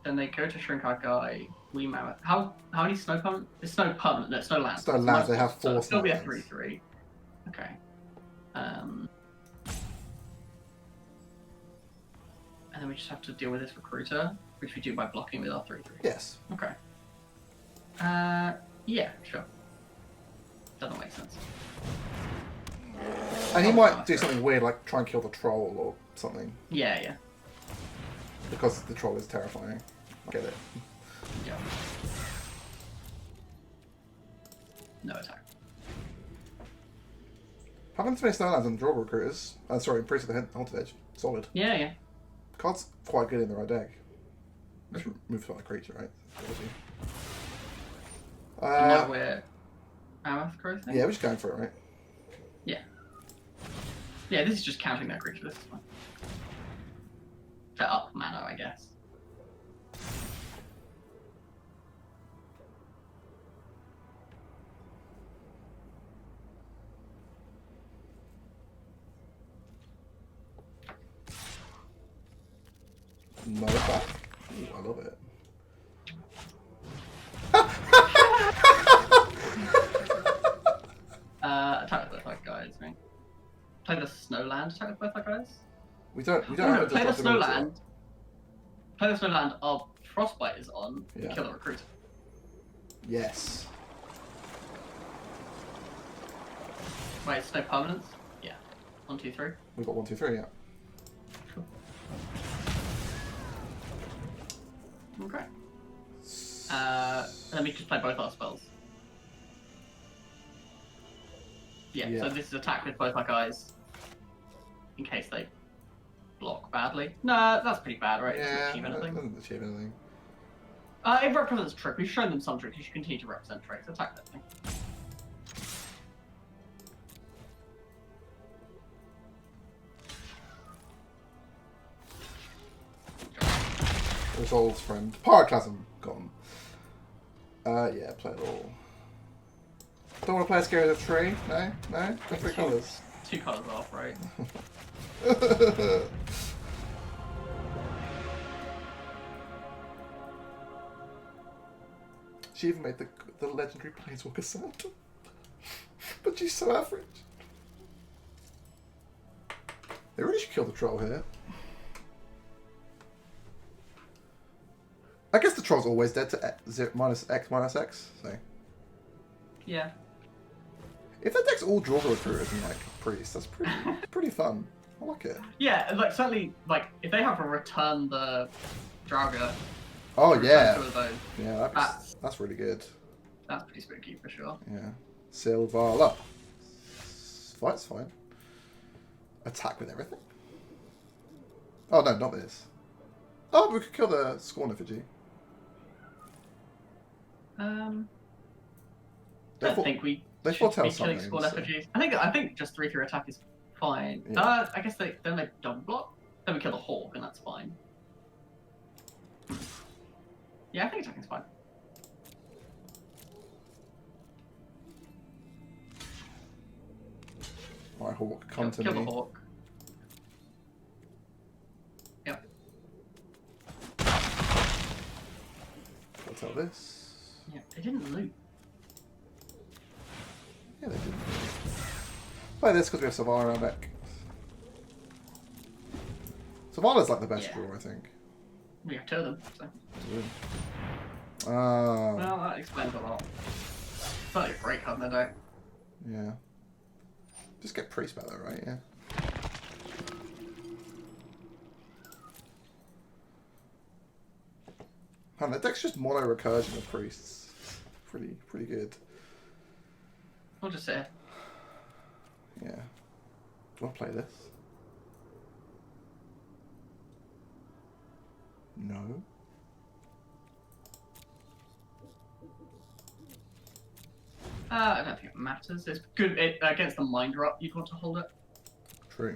S2: Then they go to shrink our guy. We Mammoth. How many snow permanent? It's snow permanent. No, it's snow land.
S1: Snow lands. They have 4
S2: so it'll be a
S1: lands.
S2: 3/3. Okay. And then we just have to deal with this recruiter, which we do by blocking with our 3/3.
S1: Yes.
S2: Okay. Yeah, sure. Doesn't make sense.
S1: And he might do something weird, like try and kill the troll or something.
S2: Yeah, yeah.
S1: Because the troll is terrifying. Get it?
S2: Yeah. No attack.
S1: Having too many Snowlands and Draw Recruiters. Sorry, Priest of the Haunted Edge. Solid.
S2: Yeah, yeah.
S1: Card's quite good in the right deck. Just move to a creature, right?
S2: And now we're Mammoth Growth.
S1: Yeah, we're just going for it, right?
S2: Yeah. Yeah, this is just counting that creature. This is fine. To up mana, I guess.
S1: No attack. Ooh, I love it.
S2: Attack with both our guys, right? Play the Snowland, attack with both our guys?
S1: We don't
S2: No,
S1: have
S2: play the
S1: destructibility.
S2: Snowland. Play the Snowland, our Frostbite is on,
S1: Yeah.
S2: kill the recruiter.
S1: Yes.
S2: Wait, it's no permanence? Yeah. 1, 2, 3.
S1: We've got 1, 2, 3, yeah.
S2: Cool. Okay. Let me just play both our spells. Yeah, so this is attack with both our guys. In case they block badly. No, that's pretty bad, right?
S1: Yeah,
S2: It doesn't achieve
S1: that
S2: anything.
S1: doesn't achieve anything.
S2: It represents trick. We've shown them some tricks. You should continue to represent tricks. Attack that thing.
S1: Resolve's friend. Pyroclasm gone. Yeah, play it all. Don't want to play a scary as a tree? No? No? Just 3 colours.
S2: 2 colours off, right?
S1: She even made the legendary Planeswalker sound. But she's so average. They really should kill the troll here. I guess the troll's always dead to -X. So.
S2: Yeah.
S1: If that deck's all draw recruiters and like priests, that's pretty fun. I like it.
S2: Yeah, like certainly, like if they have to return the Draga.
S1: Oh yeah.
S2: Those,
S1: yeah, that's really good.
S2: That's pretty spooky for sure.
S1: Yeah. Silvala. Fight's fine. Attack with everything. Oh no, not this. Oh, we could kill the Scorn effigy.
S2: I don't think we
S1: they
S2: should
S1: foretell
S2: be killing
S1: something,
S2: Scorn
S1: so.
S2: effigies. I think just 3/3 attack is fine.
S1: Yeah.
S2: I guess they double block. Then we kill the Hawk and that's fine. Yeah, I think attacking is fine.
S1: My Hawk, come to
S2: Kill
S1: me.
S2: the Hawk. Yep.
S1: Foretell this.
S2: Yeah, they didn't loot.
S1: Yeah, they did. Play this because we have Savara in our deck. Savara's like the best draw, I think.
S2: We have 2 of them, so.
S1: Well,
S2: that explains a lot. It's not a great card in their deck.
S1: yeah. Just get priest back there, right? Yeah. Man, that deck's just mono recursion of priests. Pretty good.
S2: I'll just say.
S1: Yeah. Do you want to play this? No.
S2: I don't think it matters. It's good against the mind drop. You'd want to hold it.
S1: True.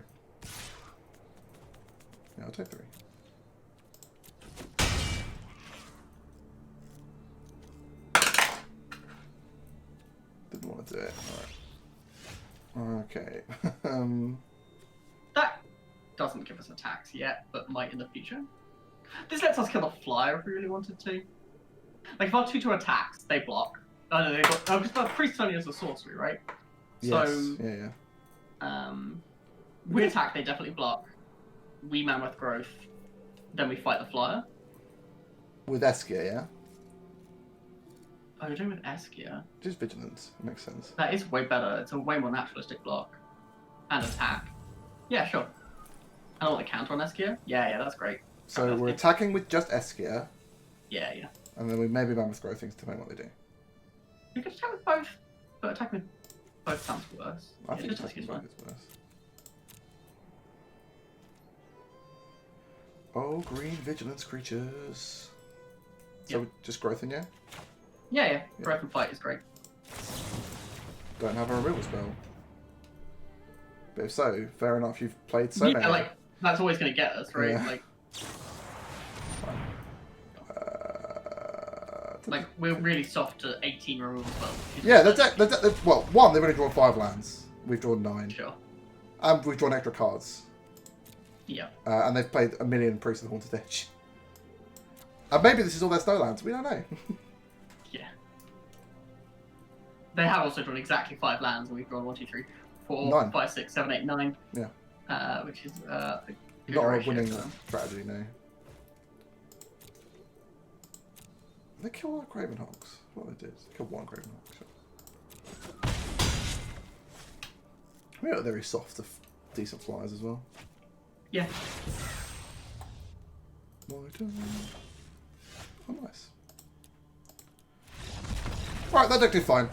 S1: Yeah, I'll take 3. Didn't want to do it. Alright. Okay.
S2: That doesn't give us attacks yet, but might in the future. This lets us kill a flyer if we really wanted to. Like if our 2/2 attacks, they block. Oh no, they got. Oh, because priest only has a sorcery, right?
S1: Yes.
S2: So
S1: Yeah.
S2: We attack, they definitely block. We mammoth growth, then we fight the flyer.
S1: With Eskia, yeah?
S2: Oh, you're doing with Eskia.
S1: Just vigilance. It makes sense.
S2: That is way better. It's a way more naturalistic block. And attack. Yeah, sure. And all the counter on Eskia? Yeah, that's great.
S1: So we're attacking with just Eskia.
S2: Yeah.
S1: And then we maybe mammoth growth things depending on what they do.
S2: You could attack with both, but attacking with both sounds worse.
S1: I think
S2: just
S1: attacking
S2: is
S1: with
S2: fine.
S1: both is worse. Oh, green vigilance creatures. So just growth in, yeah?
S2: Yeah. Growth and fight is great.
S1: Don't have a removal spell. But if so, fair enough, you've played so many.
S2: Like, that's always going to get us, right?
S1: Yeah.
S2: Like, we're really soft to 18 removal spells.
S1: Yeah, well, one, they've only drawn 5 lands. We've drawn 9.
S2: Sure.
S1: And we've drawn extra cards.
S2: Yeah.
S1: And they've played a million Priests of the Haunted Edge. And maybe this is all their Snowlands. We don't know.
S2: Yeah. They have also drawn exactly 5 lands, and we've drawn 1, 2, 3, 4,
S1: 9.
S2: 5, 6, 7, 8, 9.
S1: Yeah.
S2: Which is a good
S1: Not a
S2: ratio
S1: winning
S2: for them.
S1: strategy, no. They kill our Craven Hawks. What they did. They killed 1 Craven Hawk. Sure. We are very soft to decent flyers as well.
S2: Yeah.
S1: My turn. Oh, nice. Right, that deck did fine.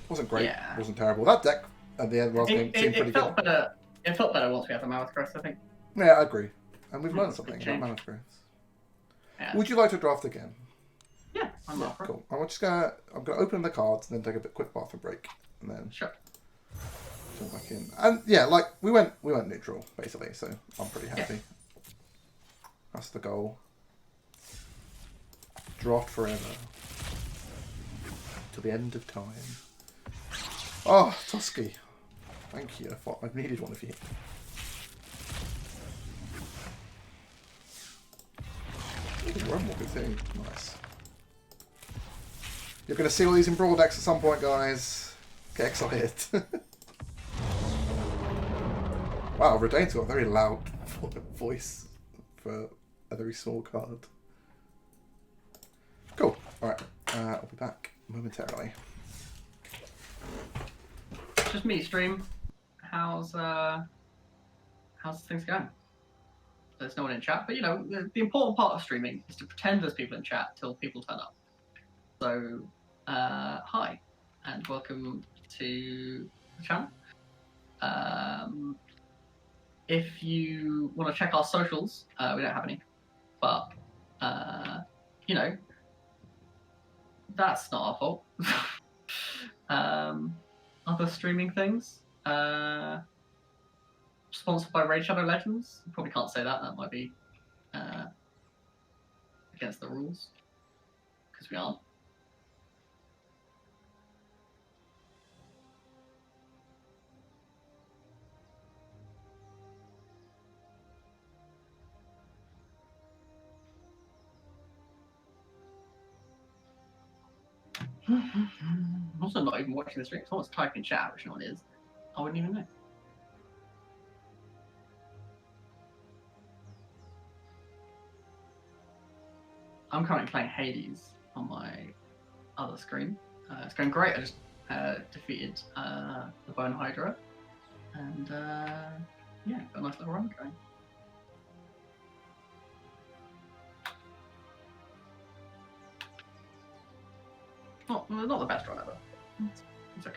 S1: Wasn't great.
S2: Yeah.
S1: Wasn't terrible. That deck at the end of the last game seemed pretty
S2: felt
S1: good.
S2: better. It felt better once we had the Mammoth Crest, I think.
S1: Yeah, I agree. And we've learned something about
S2: change.
S1: Mammoth Growths.
S2: Yeah.
S1: Would you like to draft again?
S2: Yeah, I'm up for it.
S1: Cool. I'm gonna open the cards and then take a quick bathroom break and then
S2: Sure.
S1: jump back in. And yeah, like we went neutral basically, so I'm pretty happy. That's the goal. Draft forever. Till the end of time. Oh, Tusky. Thank you. I thought I needed one of you. One more good thing. Nice. You're going to see all these in Brawl decks at some point, guys. Get excited. Wow, Redane's got a very loud voice for a very small card. Cool. Alright, I'll be back momentarily.
S2: Just me, stream. How's things going? There's no one in chat, but you know, the important part of streaming is to pretend there's people in chat till people turn up. So, hi, and welcome to the channel. If you want to check our socials, we don't have any, but you know, that's not our fault. Other streaming things, sponsored by Raid Shadow Legends. You probably can't say that. That might be against the rules because we aren't. I'm also not even watching the stream. Someone's typing chat, which no one is. I wouldn't even know. I'm currently playing Hades on my other screen. It's going great. I just defeated the Bone Hydra, and yeah, got a nice little run going. Not the best run ever. It's okay.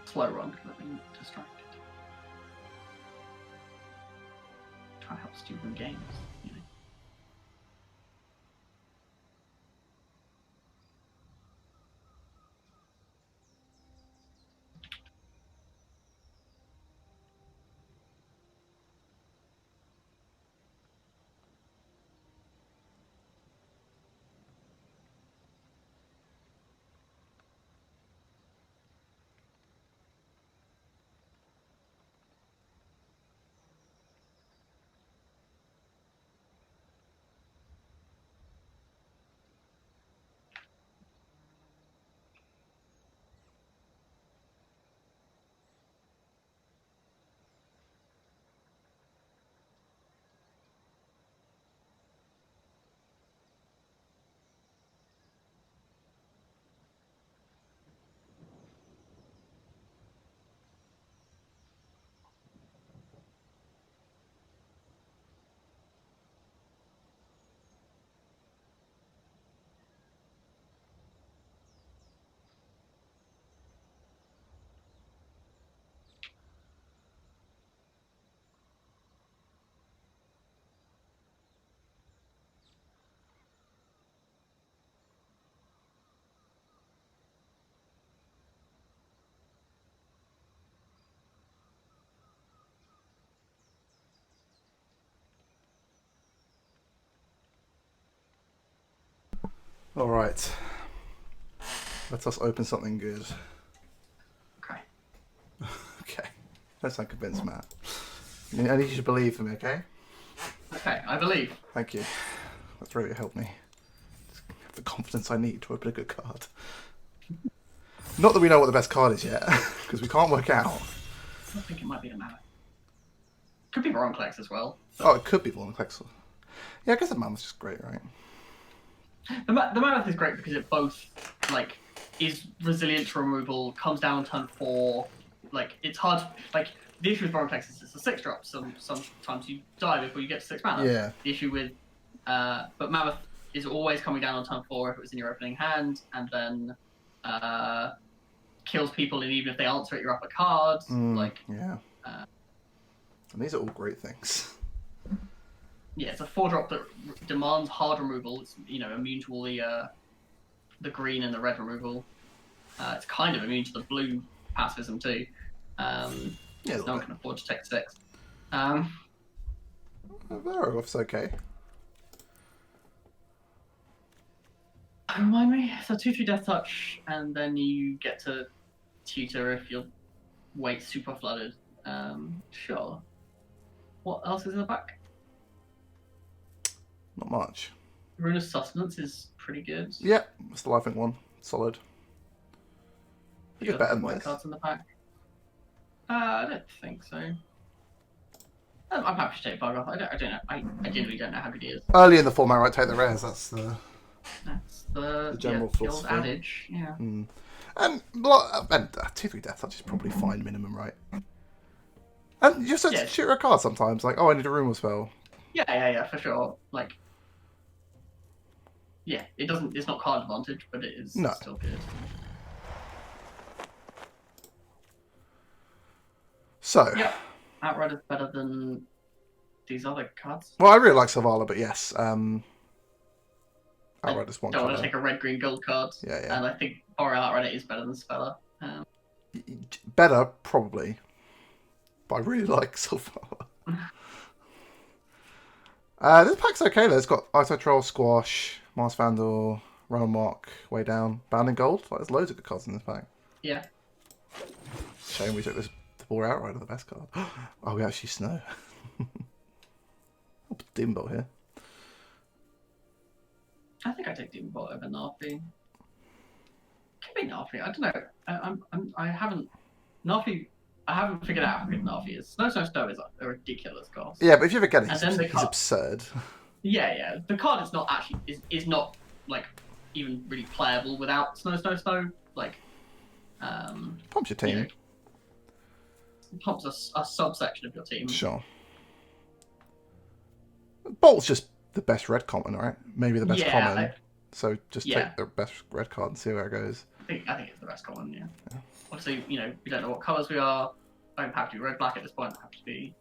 S2: Slow run because I've been distracted. Trying to help Stu win games, you know.
S1: Alright. Let us open something good.
S2: Okay.
S1: Okay. Don't sound convinced, Matt. I need you to believe in me, okay?
S2: Okay, I believe.
S1: Thank you. That's really helped me. Just have the confidence I need to open a good card. Not that we know what the best card is yet, because we can't work out.
S2: I think it might be a Mammoth. Could be Voronclex as well.
S1: Oh, it could be Voronclex. Yeah, I guess the Mammoth's just great, right?
S2: The Mammoth is great because it both, like, is resilient to removal, comes down on turn 4, like, it's hard, like, the issue with Voronclex is it's a 6-drop, sometimes you die before you get to 6 mana.
S1: Yeah.
S2: The issue with, but Mammoth is always coming down on turn 4 if it was in your opening hand, and then, kills people, and even if they answer it, you're up a card,
S1: Yeah. And these are all great things.
S2: Yeah, it's a 4-drop that demands hard removal. It's, you know, immune to all the green and the red removal. It's kind of immune to the blue pacifism too.
S1: Yeah,
S2: no one can afford to take 6.
S1: Varroth's okay.
S2: Remind me. So 2/3 Death Touch, and then you get to tutor if your weight's super flooded. Sure. What else is in the back?
S1: Not much.
S2: Rune of Sustenance is pretty good.
S1: Yeah, it's the Life Link one. Solid. I think it's better than
S2: white
S1: this.
S2: cards in the pack. I don't think so. I'm happy to take Bug off. I don't know. I genuinely don't know how good he is.
S1: Early in the format, right? Take the rares. That's the general
S2: the old adage. Yeah.
S1: And 2/3 Death Touch is probably fine minimum, right? And you just shoot a card sometimes, like, oh, I need a Rumor spell.
S2: Yeah, for sure. Like, yeah, it doesn't. It's not card advantage, but it is still good.
S1: So.
S2: Yeah, Outright is better than these other cards.
S1: Well, I really like Savala, but yes, Outright is one.
S2: Don't want to take a red, green, gold card.
S1: Yeah.
S2: And I think Boreal Outright is better than Speller.
S1: Better, probably. But I really like Savala. This pack's okay though. It's got Ice Troll, Squash, Mars Vandal, Realm Mark, Way Down, Bound in Gold. Like, there's loads of good cards in this pack.
S2: Yeah.
S1: Shame we took this Boar Outright of the best card. Oh, we actually Snow. I'll put Demon Bolt here.
S2: I think I take Demon Bolt over Narfi. Could be Narfi. I don't know. I haven't Narfi. I haven't figured out how good Narfi is. Snow is a ridiculous cost.
S1: Yeah, but if you ever get it, he's absurd.
S2: Yeah. The card is not actually is not like even really playable without Snow. Like,
S1: pumps your team.
S2: Pumps a subsection of your team.
S1: Sure. Bolt's just the best red common, right? Maybe the best common. So just take the best red card and see where it goes.
S2: I think it's the best common, yeah. Obviously, we don't know what colours we are. I don't have to be red-black at this point. I have to be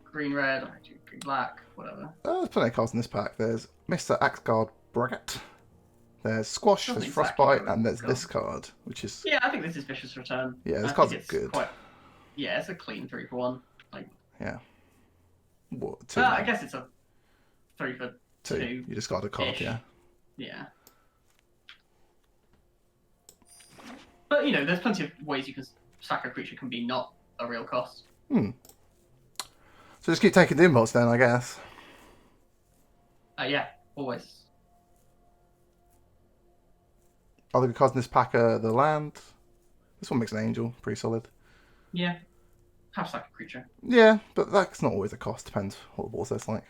S2: green-red, I have to be green-black, whatever.
S1: There's plenty of cards in this pack. There's Mr. Axgard Bracket. There's Squash, there's Frostbite, and there's this card, which is...
S2: Yeah, I think this is Vicious Return.
S1: Yeah, this card's good.
S2: Yeah, it's a clean 3 for 1. Like...
S1: Yeah. What, 2?
S2: I guess it's a 3 for 2.
S1: You just got a card, yeah.
S2: Yeah. But, there's plenty of ways you can sack a creature can be not a real cost.
S1: So just keep taking the inbox then, I guess.
S2: Yeah, always.
S1: Other good cards in this pack are the land. This one makes an angel, pretty solid.
S2: Yeah. Have sack a creature.
S1: Yeah, but that's not always a cost, depends what the board says like.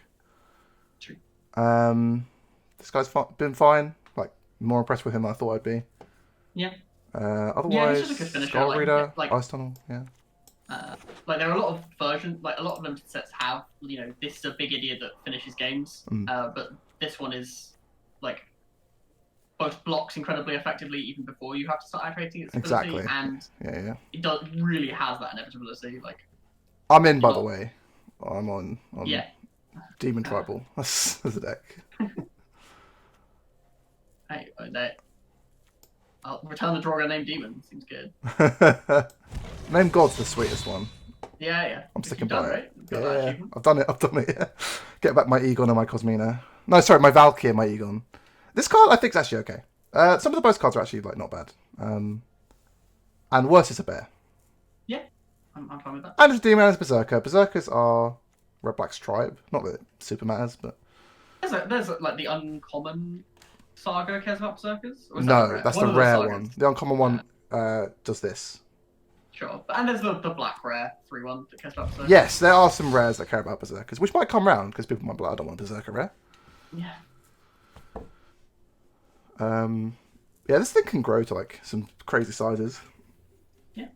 S2: True.
S1: This guy's been fine. Like, more impressed with him than I thought I'd be.
S2: Yeah.
S1: Otherwise,
S2: he's just a good finisher.
S1: Skull Reader, Ice Tunnel, yeah.
S2: There are a lot of versions, a lot of limited sets have, this is a big idiot that finishes games, but this one is, both blocks incredibly effectively even before you have to start activating its ability, and it really has that inevitability.
S1: I'm in, by the way. I'm on Demon Tribal. That's a deck.
S2: Hey, I'll return the drawer named Demon. Seems good.
S1: Name God's the sweetest one.
S2: Yeah.
S1: I'm sticking by it. Yeah, I've done it. Yeah. Get back my Egon and my Cosmina. No, sorry, my Valkyrie and my Egon. This card I think is actually okay. Some of the boss cards are actually not bad. And worse is a bear.
S2: Yeah, I'm fine with that.
S1: And just Demon as Berserker. Berserkers are Red Black's tribe. Not that it super matters, but
S2: there's the uncommon Saga cares about Berserkers?
S1: No, that's the rare one. The uncommon one does this.
S2: Sure. And there's the black rare 3/1 that cares about Berserkers.
S1: Yes, there are some rares that care about Berserkers, which might come round because people might be like, I don't want a Berserker rare.
S2: Yeah.
S1: This thing can grow to some crazy sizes.
S2: Yeah.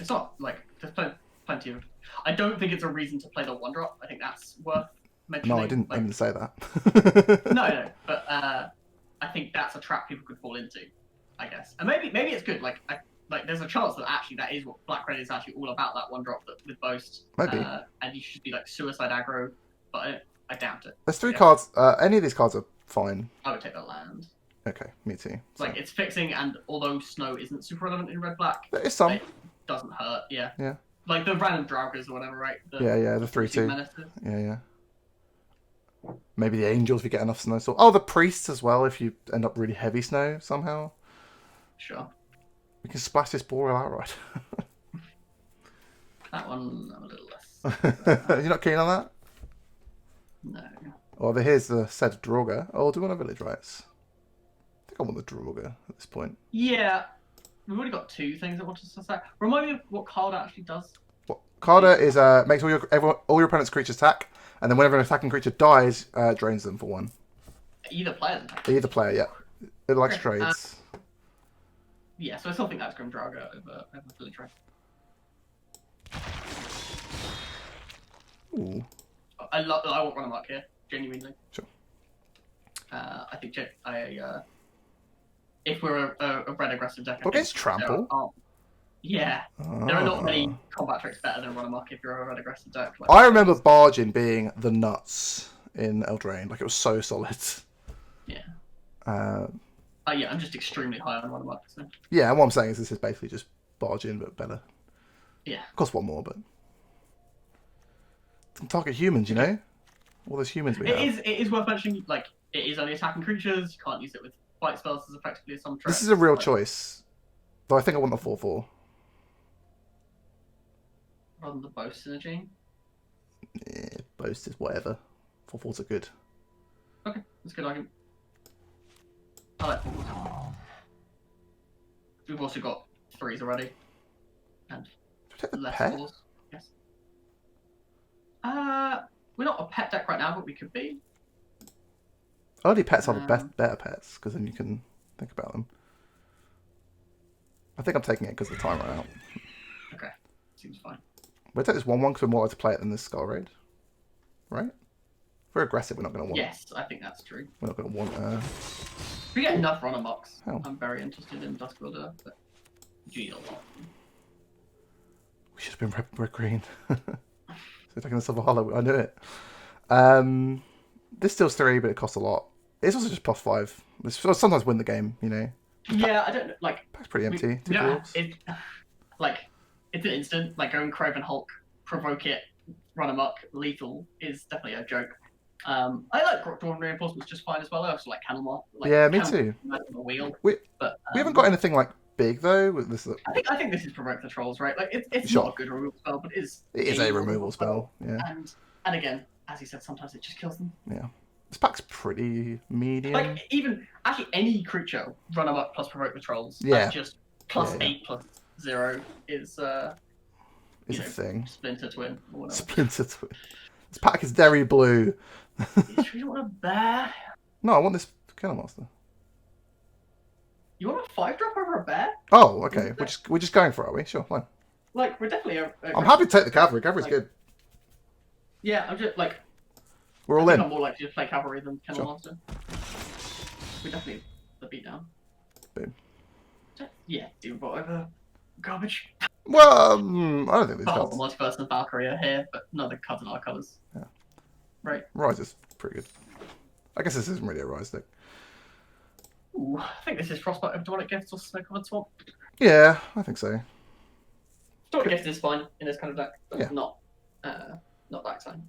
S2: It's not there's plenty of... I don't think it's a reason to play the 1-drop. I think that's worth mentioning.
S1: No, I didn't say that.
S2: No, but I think that's a trap people could fall into, I guess. And maybe it's good. There's a chance that actually that is what Black Red is actually all about, that 1-drop with Boast.
S1: Maybe.
S2: And you should be suicide aggro, but I doubt it.
S1: There's 3 cards. Any of these cards are fine.
S2: I would take the land.
S1: Okay, me too.
S2: So. It's fixing, and although Snow isn't super relevant in Red Black,
S1: there is some.
S2: it doesn't hurt. Yeah.
S1: Yeah.
S2: like the random Draugrs or whatever, right?
S1: The
S2: the
S1: 3/2.
S2: menaces.
S1: Yeah. Maybe the angels if you get enough snow. Oh, the priests as well if you end up really heavy snow somehow.
S2: Sure.
S1: We can splash this ball outright.
S2: That one I'm a little less.
S1: You're not keen on that?
S2: No.
S1: Oh, but here's the said Draugr. Oh, do we want a village rights? I think I want the Draugr at this point.
S2: Yeah. We've already got 2 things that want us to sack. Remind me of what Kaldheim actually does.
S1: What Kaldheim is makes all your opponent's creatures attack, and then whenever an attacking creature dies, drains them for 1.
S2: Either player.
S1: Either player, yeah. It likes trades.
S2: Yeah, so I still think that's Grim Draugr over Village Rights.
S1: Ooh.
S2: I want run amok here, genuinely.
S1: Sure.
S2: I think if we're a red aggressive deck,
S1: What against trample?
S2: There are not many combat tricks better than run amok if you're a red aggressive deck. Like,
S1: I remember barging being the nuts in Eldraine. Like, it was so solid.
S2: Yeah.
S1: Yeah,
S2: I'm just extremely high on run amok. So.
S1: Yeah, and what I'm saying is this is basically just barging, but better.
S2: Yeah.
S1: Costs 1 more, but can target humans, you know. All those humans we have.
S2: It is worth mentioning. Like, it is only attacking creatures. You can't use it with fight spells as effectively as some tricks.
S1: This is a real choice, though. I think I want the 4/4.
S2: Rather than the boast synergy.
S1: Yeah, boast is whatever. 4/4s are good.
S2: Okay, that's a good argument. I like 4/4s. We've also got 3s already. And less 4s. Yes. We're not a pet deck right now, but we could be.
S1: Early pets are the better pets, because then you can think about them. I think I'm taking it because the time ran out.
S2: Okay, seems fine.
S1: We'll take this 1/1 because we're more likely to play it than this Skull Raid. Right? If we're aggressive, we're not going to want.
S2: Yes, I think that's true.
S1: We're not going to want.
S2: If we get enough run amoks, I'm very interested in Dusk Builder, but you need a lot.
S1: We should have been red green. So taking the Silver Hollow, I knew it. This steals 3, but it costs a lot. It's also just +5. This will sometimes win the game, you know.
S2: Yeah, I don't know. Like,
S1: pack's pretty empty.
S2: It's an instant. Like, going Craven Hulk, provoke it, run amok, lethal is definitely a joke. I like Drawn Reinforcements just fine as well. I also like Candlemark.
S1: Yeah, me too. We haven't got anything like big though. With this,
S2: I think this is provoke the trolls, right? Like, it's not a good removal spell, but it is
S1: a removal spell. Yeah.
S2: And again, as you said, sometimes it just kills them.
S1: Yeah. This pack's pretty medium.
S2: Like, even actually any creature run amok plus provoke the trolls.
S1: Yeah.
S2: That's just +8/+0 is a
S1: thing.
S2: Splinter Twin or whatever.
S1: Splinter Twin. This pack is very blue.
S2: You sure you want a bear?
S1: No, I want this Killer Master.
S2: You want a 5-drop over a bear?
S1: Oh, okay. We're just going for it, are we? Sure, fine.
S2: Like, we're definitely.
S1: I'm happy to take the cavalry. Cavalry's good.
S2: Yeah, I'm just like.
S1: We're all in.
S2: I'm more likely to play cavalry than Kennel Monster. We definitely the beatdown.
S1: Boom.
S2: Yeah, Demon Bot over garbage.
S1: Well, I don't think these
S2: cards. Multiverse and Valkyrie are here, but none of the cards in our colours.
S1: Yeah.
S2: Right.
S1: Rise is pretty good. I guess this isn't really a Rise deck.
S2: Ooh, I think this is Frostbite of Demonic Gifts or Snow Covered Swamp.
S1: Yeah, I think so.
S2: Demonic Gifts is fine in this kind of deck, but not that time.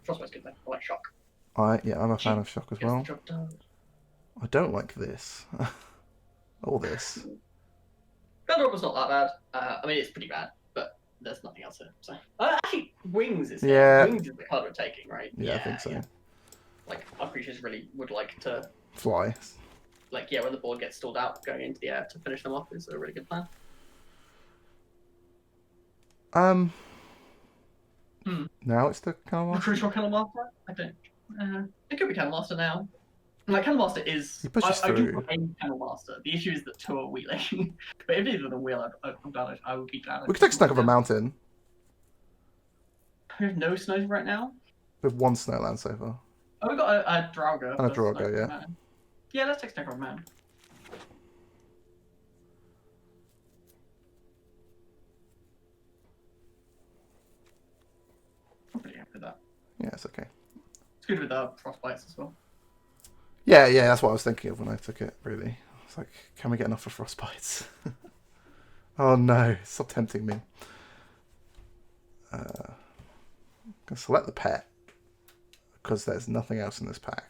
S2: Frostbite's good though. I like Shock.
S1: I'm a fan of Shock as well. I don't like this. All this.
S2: Gunnerdrop was not that bad. I mean, it's pretty bad, but there's nothing else here. So actually, Wings is Wings is the card we're taking, right?
S1: Yeah, I think so.
S2: Yeah. Like, our creatures really would like to
S1: fly.
S2: Like, yeah, when the board gets stalled out, going into the air to finish them off is a really good plan.
S1: Now it's the Kennel Master?
S2: Crucial Kennel Master? I don't. It could be Kennel Master now. Like, Kennel Master is. I do prefer Kennel Master. The issue is that 2 are wheeling. But if either of them wheel, I'm glad I would be glad.
S1: We could take Snug of a Mountain.
S2: We have no snows right now.
S1: We have 1 Snowland so far.
S2: Oh, we've got a Draugr.
S1: And a Draugr, yeah.
S2: Man. Yeah, let's take Snug of a Man. I'm pretty happy with that.
S1: Yeah, it's okay.
S2: It's good with Frostbites as well.
S1: Yeah, that's what I was thinking of when I took it, really. It's like, can we get enough for Frostbites? Oh no, stop tempting me. Can select the pet because there's nothing else in this pack.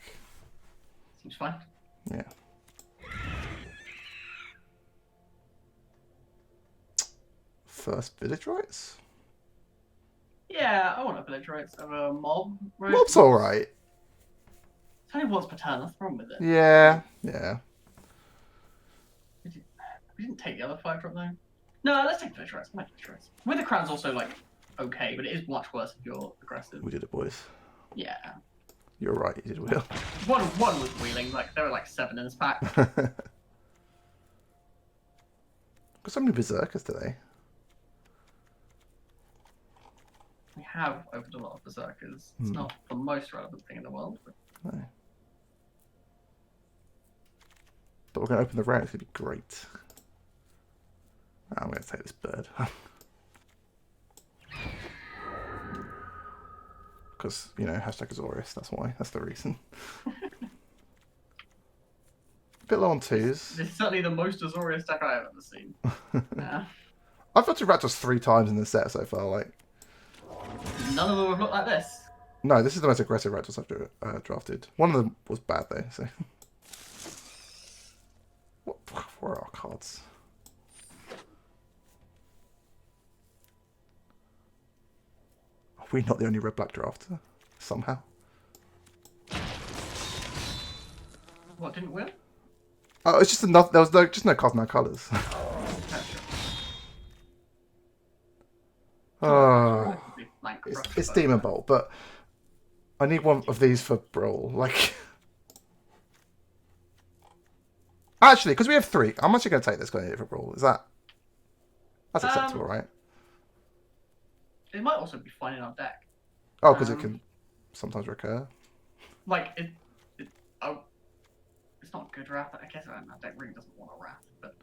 S2: Seems fine.
S1: Yeah. First village rights?
S2: Yeah, I want a village rights of a mob. Right?
S1: Mob's alright.
S2: It's only once per turn, that's the problem with it.
S1: Yeah, yeah.
S2: We didn't take the other 5-drop though. No, let's take village rights. Village rights. With the crown's also like okay, but it is much worse if you're aggressive.
S1: We did it, boys.
S2: Yeah.
S1: You're right, you did wheel.
S2: One was wheeling, like there were like 7 in this pack.
S1: Got so many berserkers today.
S2: We have opened a lot of berserkers. It's not the most relevant thing in the world. But...
S1: No. But we're going to open the round, it's going to be great. I'm going to take this bird. Because, you know, hashtag Azorius, that's why. That's the reason. A bit low on 2s.
S2: This is certainly the most Azorius deck I've ever seen. Yeah.
S1: I've got to Raptors 3 times in this set so far, like...
S2: None of them have looked like this.
S1: No, this is the most aggressive Raptors I've drafted. One of them was bad, though, so... Where are our cards? Are we not the only red-black drafter? Somehow?
S2: What, didn't win?
S1: Oh, it's just enough. There was just no cards, no colours. Oh, it's Demon Bolt, but I need one of these for Brawl. Like, actually, because we have 3, I'm actually going to take this guy for Brawl. That's acceptable, right?
S2: It might also be fine in our deck.
S1: Oh, because it can sometimes recur.
S2: Like it's not good wrath. I guess our deck really doesn't want a wrath, but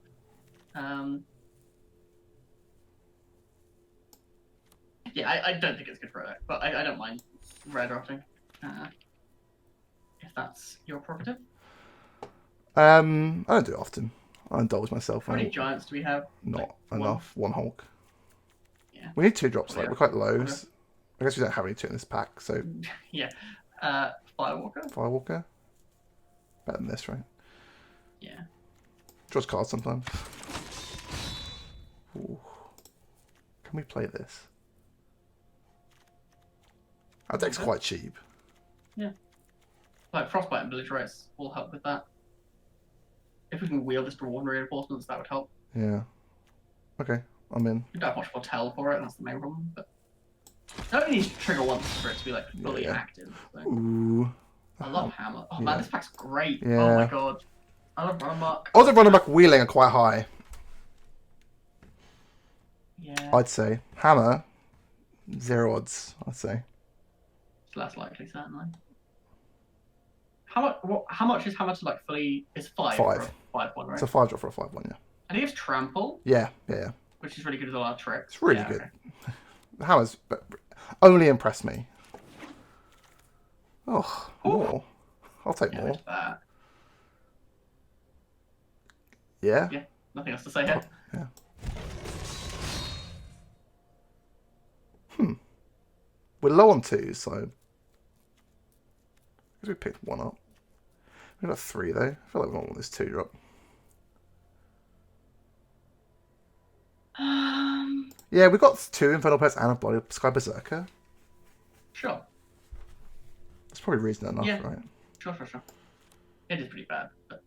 S2: yeah, I don't think it's good for a deck, but I don't mind rare drafting. If that's your prerogative.
S1: I don't do it often. I indulge myself.
S2: How many giants do we have?
S1: Not enough. One Hulk.
S2: Yeah.
S1: We need 2 drops. Like we're quite low. Okay. I guess we don't have any 2 in this pack, so.
S2: Yeah. Firewalker.
S1: Firewalker. Better than this, right?
S2: Yeah.
S1: Draws cards sometimes. Ooh. Can we play this? Our deck's quite cheap.
S2: Yeah. Like Frostbite and Village Rights will help with that. If we can wheel this to one reinforcements, that would help.
S1: Yeah. Okay, I'm in.
S2: We don't have much foretell for it, that's the main problem. But it only needs to trigger once for it to be like fully active. So.
S1: Ooh.
S2: I love Hammer. Oh man, this pack's great.
S1: Yeah.
S2: Oh my god. I love Run Amok.
S1: Odds of Run Amok wheeling are quite high.
S2: Yeah.
S1: I'd say. Hammer, 0 odds, I'd say.
S2: It's less likely, certainly. How much is Hammer to like fully... It's 5 for a 5-1, right?
S1: It's a 5-drop for a 5-1, yeah.
S2: And he has Trample.
S1: Yeah.
S2: Which is really good as a lot of tricks.
S1: It's really good. Okay. Hammer's only impressed me. Oh, more. I'll take more. Yeah?
S2: Yeah, nothing else to say here.
S1: Yeah. We're low on 2, so... I guess we picked 1 up. We got 3, though. I feel like we don't want this 2-drop. Yeah, we got 2 Infernal Pets and a Bloody Sky Berserker.
S2: Sure.
S1: That's probably reason enough, right?
S2: Sure. It is pretty bad, but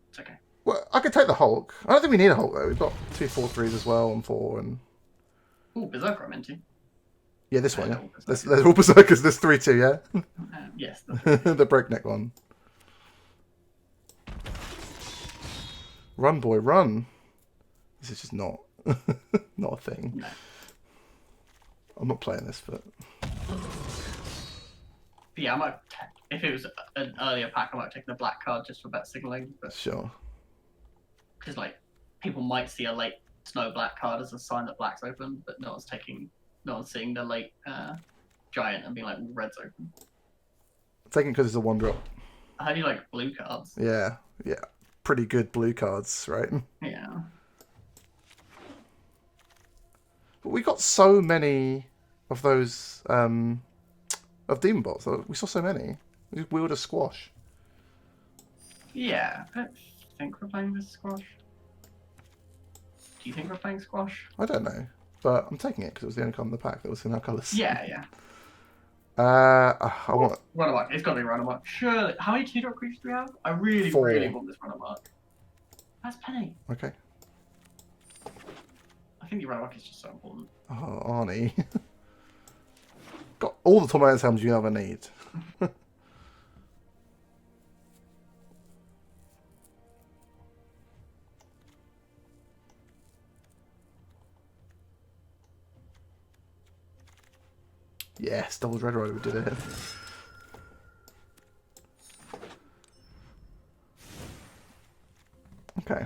S2: it's okay.
S1: Well, I could take the Hulk. I don't think we need a Hulk, though. We've got 2 4/3s as well, and 4, and...
S2: Ooh, Berserker I'm into.
S1: Yeah, this one, yeah. There's all Berserkers. There's 3-2, yeah?
S2: Yes.
S1: The breakneck one. Run, boy, run. This is just not a thing.
S2: No.
S1: I'm not playing this, but
S2: yeah, I might. If it was an earlier pack, I might have taken the black card just for better signaling. But
S1: sure.
S2: Because like people might see a late snow black card as a sign that black's open, but no one's seeing the late giant and being like red's open.
S1: Taking because it's a 1-drop.
S2: I heard you like blue cards.
S1: Yeah. Pretty good blue cards, right?
S2: Yeah.
S1: But we got so many of those of demon bots. We saw so many. We wielded a squash.
S2: Yeah, I don't think we're playing this squash. Do you think we're playing squash?
S1: I don't know, but I'm taking it because it was the only card in the pack that was in our colours.
S2: Yeah, yeah.
S1: I want
S2: Run amok. It's got to be run amok. Surely. How many 2-drop creatures do we have? I really,
S1: 4.
S2: really want this run amok. That's Penny.
S1: Okay.
S2: I think the run amok is just so important.
S1: Oh, Arnie. Got all the Tormentor's Helms you ever need. Yes, double Red Rider, we did it. Okay.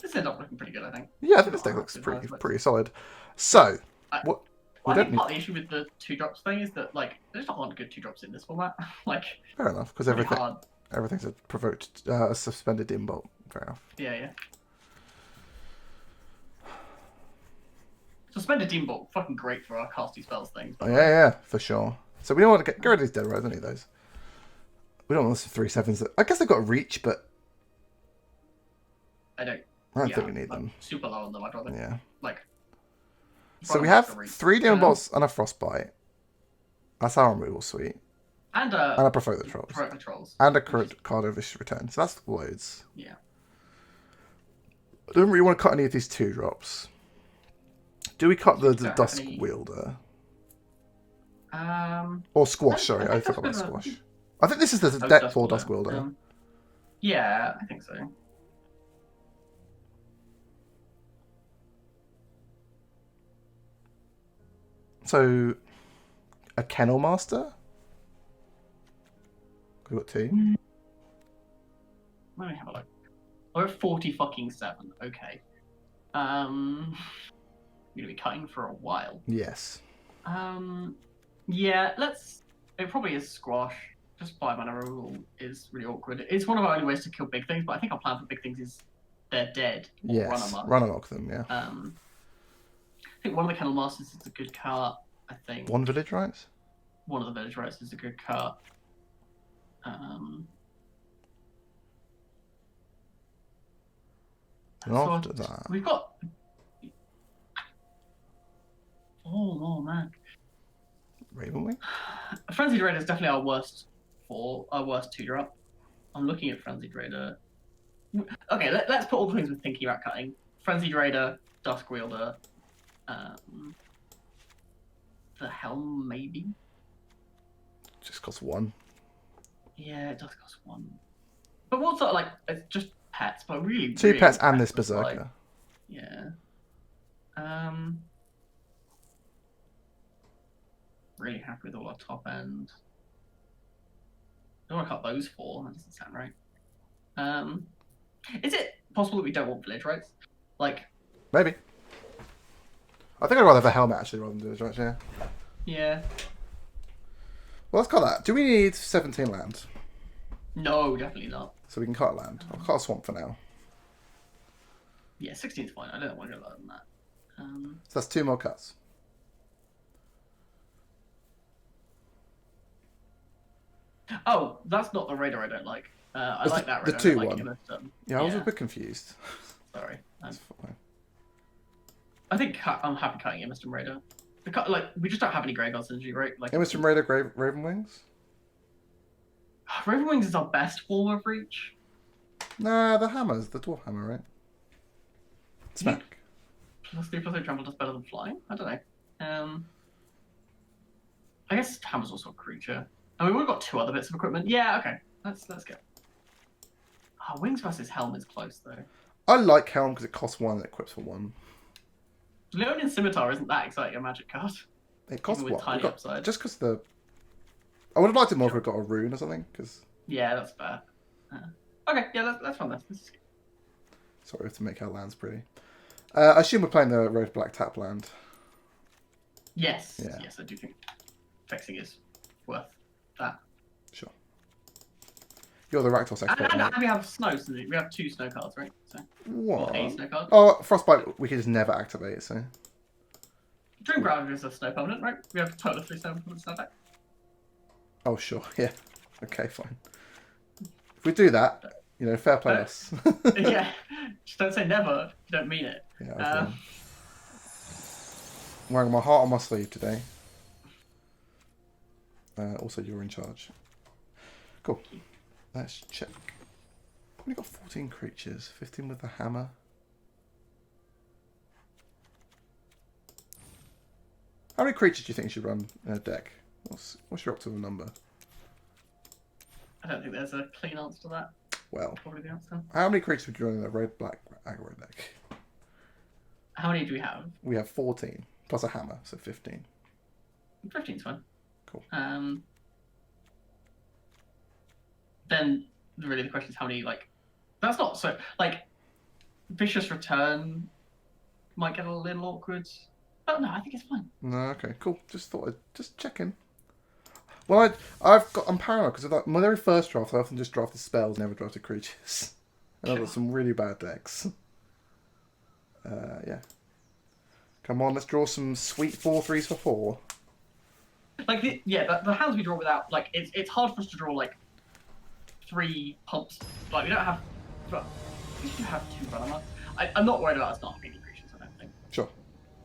S2: This ended up looking pretty good, I think.
S1: Yeah, I think this deck looks pretty solid. So, what?
S2: I think part of the issue with the 2-drops thing is that like there's not a lot of good 2-drops in this format. Like
S1: fair enough, because everything's a provoked, a suspended dim bolt. Fair enough.
S2: Yeah, yeah. Suspended Demon Bolt, fucking great for our casty spells things.
S1: Oh, yeah, for sure. So we don't want to get rid of these dead rows, any of those. We don't want those 3/7s. I guess they've got reach, but
S2: I don't
S1: think we need them.
S2: Super low on them, I'd rather.
S1: Yeah.
S2: Like.
S1: So we have 3 demon bolts and a frostbite. That's our removal suite.
S2: And
S1: a provoke the trolls.
S2: Provoke the trolls.
S1: And a card of vicious return. So that's loads.
S2: Yeah.
S1: I don't really want to cut any of these 2-drops. Do we cut the Dusk Wielder? Or Squash, sorry. I forgot about Squash. I think this is the deck for Dusk Wielder.
S2: Yeah, I think so.
S1: So, a Kennel Master? We've got 2.
S2: Let me have a look. We're at 40 fucking 7. Okay. We're gonna be cutting for a while.
S1: Yes.
S2: Yeah, it probably is Squash. Just 5 mana removal is really awkward. It's one of our only ways to kill big things, but I think our plan for big things is they're dead.
S1: Yes. Run amok them, yeah.
S2: I think one of the Kennel Masters is a good card. I think.
S1: One Village Rites?
S2: One of the Village Rites is a good card.
S1: After that,
S2: we've got 4 more, man.
S1: Ravenwing?
S2: Frenzied Raider is definitely our worst 2-drop. I'm looking at Frenzied Raider. Okay, let's put all the things we're thinking about cutting. Frenzied Raider, Dusk Wielder, the Helm, maybe?
S1: Just costs 1.
S2: Yeah, it does cost 1. But what's that, like, it's just pets, but really...
S1: 2
S2: really
S1: pets and this Berserker.
S2: Like, yeah. Really happy with all our top end. I don't want to cut those 4, that doesn't sound right. Is it possible that we don't want Village Rites? Like...
S1: Maybe. I think I'd rather have a helmet actually rather than Village Rites, yeah.
S2: Yeah.
S1: Well, let's cut that. Do we need 17 land?
S2: No, definitely not.
S1: So we can cut a land. I'll cut a swamp for now.
S2: Yeah, 16's fine. I don't want to go lower than that.
S1: So that's 2 more cuts.
S2: Oh, that's not the Raider I don't like. I like that Raider.
S1: The 2
S2: like
S1: one. Yeah, I was a bit confused.
S2: Sorry.
S1: That's fine.
S2: I think I'm happy cutting Emerson Raider. Like, we just don't have any Graveyard Synergy, right? Like,
S1: Emerson Raider, Ravenwings?
S2: Ravenwings is our best form of reach.
S1: Nah, the hammer's the dwarf hammer, right? Smack.
S2: +3/+8 trample does better than flying? I don't know. I guess hammer's also a creature. I mean, we've got 2 other bits of equipment. Yeah, okay. Let's go. Wings versus Helm is close, though.
S1: I like Helm because it costs 1 and it equips for 1.
S2: Leonian Scimitar isn't that exciting a magic card.
S1: It costs
S2: with
S1: 1.
S2: tiny upside.
S1: Just because the... I would have liked it more if it got a rune or something. Cause...
S2: Yeah, that's fair. Okay, yeah, that's fine.
S1: Sorry, we have to make our lands pretty. I assume we're playing the Red Black Tap land.
S2: Yes.
S1: Yeah.
S2: Yes, I do think fixing is worth that.
S1: Sure. You're the Rakdos expert.
S2: And we have snow, so we have 2 snow cards, right? So,
S1: what?
S2: Or a snow card.
S1: Oh, Frostbite, we can just never activate, so.
S2: Dreamground is a snow permanent, right? We have total 3 snow permanents in our deck.
S1: Oh, sure, yeah. Okay, fine. If we do that, you know, fair play us.
S2: Yeah, just don't say never if you don't mean it.
S1: Yeah, I'm wearing my heart on my sleeve today. Also, you're in charge. Cool. Let's check. We've only got 14 creatures, 15 with the hammer. How many creatures do you think you should run in a deck? What's your optimum number?
S2: I don't think there's a clean answer to that.
S1: Well,
S2: Probably the answer.
S1: how many creatures would you run in a red-black aggro deck?
S2: How many do we have?
S1: We have 14, plus a hammer, so 15.
S2: 15's fine.
S1: Cool.
S2: Then really the question is how many, like, that's not so, like, Vicious Return might get a little awkward. But no, I think it's fine.
S1: No, okay, cool. Just thought I'd just check in. Well, I'm paranoid because like my very first draft, I often just drafted spells, never drafted creatures. And I've got some really bad decks. Yeah. Come on, let's draw some sweet 4/3s for 4.
S2: Like the hands we draw without, like, it's hard for us to draw like 3 pumps. Like we don't have, but we do have 2 runner. I'm not worried about us not having any creatures. I don't think.
S1: Sure.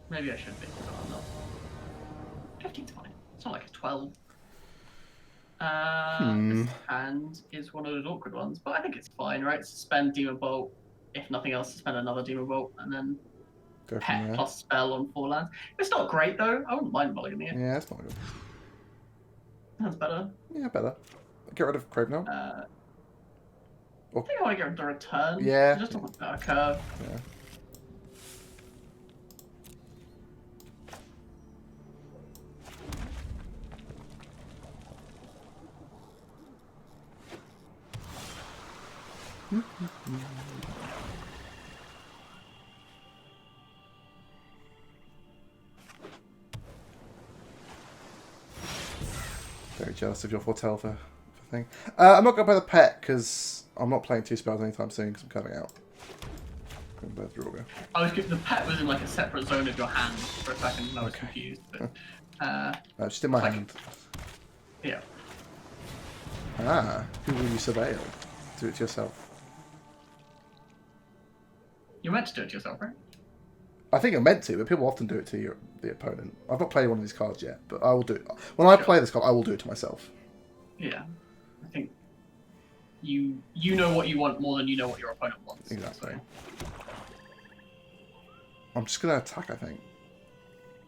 S2: Maybe I should be, but I'm not. 15's fine. It's not like it's 12. This hand is one of those awkward ones, but I think it's fine, right? Suspend Demon Bolt. If nothing else, suspend another Demon Bolt, and then Pet plus spell on 4 lands. It's not great though. I wouldn't mind mulliganing it.
S1: Yeah, it's not good.
S2: That's better.
S1: Yeah, better. Get rid of Crave now.
S2: I think I want to get rid of the return.
S1: Yeah.
S2: Just on a curve.
S1: Yeah. Very jealous of your foretell for thing. I'm not going to play the pet because I'm not playing 2 spells anytime soon because I'm cutting out.
S2: The pet was in like a separate zone of your hand for a second and I was confused. But,
S1: no, just in my hand.
S2: Yeah.
S1: Ah, who will you surveil? Do it to yourself.
S2: You're meant to do it to yourself, right?
S1: I think you're meant to, but people often do it to the opponent. I've not played one of these cards yet, but I will do it. When I play this card, I will do it to myself.
S2: Yeah. I think you know what you want more than you know what your opponent wants.
S1: Exactly. So. I'm just going to attack, I think.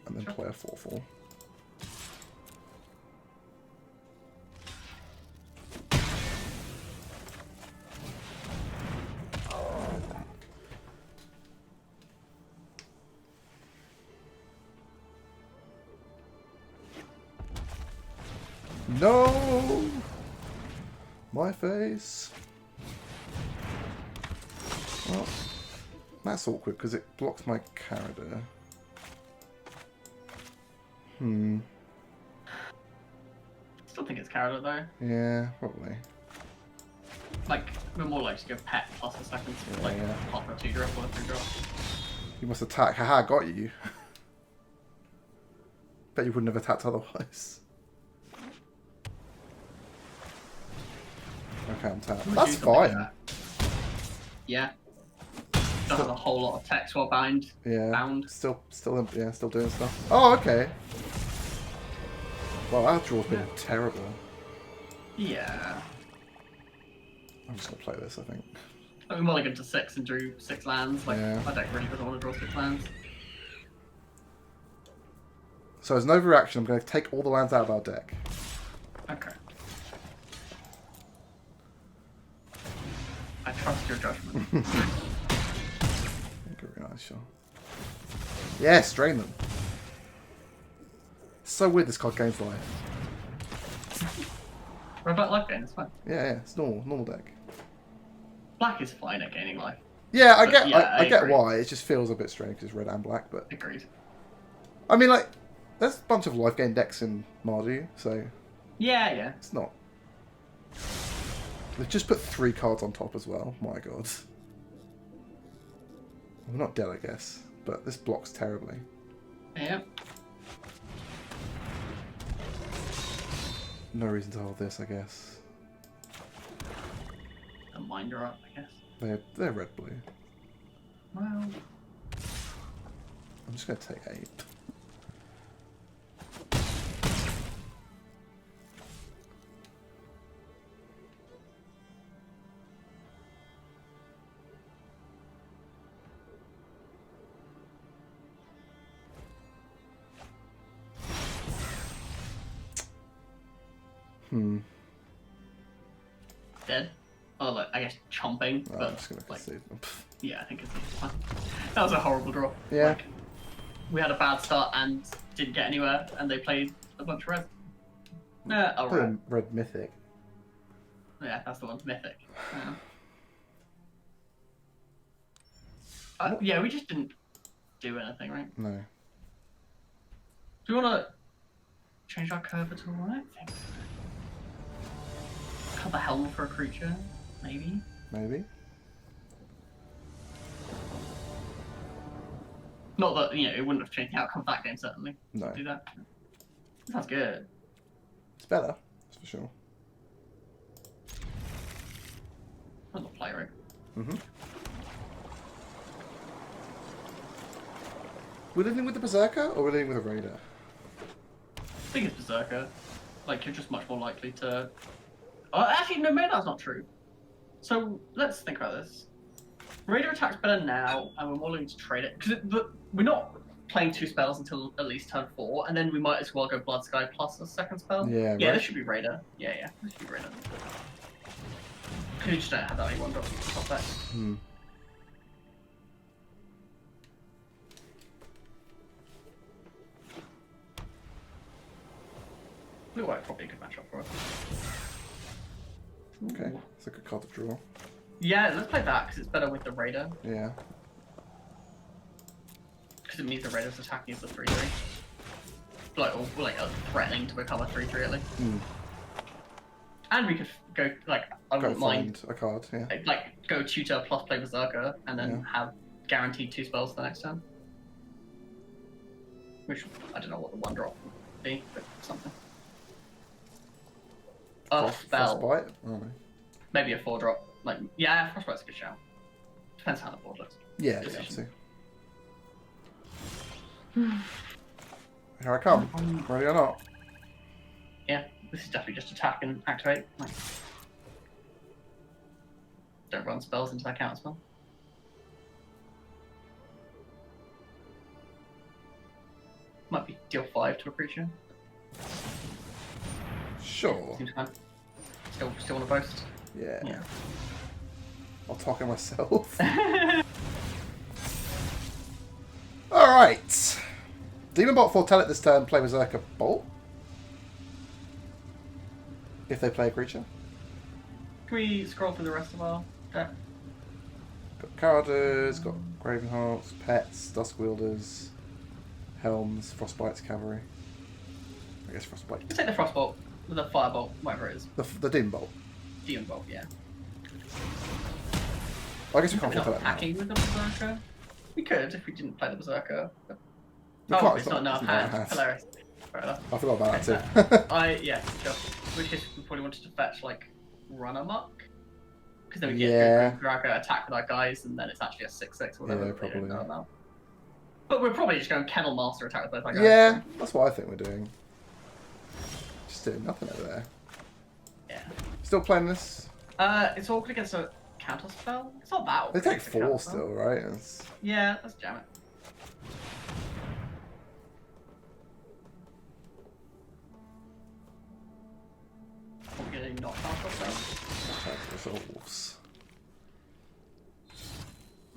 S1: And then play a 4/4. No! My face. Well, that's awkward because it blocks my character.
S2: Still think it's Carrot though.
S1: Yeah, probably.
S2: Like, we're more likely to go pet plus a second, like, pop a 2 drop or a 3 drop.
S1: You must attack. Haha, got you. Bet you wouldn't have attacked otherwise. Okay, I'm tapped. That's fine.
S2: Yeah. Still has a whole lot of text while bound.
S1: Yeah.
S2: Bound.
S1: Still doing stuff. Oh, okay. Well, our draw's been terrible.
S2: Yeah.
S1: I'm just gonna play this, I think.
S2: I mean, mulligan to 6 and drew 6 lands. Like, my deck really doesn't want to draw 6 lands.
S1: So as an overreaction, I'm going to take all the lands out of our deck.
S2: Okay. I trust your judgment.
S1: Very nice, sure. Yes, drain them. It's so weird this card gains life.
S2: What about life gain? It's fine.
S1: Yeah, it's normal deck.
S2: Black is fine at gaining life.
S1: Yeah, I get
S2: agree.
S1: why. It just feels a bit strange because it's red and black, but
S2: Agreed.
S1: I mean, like, there's a bunch of life gain decks in Mardu, so
S2: Yeah.
S1: it's not. They've just put 3 cards on top as well. My god. I'm not dead, I guess, but this blocks terribly.
S2: Yep.
S1: No reason to hold this, I guess.
S2: A minder up, I guess.
S1: They're red-blue.
S2: Well...
S1: I'm just going to take 8.
S2: Dead? Oh, look, I guess chomping.
S1: Oh,
S2: but
S1: I'm just going to concede them.
S2: Yeah, I think it's fine. That was a horrible draw.
S1: Yeah.
S2: Like, we had a bad start and didn't get anywhere, and they played a bunch of red. Red.
S1: Red Mythic.
S2: Yeah, that's the one. Mythic. Yeah, we just didn't do anything, right?
S1: No.
S2: Do we want to change our curve at all? I don't think so. Cut the helm for a creature, maybe?
S1: Maybe.
S2: Not that, you know, it wouldn't have changed the outcome of that game, certainly.
S1: No.
S2: Do that. Sounds good.
S1: It's better, that's for sure.
S2: I'm not play, right?
S1: Mm-hmm. We're living with the Berserker, or we're living with a Raider?
S2: I think it's Berserker. Like, you're just much more likely to... Oh, actually, no, maybe that's not true. So, let's think about this. Raider attack's better now, and we're more likely to trade it. Because we're not playing 2 spells until at least turn 4, and then we might as well go Blood Sky plus a second spell.
S1: Yeah,
S2: yeah,
S1: right.
S2: This should be Raider. Yeah, this should be Raider. Because we just don't have that many 1-drops on top deck. Blue White probably a good matchup for us.
S1: Okay, it's a good card to draw.
S2: Yeah, let's play that because it's better with the Raider.
S1: Yeah.
S2: Because it means the Raider's attacking as a 3-3. Like, or like threatening to become a 3-3 at least. And we could go, like, I wouldn't mind.
S1: A card, yeah.
S2: Like, go Tutor plus play Berserker and then have guaranteed 2 spells the next turn. Which, I don't know what the 1-drop would be, but something. Spell.
S1: Frostbite? I don't know.
S2: Maybe a 4-drop. Like, yeah, Frostbite's a good shout. Depends how the board looks.
S1: Yeah, yeah, see. Here I come. Ready or not?
S2: Yeah, this is definitely just attack and activate. Like, don't run spells into that counter spell. Might be deal 5 to a creature.
S1: Sure.
S2: Seems fine. Still want to boast?
S1: Yeah. I'll talk to myself. Alright. Demon Bolt foretell it this turn, play Berserker Bolt. If they play a creature.
S2: Can we scroll through the rest of our deck?
S1: Got Carders, got Gravenhearts, Pets, Dusk Wielders, Helms, Frostbites, Cavalry. I guess Frostbite.
S2: Let's take the Frostbolt with a Firebolt, whatever it is.
S1: The Demon Bolt.
S2: Demon Bolt, yeah.
S1: I guess we can't
S2: We're
S1: foretell
S2: not
S1: it now.
S2: attacking with the Berserker. We could if we didn't play the Berserker. But...
S1: We
S2: Oh,
S1: can't,
S2: it's not enough hand.
S1: hand.
S2: Hilarious. Fair enough.
S1: I forgot about that too.
S2: Yeah, sure. In which case we probably wanted to fetch like Run Amok. Because then we get Drago attack with our guys and then it's actually a 6/6 or whatever.
S1: Yeah, probably.
S2: Don't know about. But we're probably just going Kennel Master attack with both our guys.
S1: Yeah, that's what I think we're doing. Just doing nothing over there.
S2: Yeah.
S1: Still playing this?
S2: It's all against a counter spell. It's not that.
S1: They take 4 still, right?
S2: Yeah, let's jam it. Are we getting knocked off or so?
S1: Resolves.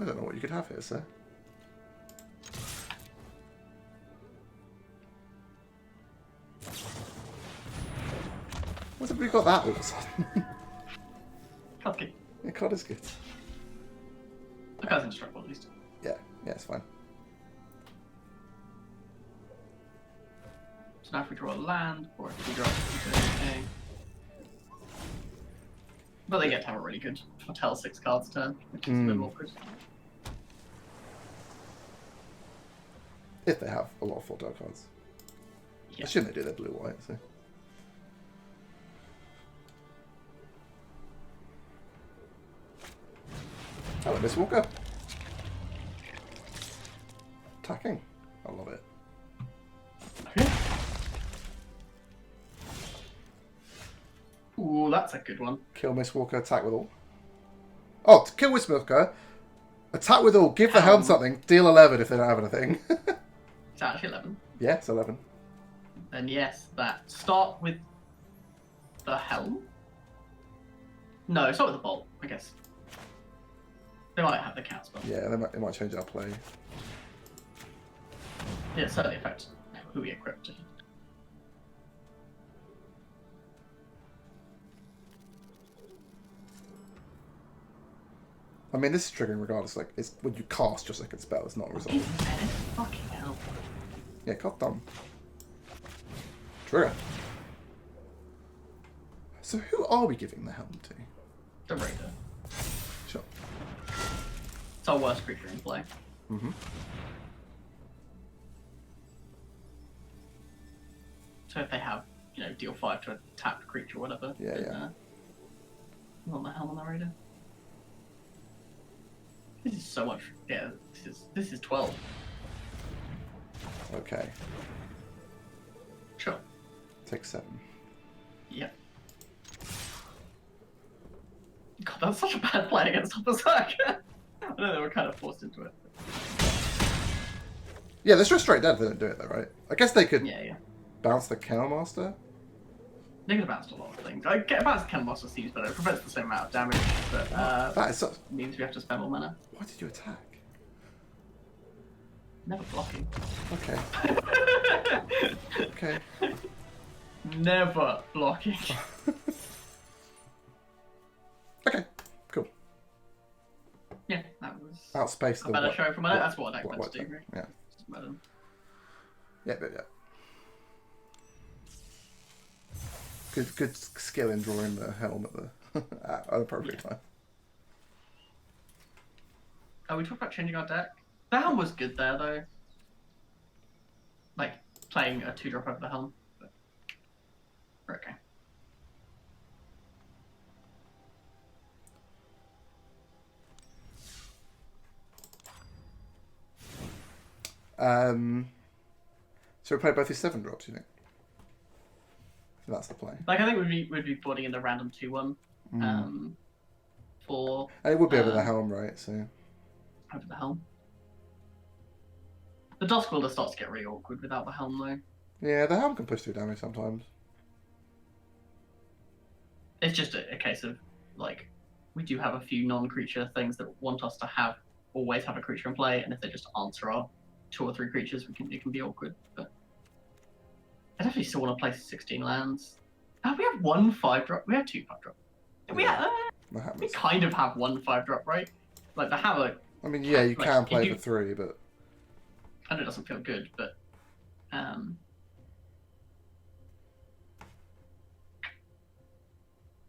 S1: I don't know what you could have here, sir. What's up? We got that all of a sudden.
S2: Card's good.
S1: Yeah, card is good.
S2: The card's indestructible at least.
S1: Yeah, it's fine.
S2: So now if we draw a land, or if we draw a But they get to have a really good Foretell 6 cards turn, which is a bit awkward.
S1: If they have a lot of Foretell cards. Yeah. I assume they do, they're blue-white, so... Hello, Miss Walker. Attacking. I love it.
S2: Okay. Ooh, that's a good one.
S1: Kill Miss Walker, attack with all. Oh, to kill Miss Walker, attack with all, give the helm something, deal 11 if they don't have anything.
S2: It's actually 11.
S1: Yeah, it's 11.
S2: Then yes, that. Start with the helm? No, start with the bolt, I guess. They might have the cat spell.
S1: Yeah, they might change our play.
S2: Yeah, it certainly affects who we equip to.
S1: I mean, this is triggering regardless. Like, it's when you cast your second spell, it's not a result.
S2: Fucking hell.
S1: Yeah, card done. Trigger. So who are we giving the helm to?
S2: The Raider.
S1: Sure.
S2: It's our worst creature in play.
S1: Mm-hmm.
S2: So if they have, you know, deal 5 to a tapped creature or whatever.
S1: Yeah,
S2: then,
S1: yeah.
S2: On the helm on the Raider. This is so much. Yeah, this is 12.
S1: Okay.
S2: Sure.
S1: Take 7.
S2: Yep. God, that's such a bad play against Berserk. I know they were kind of forced into it.
S1: Yeah, they're just straight dead if they don't do it though, right? I guess they could bounce the Kennel Master.
S2: They could have bounced a lot of things. I get bounce the Kennel Master seems better. It prevents the same amount of damage, but
S1: that is such...
S2: means we have to spend more mana.
S1: Why did you attack?
S2: Never blocking.
S1: Okay. Okay.
S2: Never blocking.
S1: Okay, cool.
S2: Yeah, that was
S1: Outspace the
S2: better show from it. That's what I meant to do. Right?
S1: Yeah.
S2: Just
S1: Yeah. Good skill in drawing the helm at the at an appropriate time.
S2: Oh, we talked about changing our deck. The helm was good there though. Like playing a 2-drop over the helm. But... okay.
S1: So we play both these 7 drops, you think? So that's the play.
S2: Like I think we'd be putting in the random 2-1. For
S1: and it would be over the helm, right? So
S2: over the helm. The Dusk Welder starts to get really awkward without the helm though.
S1: Yeah, the helm can push through damage sometimes.
S2: It's just a case of like we do have a few non-creature things that want us to always have a creature in play, and if they just answer our 2 or 3 creatures, it can be awkward. But I definitely still want to play 16 lands. We have 1 5-drop. We have 2 5-drop. We kind of have 1 5-drop, right? Like the hammer.
S1: I mean, yeah, you can play for 3, but
S2: I know it doesn't feel good, but I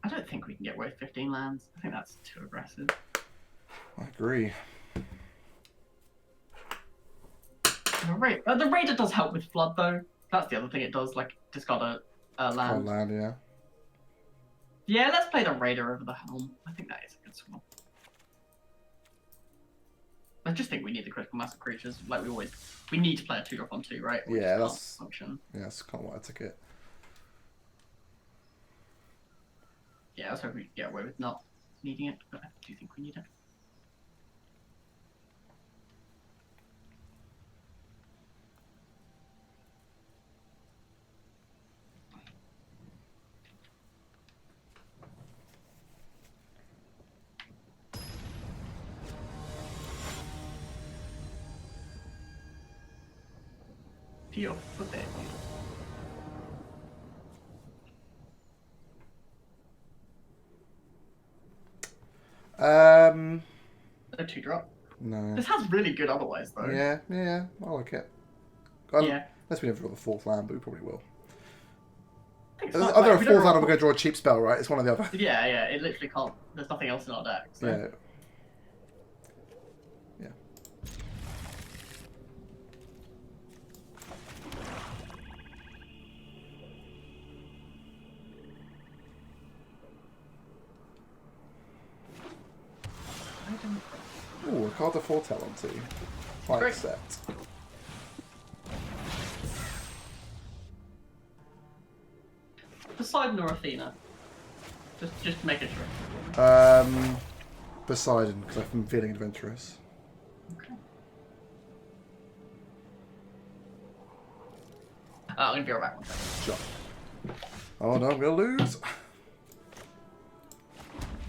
S2: don't think we can get away with 15 lands. I think that's too aggressive.
S1: I agree.
S2: The Raider does help with Flood, though. That's the other thing it does, like, discard a land.
S1: Land, yeah.
S2: Yeah, let's play the Raider over the helm. I think that is a good swap. I just think we need the critical mass of creatures. Like, we need to play a 2-drop on 2, right?
S1: Yeah, that's function. Yeah, that's kind of why I took it.
S2: Yeah, I was hoping we could get away with not needing it, but I do think we need it. Peel, put that. A 2-drop.
S1: No.
S2: This has really good otherwise though.
S1: Yeah, I like it.
S2: Yeah.
S1: Unless we never draw the 4th land, but we probably will.
S2: think
S1: Either
S2: it's
S1: a
S2: like,
S1: 4th land or we're going to draw a cheap spell, right? It's one or the other.
S2: Yeah, yeah. It literally can't. There's nothing else in our deck. So.
S1: Yeah. Ooh, a card to foretell onto. I accept.
S2: Poseidon or Athena? Just making sure.
S1: Poseidon, because I'm feeling adventurous.
S2: Okay. I'm gonna be right back one second.
S1: Sure. Oh no, I'm gonna lose.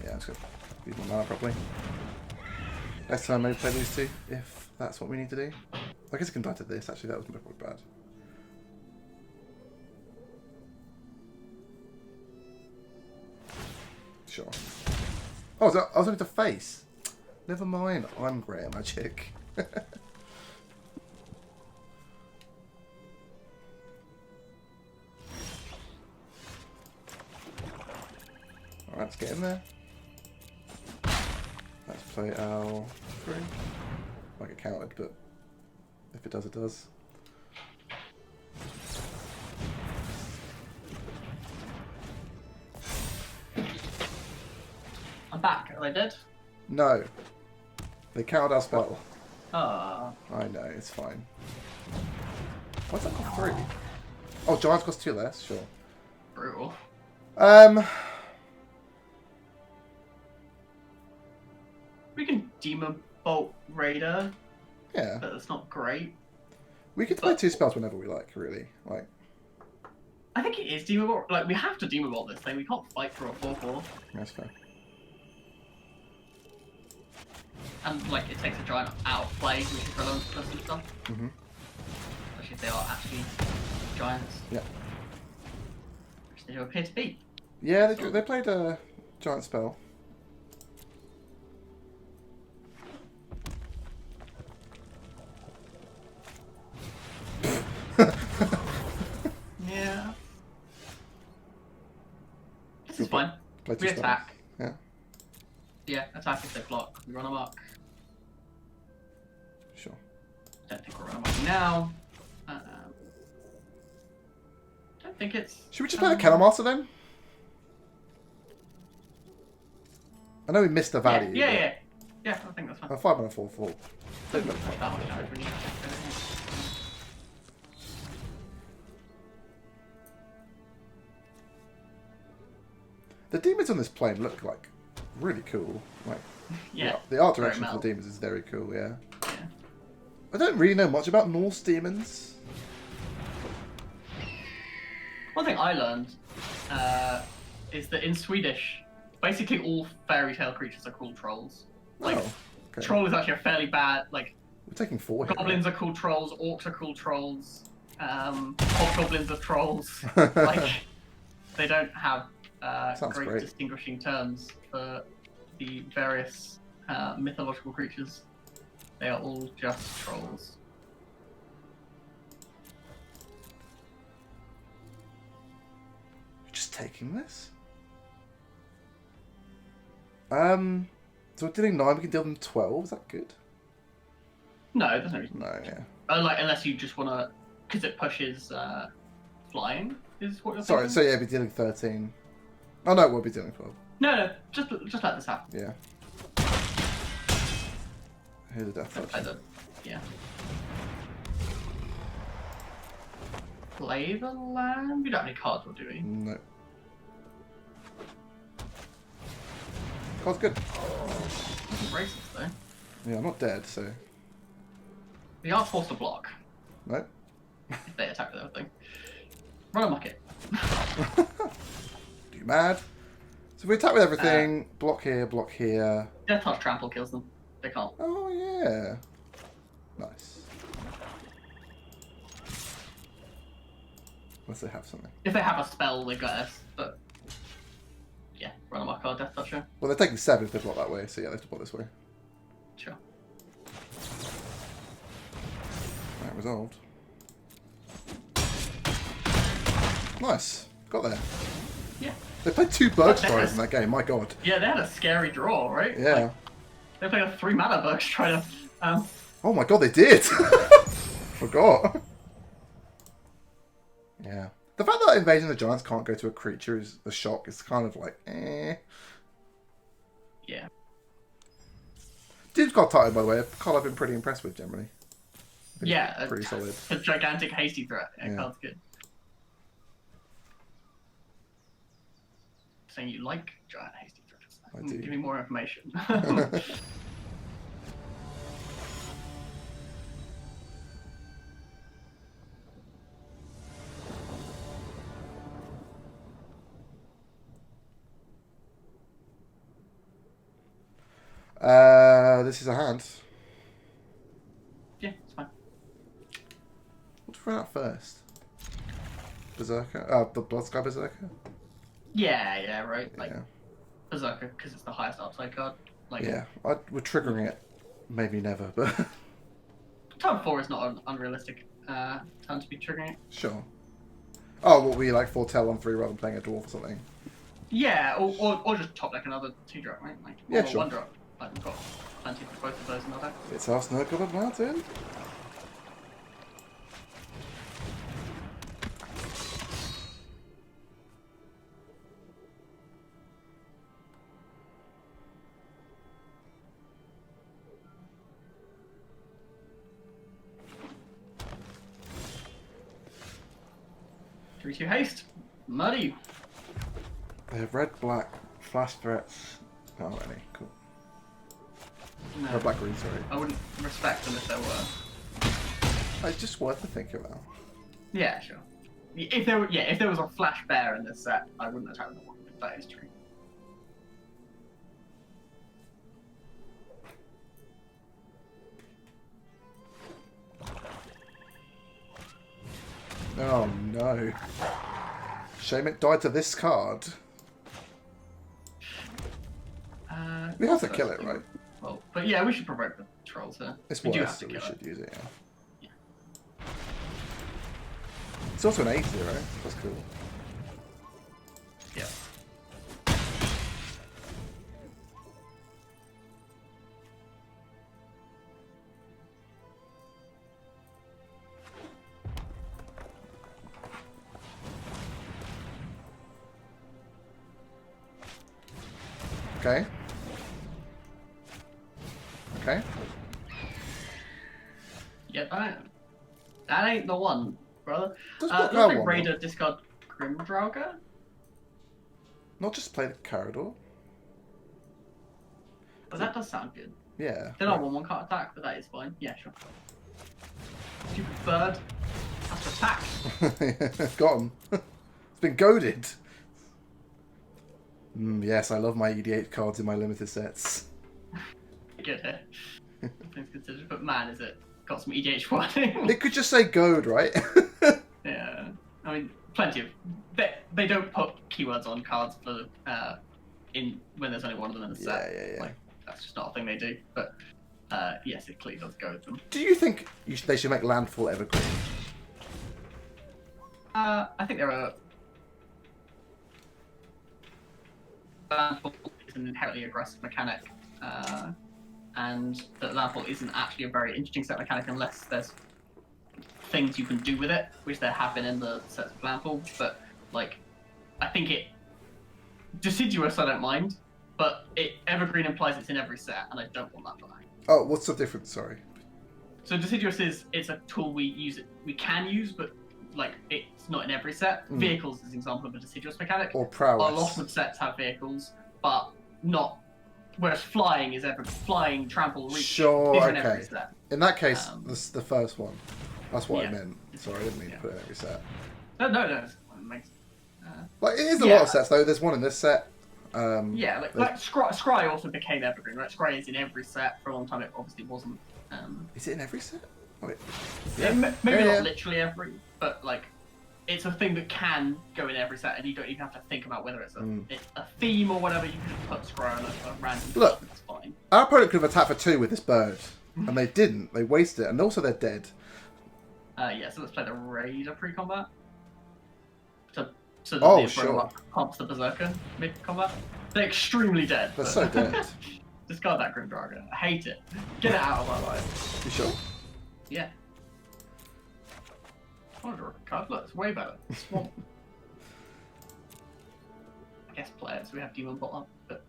S1: Yeah, that's good. Use my mana properly. Next time maybe play these two, if that's what we need to do. I guess I can die to this, actually, that was probably bad. Sure. Oh, I was looking to face. Never mind, I'm grey at magic. Alright, let's get in there. Let's play our 3. Might get countered, but if it does, it does.
S2: I'm back. Are they dead?
S1: No. They countered our spell.
S2: Ah.
S1: I know, it's fine. What's that cost 3? Oh, Giants cost 2 less, sure.
S2: Brutal. We can Demon Bolt Raider.
S1: Yeah.
S2: But that's not great.
S1: We could play 2 spells whenever we like, really. Like,
S2: I think it is Demon Bolt. Like, we have to Demon Bolt this thing. We can't fight for a 4/4.
S1: that's fair.
S2: And, like, it takes a giant out of play, which is relevant for some stuff.
S1: Mm-hmm.
S2: Especially if they are actually giants.
S1: Yeah.
S2: Which they do appear to be.
S1: Yeah, they played a giant spell.
S2: Yeah. This is fine.
S1: Play 2
S2: We
S1: spells.
S2: attack.
S1: Yeah.
S2: Yeah, attack if they block. We run amok.
S1: Sure.
S2: Don't think we're running amok now. Don't think it's...
S1: Should we just play the Cannon Master then? I know we missed the value.
S2: Yeah, I think that's fine.
S1: 5 mana 4/4.
S2: Don't look like that much damage when you attack.
S1: The demons on this plane look like really cool. Like,
S2: Yeah.
S1: the art
S2: very
S1: direction for
S2: metal.
S1: the demons is very cool. Yeah.
S2: Yeah.
S1: I don't really know much about Norse demons.
S2: One thing I learned is that in Swedish, basically all fairy tale creatures are called trolls. Like,
S1: okay.
S2: troll is actually a fairly bad, like,
S1: We're taking 4 here.
S2: goblins are called trolls, orcs are called trolls, hobgoblins are trolls. Like, they don't have great distinguishing terms for the various mythological creatures. They are all just trolls.
S1: You're just taking this? So we're dealing 9, we can deal them 12, is that good?
S2: No, there's no reason.
S1: No, yeah.
S2: Like, unless you just want to... Because it pushes flying, is what you're
S1: Sorry,
S2: thinking?
S1: so yeah, we'll be dealing 13. Oh no, we'll be dealing 12.
S2: No, just let this happen.
S1: Yeah. Here's a death touch.
S2: Yeah. Play the land? We don't have any cards, do we?
S1: No. Card's good.
S2: Racist, though.
S1: Yeah, I'm not dead, so...
S2: We are forced to block
S1: No.
S2: if they attack the other thing. Run amok it.
S1: You mad? So if we attack with everything, block here, block here.
S2: Death Touch Trample kills them. They can't.
S1: Oh yeah. Nice. Unless they have something.
S2: If they have a spell, they got us, but... Yeah, run amok our Death Toucher.
S1: Well, they're taking 7 if they block that way, so yeah, they have to block this way.
S2: Sure.
S1: Right, resolved. Nice. Got there.
S2: Yeah.
S1: They played 2 Bergstrides in that game, my god.
S2: Yeah, they had a scary draw, right?
S1: Yeah.
S2: Like, they played a 3-mana Bergstrider.
S1: Oh my god, they did! Forgot. Yeah. The fact that Invasion of the Giants can't go to a creature is a shock. It's kind of like, eh.
S2: Yeah.
S1: Dude's got tired, by the way. A card I've been pretty impressed with, generally.
S2: Yeah.
S1: Pretty solid.
S2: A gigantic hasty threat. Yeah, card's good. Saying you like giant hasty threats.
S1: I do.
S2: Give me more information.
S1: This is a hand.
S2: Yeah, it's fine.
S1: What did we run out first? Berserker? The Bloodsky Berserker?
S2: Yeah, right. Like,
S1: Yeah.
S2: Berserker, because it's the highest upside card. Like,
S1: Yeah, we're triggering it. Maybe never, but...
S2: Turn 4 is not an unrealistic turn to be triggering it.
S1: Sure. Oh, what we like foretell on 3 rather than playing a dwarf or something?
S2: Yeah, or just top deck another 2-drop, right? Like,
S1: yeah,
S2: or
S1: sure.
S2: 1-drop. Like, we've got plenty for both of those in our deck.
S1: It's our Snowcovered Mountain.
S2: Three, 2 haste. Muddy.
S1: They have red, black, flash threats. Oh, any. Cool.
S2: No,
S1: Red, black, green, sorry.
S2: I wouldn't respect them if there were.
S1: It's just worth to think about.
S2: Yeah, sure. If there was a flash bear in this set, I wouldn't attack the one. That is true.
S1: Oh no. Shame it died to this card. We have to kill it, right?
S2: Well, but yeah, we should provoke the trolls here.
S1: It's
S2: We do
S1: worse,
S2: have to
S1: so we
S2: kill
S1: should
S2: it.
S1: use it, yeah.
S2: Yeah.
S1: It's also an 8-0, that's cool.
S2: Yeah.
S1: Okay. Okay.
S2: Yeah, that ain't the one, brother.
S1: Does
S2: Looks
S1: Black
S2: like
S1: one,
S2: Raider discard Grim Draugr.
S1: Not just play the corridor.
S2: But that does sound good.
S1: Yeah.
S2: They're not 1/1 card attack, but that is fine. Yeah, sure. Stupid bird has to attack.
S1: Got him. It's been goaded. Yes, I love my EDH cards in my limited sets.
S2: Good here. Things considered, but man, is it got some EDH wording.
S1: It could just say goad, right?
S2: Yeah, I mean, plenty of. They don't put keywords on cards for in when there's only one of them in the set.
S1: Yeah.
S2: Like, that's just not a thing they do. But yes, it clearly does go with them.
S1: Do you think they should make landfall evergreen?
S2: I think there are. Landfall is an inherently aggressive mechanic, and that landfall isn't actually a very interesting set mechanic unless there's things you can do with it, which there have been in the sets of landfall. But like, I think it deciduous I don't mind, but evergreen implies it's in every set, and I don't want that for that.
S1: Oh, what's the difference? Sorry.
S2: So deciduous it's a tool we can use, but like it's not in every set. Vehicles is an example of a deciduous mechanic.
S1: Or prowess.
S2: A lot of sets have vehicles, but not. Whereas flying, trample, reach.
S1: Sure,
S2: is
S1: okay.
S2: in every set.
S1: In that case, this is the first one. That's what I
S2: Yeah.
S1: meant. Sorry, I didn't mean to put it in every set.
S2: No. It makes.
S1: Like, it is a lot of sets, though. There's one in this set.
S2: Yeah, like Scry also became evergreen, right? Scry is in every set. For a long time, it obviously wasn't.
S1: Is it in every set? Wait.
S2: Maybe not literally every, but like, it's a thing that can go in every set, and you don't even have to think about whether it's a theme or whatever. You can just put Scry on a random.
S1: Look,
S2: it's fine.
S1: Our opponent could have attacked for 2 with this bird, and they didn't. They wasted it, and also they're dead.
S2: Yeah, so let's play the Raider pre-combat. So so that the Umbrella pumps the Berserker mid-combat. They're extremely dead.
S1: They're so dead.
S2: Discard that Grim Dragon. I hate it. Get it out of my life.
S1: You sure?
S2: Yeah. I want to draw a card. Look, it's way better. Swamp. I guess players, we have Demon Bot up, but...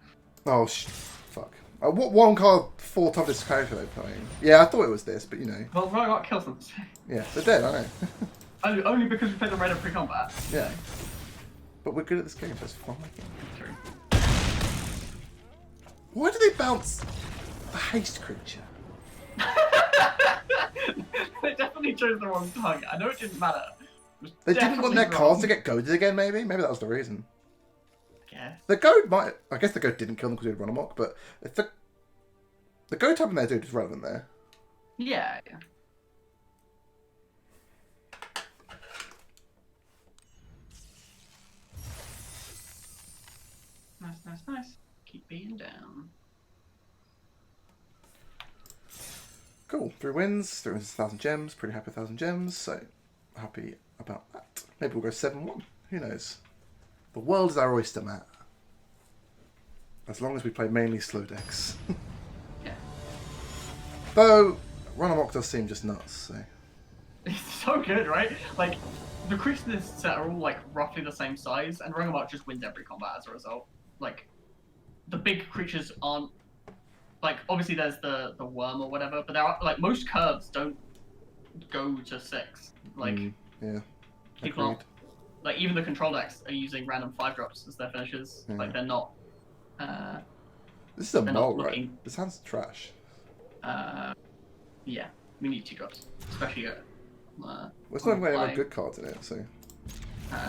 S1: Oh, fuck. What one card 4 toughest character are they playing? Yeah, I thought it was this, but you know.
S2: Well, Rygot kills them.
S1: Yeah, they're dead, I know.
S2: only because we played the red pre-combat.
S1: Yeah. But we're good at this game, so it's fine.
S2: True.
S1: Why do they bounce a haste creature?
S2: They definitely chose the wrong target. I know it didn't matter.
S1: They didn't want their cards to get goaded again, maybe? Maybe that was the reason.
S2: Yeah.
S1: The goad might... I guess the goad didn't kill them because he had run amok, but if the goad tapping their dude is relevant there.
S2: Yeah, yeah. Nice, nice, nice. Keep being down.
S1: Cool. 3 wins. 3 wins is 1,000 gems. Pretty happy with 1,000 gems, so happy about that. Maybe we'll go 7-1. Who knows? The world is our oyster, Matt. As long as we play mainly slow decks.
S2: Yeah.
S1: Though, Run Amok does seem just nuts, so...
S2: It's so good, right? Like, the creatures in this set are all, like, roughly the same size, and Run Amok just wins every combat as a result. Like, the big creatures aren't... Like, obviously there's the worm or whatever, but there are, like, most curves don't go to 6. Like,
S1: yeah.
S2: people aren't... Like, even the control decks are using random 5-drops as their finishes. Yeah. Like, they're not...
S1: this is a mole, right? This hand's trash.
S2: Yeah. We need 2 drops. Especially
S1: well, it's not even any good cards in it, so...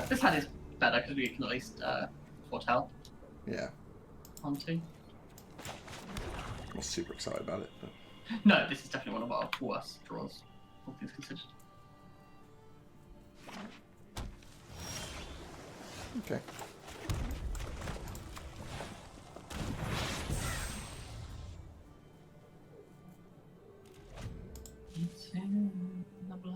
S2: this hand is better, because we can at least foretell.
S1: Yeah.
S2: On 2.
S1: I'm not super excited about it, but...
S2: No, this is definitely one of our worst draws, all things considered.
S1: Okay.
S2: It's in the blood.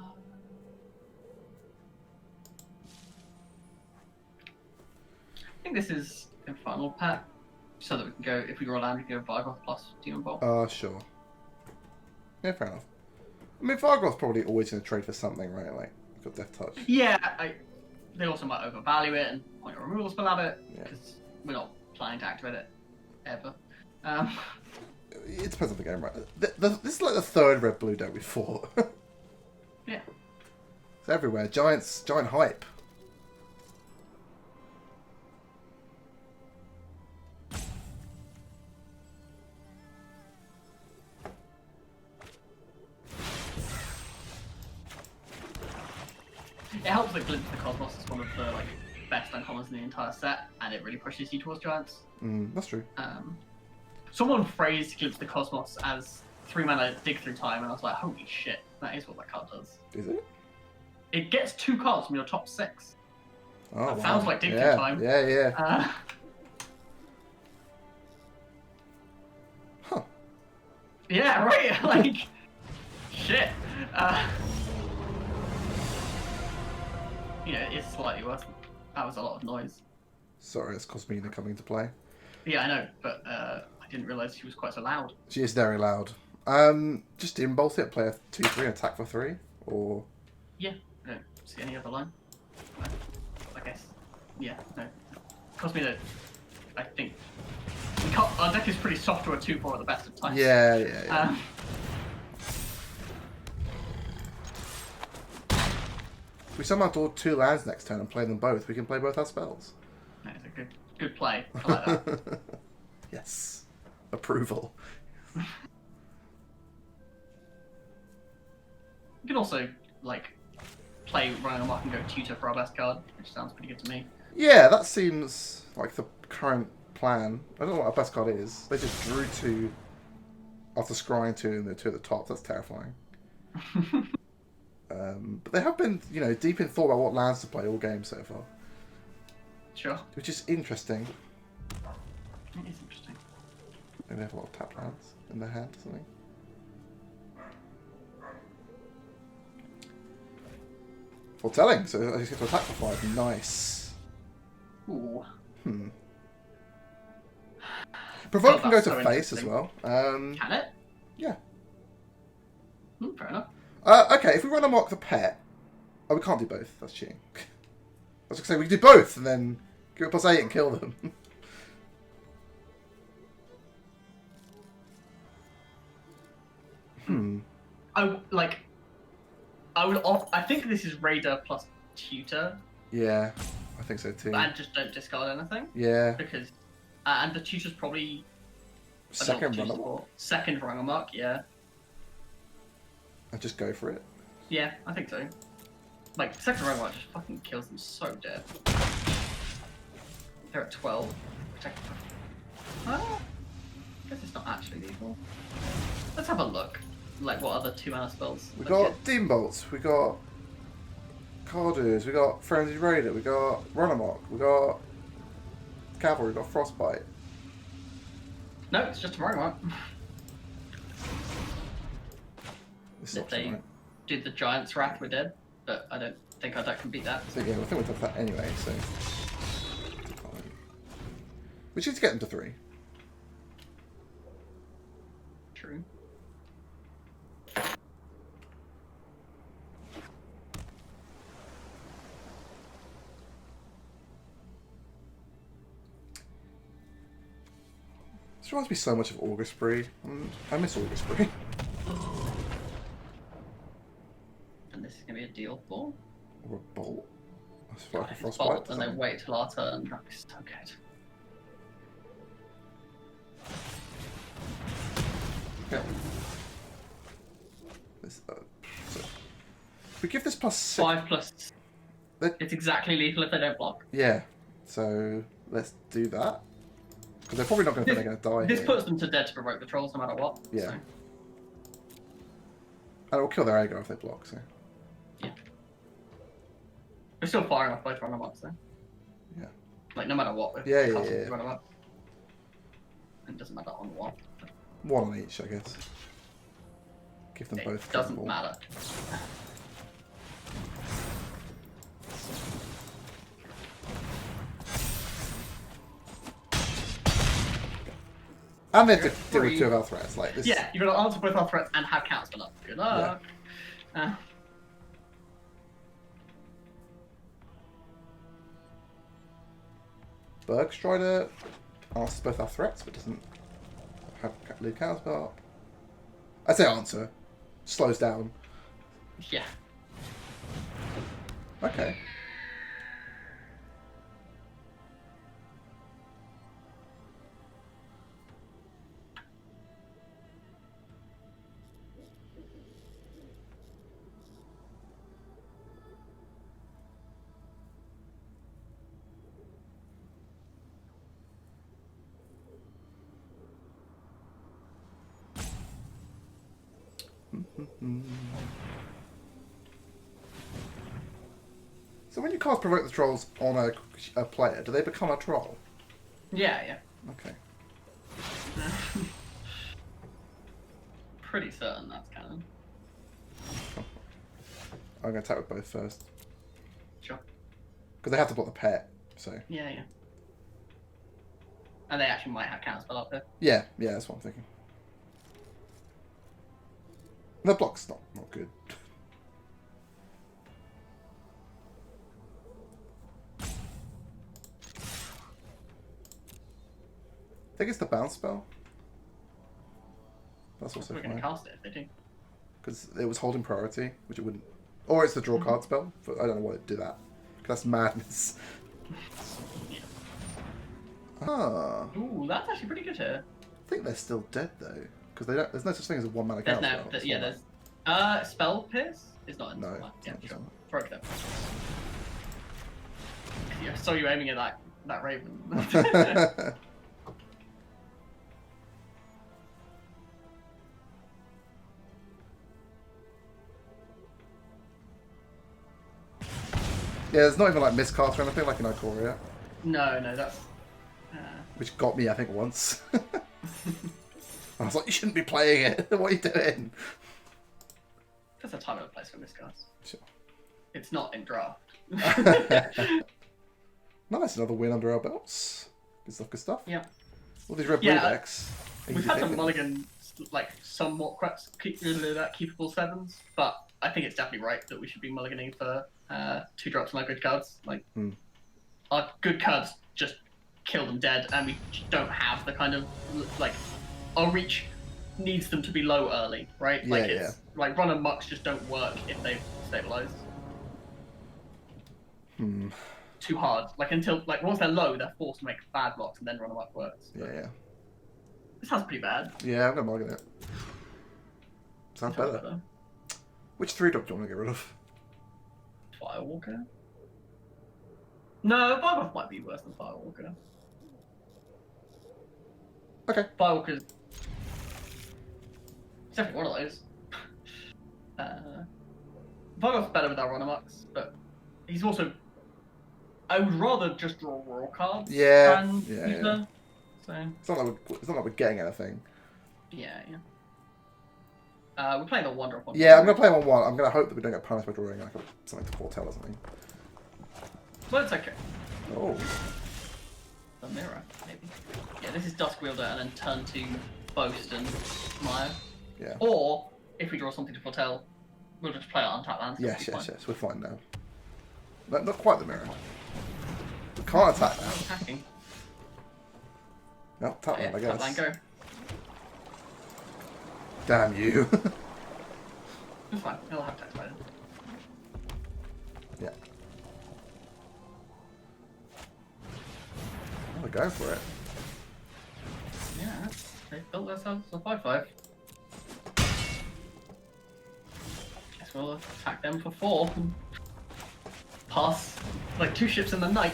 S2: I think this is a final pack, so that we can go, if we roll land, we can go Vargoth plus Demon Bolt.
S1: Sure. Yeah, fair enough. I mean, Vargoth's probably always going to trade for something, right? Like, got Death Touch.
S2: Yeah, they also might overvalue it and point a removal spell at it, because we're not planning to activate it, ever.
S1: It depends on the game, right? This is like the 3rd red-blue deck we fought.
S2: Yeah.
S1: It's everywhere. Giant hype.
S2: It helps that Glimpse of the Cosmos is one of the best uncommons in the entire set, and it really pushes you towards Giants.
S1: That's true.
S2: Someone phrased Glimpse of the Cosmos as 3 mana dig through time, and I was like, holy shit, that is what that card does.
S1: Is it?
S2: It gets 2 cards from your top 6.
S1: Oh,
S2: that
S1: wow.
S2: sounds like dig through time.
S1: Yeah. Huh.
S2: Yeah, right? Like, shit. Yeah, it's slightly worse. That was a lot of noise.
S1: Sorry, it's Cosmina coming into play.
S2: Yeah, I know, but I didn't realise she was quite so loud.
S1: She is very loud. Just inbolt it, play a 2/3 and attack for 3, or...
S2: Yeah, I don't see any other line. I guess. Yeah, no. Cosmina, I think... Our deck is pretty soft to a 2/4 at the best of times.
S1: Yeah. If we somehow draw 2 lands next turn and play them both, we can play both our spells.
S2: That is a good play. I like that.
S1: Yes. Approval.
S2: You can also, play Ryan and Mark and go tutor for our best card, which sounds pretty good to me.
S1: Yeah, that seems like the current plan. I don't know what our best card is. They just drew 2 after scrying 2 and the 2 at the top. That's terrifying. But they have been, deep in thought about what lands to play all game so far.
S2: Sure.
S1: Which is interesting.
S2: It is interesting.
S1: Maybe they have a lot of tap lands in their hand or something. Foretelling, so I just get to attack for 5. Nice.
S2: Ooh.
S1: Provoke can go
S2: that's
S1: to
S2: so
S1: face as
S2: interesting.
S1: well.
S2: Can it?
S1: Yeah.
S2: Fair enough.
S1: Okay, if we run amok the pet... Oh, we can't do both. That's cheating. I was going to say, we can do both and then give it +8 and kill them.
S2: I think this is Raider plus Tutor.
S1: Yeah, I think so too.
S2: And just don't discard anything.
S1: Yeah.
S2: Because... and the Tutor's probably...
S1: Second run amok?
S2: Second run amok, yeah.
S1: I'd just go for it.
S2: Yeah, I think so. Like, second run amok just fucking kills them so dead. They're at 12. Protect. I guess it's not actually lethal. Let's have a look. Like, what other 2-mana spells?
S1: We got Demon Bolts, we got Cardu's, we got Frenzied Raider, we got Run Amok, we got Cavalry, we got Frostbite.
S2: No, it's just a run amok.
S1: If
S2: they did the Giant's Wrath, we're dead. But I don't think our deck can beat that.
S1: So yeah, I think we've done that anyway, so... We just need to get them to 3.
S2: True.
S1: This reminds me so much of August Spree. I miss August Spree.
S2: And this is going to be a deal for?
S1: Or a Bolt. I feel like a
S2: Bolt,
S1: Frostbite.
S2: and then wait till our turn. That'd be so good.
S1: Okay. This, so if we give this +6...
S2: 5+... It's exactly lethal if they don't block.
S1: Yeah. So let's do that. Because they're probably not going to think they're going to die
S2: This
S1: here.
S2: puts them to dead to provoke the trolls no matter what.
S1: Yeah.
S2: So.
S1: And it will kill their aggro if they block, so...
S2: Yeah. We're still firing off both run-amoks though.
S1: Yeah.
S2: Like, no matter what, we're
S1: Yeah.
S2: run-amok. And it doesn't matter on what.
S1: 1 on each, I guess. Give them both.
S2: It doesn't matter.
S1: And they have to deal with 2 of our threats. Like this.
S2: Yeah, you've got to answer both our threats and have counts spell up. Good luck. Yeah.
S1: Bergstrider answers both our threats, but doesn't have leave counter spell up. I say answer. Slows down.
S2: Yeah.
S1: Okay. So when you cast Provoke the Trolls on a player, do they become a troll?
S2: Yeah.
S1: Okay.
S2: Pretty certain that's canon.
S1: I'm going to attack with both first.
S2: Sure.
S1: Because they have to block the pet, so...
S2: Yeah. And they actually might have counter spell up there.
S1: Yeah, that's what I'm thinking. The block's not good. I think it's the bounce spell. That's also
S2: We're going to
S1: fine.
S2: cast it if they do.
S1: Because it was holding priority, which it wouldn't. Or it's the draw card spell. But I don't know why it'd do that. Because that's madness.
S2: Yeah.
S1: Ah.
S2: Ooh, that's actually pretty good here.
S1: I think they're still dead though. Because they don't. There's no such thing as a 1 mana
S2: There's
S1: counter
S2: no,
S1: spell.
S2: there's Spell Pierce is not in
S1: No,
S2: this one. Yeah,
S1: it's
S2: sure.
S1: not.
S2: Broke them. Yeah, I saw you aiming at that raven.
S1: Yeah, there's not even like miscast or anything like in Ikoria.
S2: No, that's...
S1: Which got me, I think, once. I was like, you shouldn't be playing it. What are you doing?
S2: There's a time and a place for miscast.
S1: Sure.
S2: It's not in draft.
S1: Nice, another win under our belts. Good stuff, good stuff.
S2: Yeah.
S1: All these red blue decks.
S2: We've had some mulligan, like somewhat keepable 7s, but I think it's definitely right that we should be mulliganing for 2 drops on our good cards. Like our good cards just kill them dead, and we don't have the kind of like our reach needs them to be low early, right?
S1: Yeah,
S2: like it's like run and mucks just don't work if they've stabilized. Too hard. Like until like once they're low, they're forced to make bad blocks, and then run and muck works.
S1: Yeah.
S2: This sounds pretty bad.
S1: Yeah, I'm gonna mulligan it. Sounds better. Which 3-drop do you want to get rid of?
S2: Firewalker? No, Firewalker might be worse than Firewalker.
S1: Okay.
S2: Firewalker's definitely one of those. Firewalker's better with our run-amucks, but he's also... I would rather just draw raw cards than use them. So...
S1: It's not like we're getting anything.
S2: Yeah. We're playing the one drop one.
S1: Yeah, I'm gonna play him on 1. I'm gonna hope that we don't get punished by drawing like something to foretell or something.
S2: Well, it's okay.
S1: Oh.
S2: The mirror, maybe. Yeah, this is Dusk Wielder and then turn to Boast and Maya.
S1: Yeah.
S2: Or, if we draw something to foretell, we'll just play it on tap lands.
S1: Yes. We're fine now. Not quite the mirror. We can't attack now.
S2: Attacking.
S1: No, tap land, I guess.
S2: Tap land, go.
S1: Damn you.
S2: It's fine. He'll have tax by then.
S1: Yeah. Oh, we're going for it.
S2: Yeah, they built themselves a 5/5. Guess we'll attack them for 4 and pass like 2 ships in the night.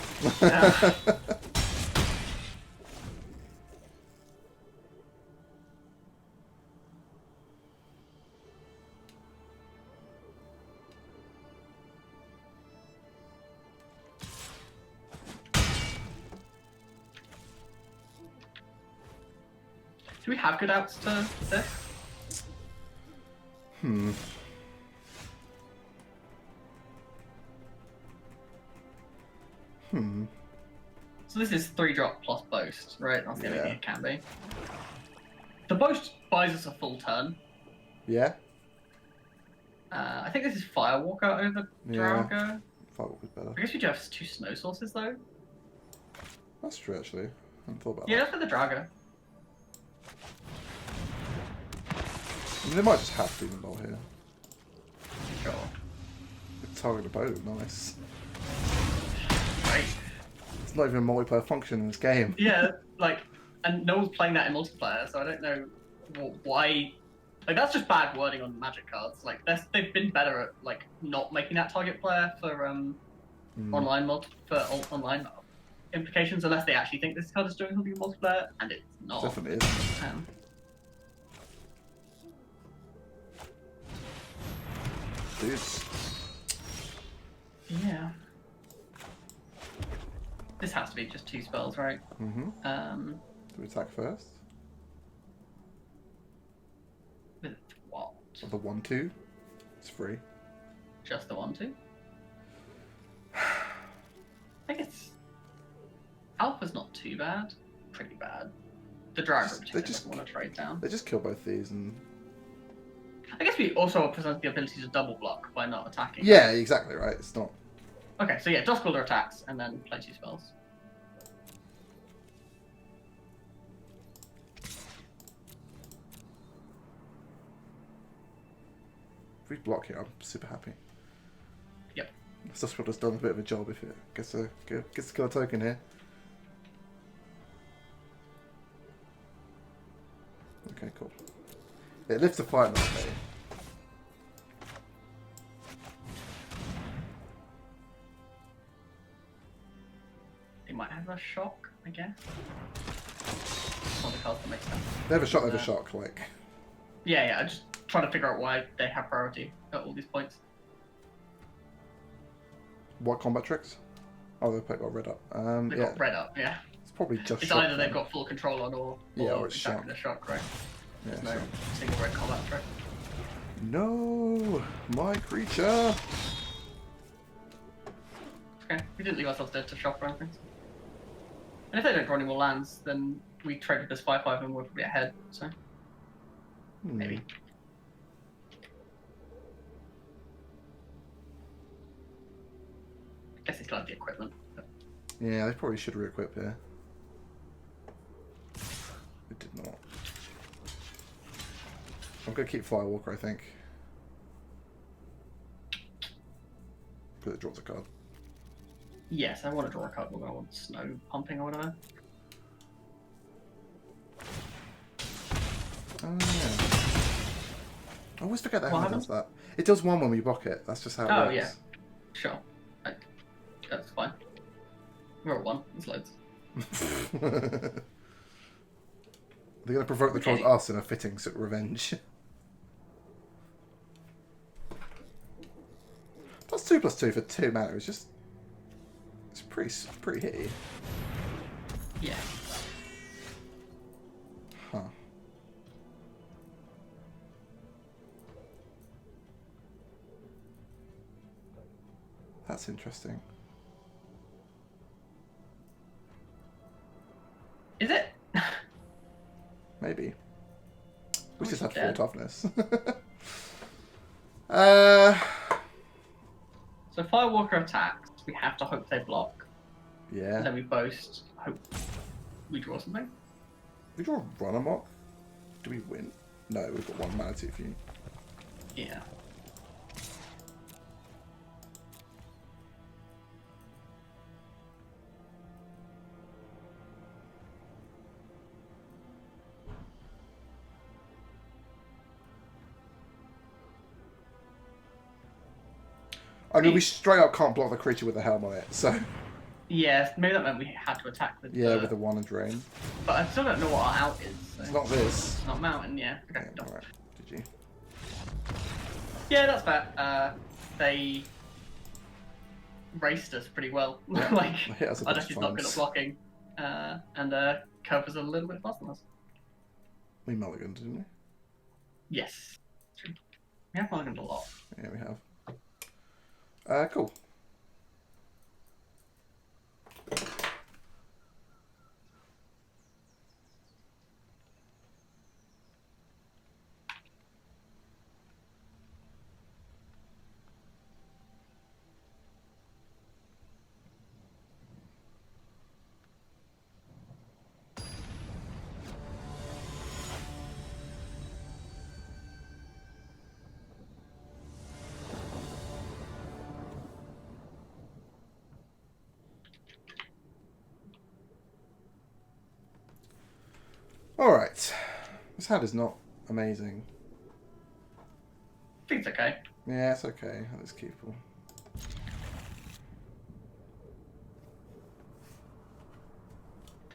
S2: Do we have good outs to this? So this is 3-drop plus Boast, right? That's the only thing it can be. The Boast buys us a full turn.
S1: Yeah?
S2: I think this is Firewalker over Draugr.
S1: Firewalker's better.
S2: I guess we do have 2 snow sources though.
S1: That's true actually. I hadn't thought about
S2: Yeah,
S1: that.
S2: that's for the Draugr.
S1: I mean, they might just have to even roll here.
S2: Sure.
S1: The target opponent, nice.
S2: Right.
S1: It's not even a multiplayer function in this game.
S2: Yeah, like, and no one's playing that in multiplayer, so I don't know why. Like, that's just bad wording on Magic cards. Like, they've been better at like not making that target player for online implications, unless they actually think this card is doing something in multiplayer, and it's not.
S1: Definitely is. Dudes.
S2: Yeah. This has to be just 2 spells, right?
S1: Do we attack first?
S2: With what?
S1: Or the 1/2? It's free.
S2: Just the 1/2? I think it's... Alpha's not too bad. Pretty bad. The Draugr doesn't want to trade down.
S1: They just kill both these and...
S2: I guess we also present the ability to double block by not attacking.
S1: Yeah, exactly right. It's not...
S2: Okay, so yeah, Dusk Wielder attacks and then play 2 spells.
S1: If we block here, I'm super happy.
S2: Yep.
S1: Suspect done a bit of a job if it gets to kill a token here. Okay, cool. It lifts the fight not me.
S2: They might have a shock, I guess. One of the cards that makes sense.
S1: They have a shock, like...
S2: Yeah, I'm just trying to figure out why they have priority at all these points.
S1: What combat tricks? Oh, they've got red up.
S2: They've got red up, yeah.
S1: It's probably just
S2: It's
S1: shock,
S2: either they've got full control on or
S1: it's
S2: exactly the shock, right?
S1: Yeah,
S2: There's no single red combat trick.
S1: No! My creature!
S2: okay. We didn't leave ourselves dead to shop or anything. And if they don't draw any more lands, then we trade with this 5/5 and we're probably ahead. So maybe. I guess it's like the equipment. But...
S1: Yeah, they probably should re-equip here. It did not. I'm gonna keep Firewalker, I think. Because it draws a card.
S2: Yes, I want to draw a card, but I want snow pumping or whatever.
S1: Oh yeah. I always forget that how it does that. It does 1 when you block it. That's just how it works.
S2: Oh yeah, sure. That's fine. We're at 1. There's loads.
S1: They're going to provoke the trolls us in a fitting revenge. +2/+2 for 2 mana is just... It's pretty hitty.
S2: Yeah.
S1: Huh. That's interesting.
S2: Is it?
S1: Maybe. We just had 4
S2: dead.
S1: toughness.
S2: So Firewalker attacks, we have to hope they block.
S1: Yeah.
S2: And then we boast, hope we draw something.
S1: We draw a Run Amok? Do we win? No, we've got 1 mana too few.
S2: Yeah.
S1: I mean, we straight up can't block the creature with the helm on it, so...
S2: Yeah, maybe that meant we had to attack with
S1: with the 1 and drain.
S2: But I still don't know what our out is. So.
S1: It's not this.
S2: It's not mountain, yeah. Okay,
S1: Yeah, alright. GG.
S2: Yeah, that's fair. They raced us pretty well.
S1: Yeah,
S2: like,
S1: hit us a
S2: I
S1: bunch
S2: know she's
S1: of
S2: not good at
S1: times.
S2: blocking. And covers a little bit faster than us.
S1: We mulliganed, didn't we?
S2: Yes. True. We have mulliganed a lot.
S1: Yeah, we have. Cool. Alright. This hand is not amazing.
S2: I think it's okay.
S1: Yeah, it's okay. It's keepable.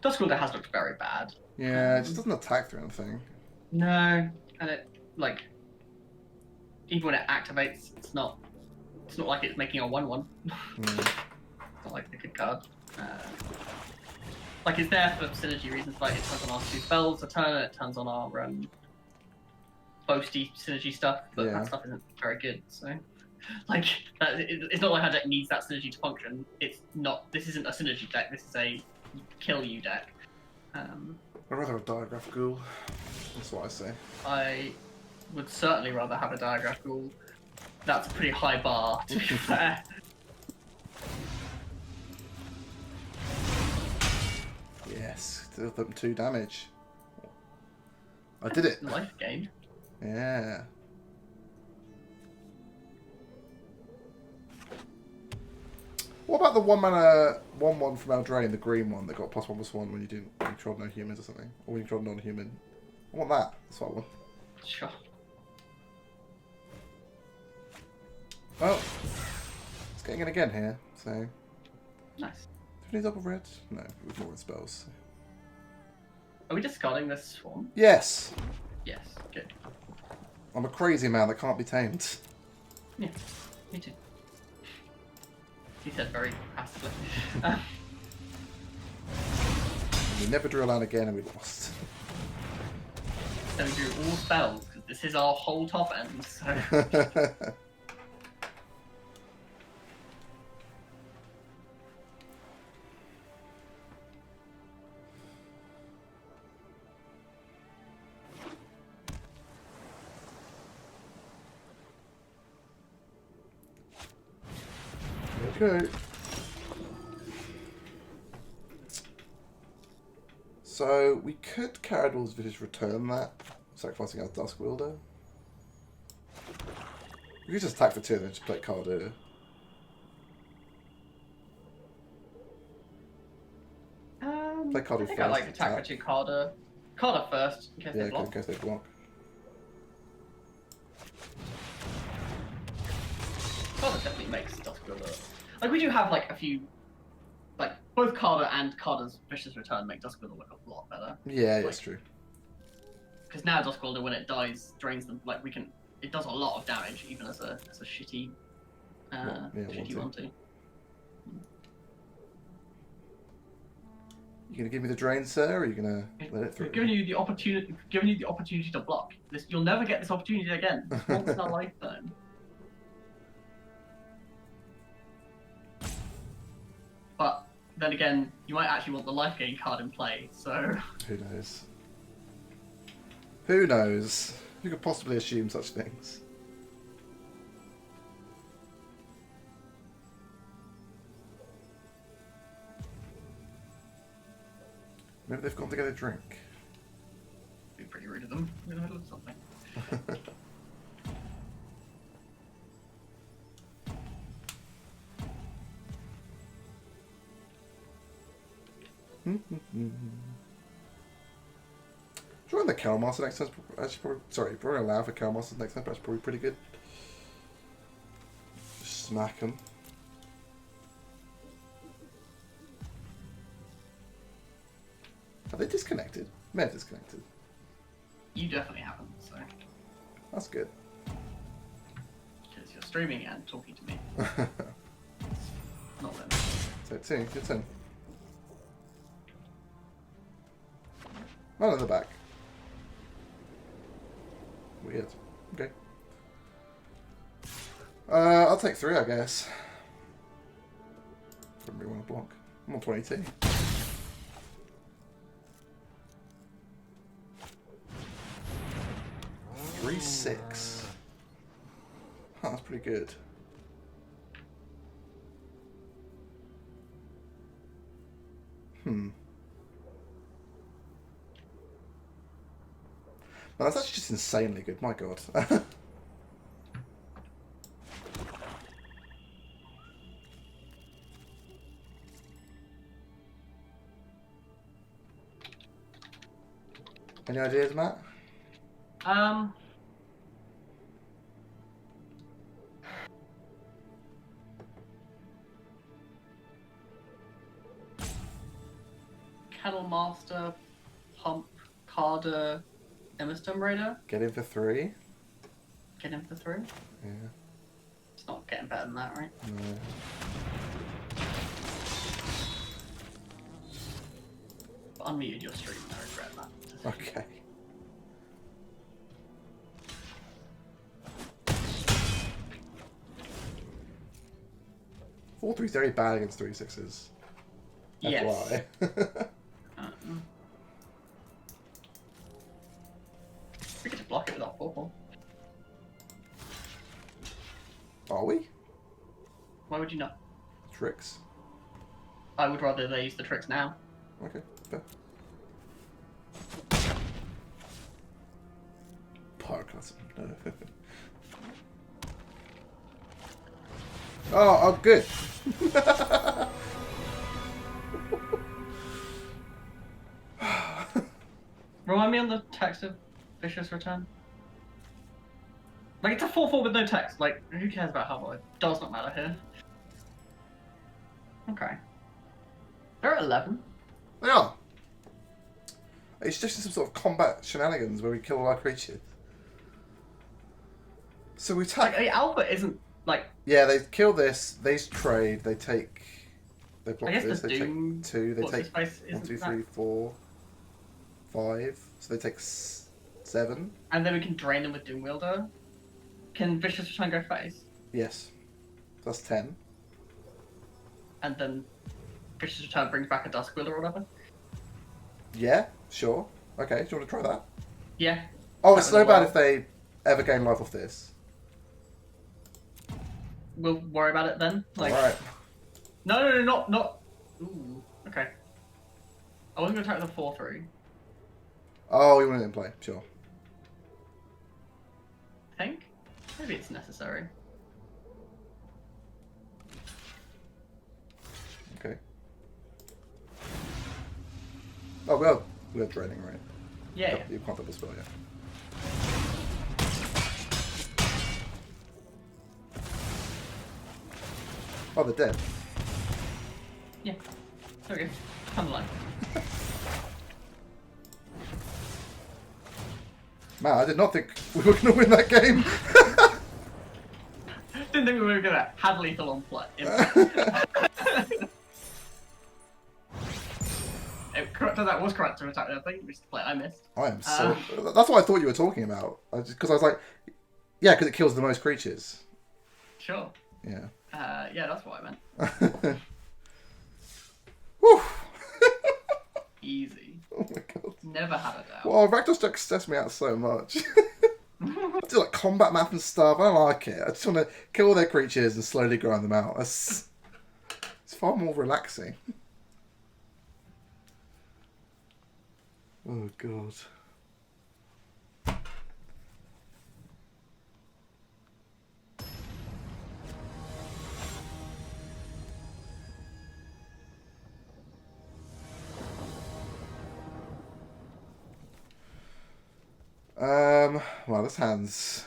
S2: Duskwalker has looked very bad.
S1: Yeah, it just doesn't attack through anything.
S2: No, and it like even when it activates, it's not like it's making a 1/1. It's not like a good card. Like it's there for synergy reasons. Like it turns on our 2 spells a turn, and it turns on our boasty synergy stuff. But
S1: Yeah.
S2: that stuff isn't very good. So, like, it's not like our deck needs that synergy to function. It's not. This isn't a synergy deck. This is a kill you deck.
S1: I'd rather a Diagraph Ghoul. That's what I say.
S2: I would certainly rather have a Diagraph Ghoul. That's a pretty high bar, to be fair.
S1: Yes, deal them 2 damage. I did it.
S2: Life gain.
S1: Yeah. What about the 1 mana 1/1 from Eldraine, the green one that got +1/+1 when you controlled no humans or something? Or when you controlled non-human? I want that. That's what I want.
S2: Sure.
S1: Well, it's getting it again here, so...
S2: Nice.
S1: Do we need double red? No, with more red spells.
S2: Are we discarding this swarm?
S1: Yes!
S2: Yes. Good.
S1: I'm a crazy man that can't be tamed.
S2: Yeah. Me too. He said very passively.
S1: We never drew a land again and we lost.
S2: So we drew all spells, because this is our whole top end, so...
S1: Okay. So we could Carador's Vicious return that, sacrificing our Dusk Wielder. We could just attack for 2 and then just play Cardo. Play Cardo
S2: I think
S1: first.
S2: I like attack for 2 Cardo. Cardo first, in case they block.
S1: In case they block.
S2: Cardo definitely makes Dusk Wielder. Like, we do have, like, a few... Like, both Cardo and Cardo's Vicious Return make Dusk Wielder look a lot better.
S1: Yeah, that's true.
S2: Because now Dusk Wielder, when it dies, drains them. Like, we can... It does a lot of damage, even as a shitty... shitty 1-2.
S1: You gonna give me the drain, sir, or are you gonna let it through?
S2: We've given you the opportunity to block. You'll never get this opportunity again. Once in a lifetime. But then again, you might actually want the life gain card in play, so...
S1: Who knows? Who knows? Who could possibly assume such things? Maybe they've gone to get a drink.
S2: Be pretty rude of them. In the middle of something.
S1: Drawing the Cow Master next time. Probably allow for Cow Masters next time. That's probably pretty good. Just smack them. Are they disconnected? May have disconnected.
S2: You definitely haven't, so...
S1: That's good.
S2: Because you're streaming and talking to me. Not them.
S1: So, 2, good 10. None in the back. Weird. Okay. I'll take 3, I guess. Wouldn't really want to block. I'm on 22. Three, 6. Huh, that's pretty good. No, that's actually just insanely good, my god. Any ideas, Matt?
S2: Kennel Master, Pump, Carder, Emmerstone Raider.
S1: Get in for 3.
S2: Get in for 3.
S1: Yeah.
S2: It's not getting better than that, right?
S1: No.
S2: Unmuted your stream, I regret that.
S1: Okay. Four 3's very bad against 3 6s.
S2: Yes.
S1: FYI.
S2: We could just block it with our 4-4.
S1: Are we?
S2: Why would you not?
S1: Tricks.
S2: I would rather they use the tricks now.
S1: Okay, fair. Pyroclasm, no. Oh, good.
S2: Remind me on the text of Vicious Return. Like, it's a 4-4 with no text. Like, who cares about how it does not matter here. Okay. They're at 11.
S1: They are. It's just some sort of combat shenanigans where we kill all our creatures. So we take.
S2: Like, the alpha isn't, like...
S1: Yeah, they kill this, they trade, they take... They block
S2: I guess
S1: this,
S2: the
S1: they
S2: Doom...
S1: take 2, they
S2: What's
S1: take
S2: his face?
S1: 1, 2,
S2: Isn't
S1: 3,
S2: that-
S1: 4, 5. So they take 7.
S2: And then we can drain them with Doom Wielder. Can Vicious Return go face?
S1: Yes. That's 10.
S2: And then Vicious Return brings back a Dusk Wielder or whatever?
S1: Yeah, sure. Okay, do you want to try that?
S2: Yeah.
S1: Oh,
S2: That
S1: it's
S2: was
S1: no
S2: a
S1: bad
S2: lot.
S1: if they ever gain life off this.
S2: We'll worry about it then. Like,
S1: Alright.
S2: No, not. Ooh, okay. I wasn't going to attack with a 4/3.
S1: Oh, you want it in play? Sure.
S2: I think. Maybe it's necessary.
S1: Okay. Oh, we're draining, right?
S2: Yeah.
S1: You can't double spell, yeah. Oh, they're dead.
S2: Yeah. There we go. Unlike.
S1: Man, I did not think we were going to win that game.
S2: Didn't think we were going to have lethal on play. That was correct to attack. I think we play. I missed.
S1: I am so. That's what I thought you were talking about. Because I was like, yeah, because it kills the most creatures.
S2: Sure.
S1: Yeah.
S2: Yeah, that's what I meant.
S1: Whew.
S2: Easy.
S1: Oh my god.
S2: Never had a doubt.
S1: Well, Rakdos deck stressed me out so much. I do like combat map and stuff. I don't like it. I just want to kill all their creatures and slowly grind them out. It's far more relaxing. Oh god. Well, this hand's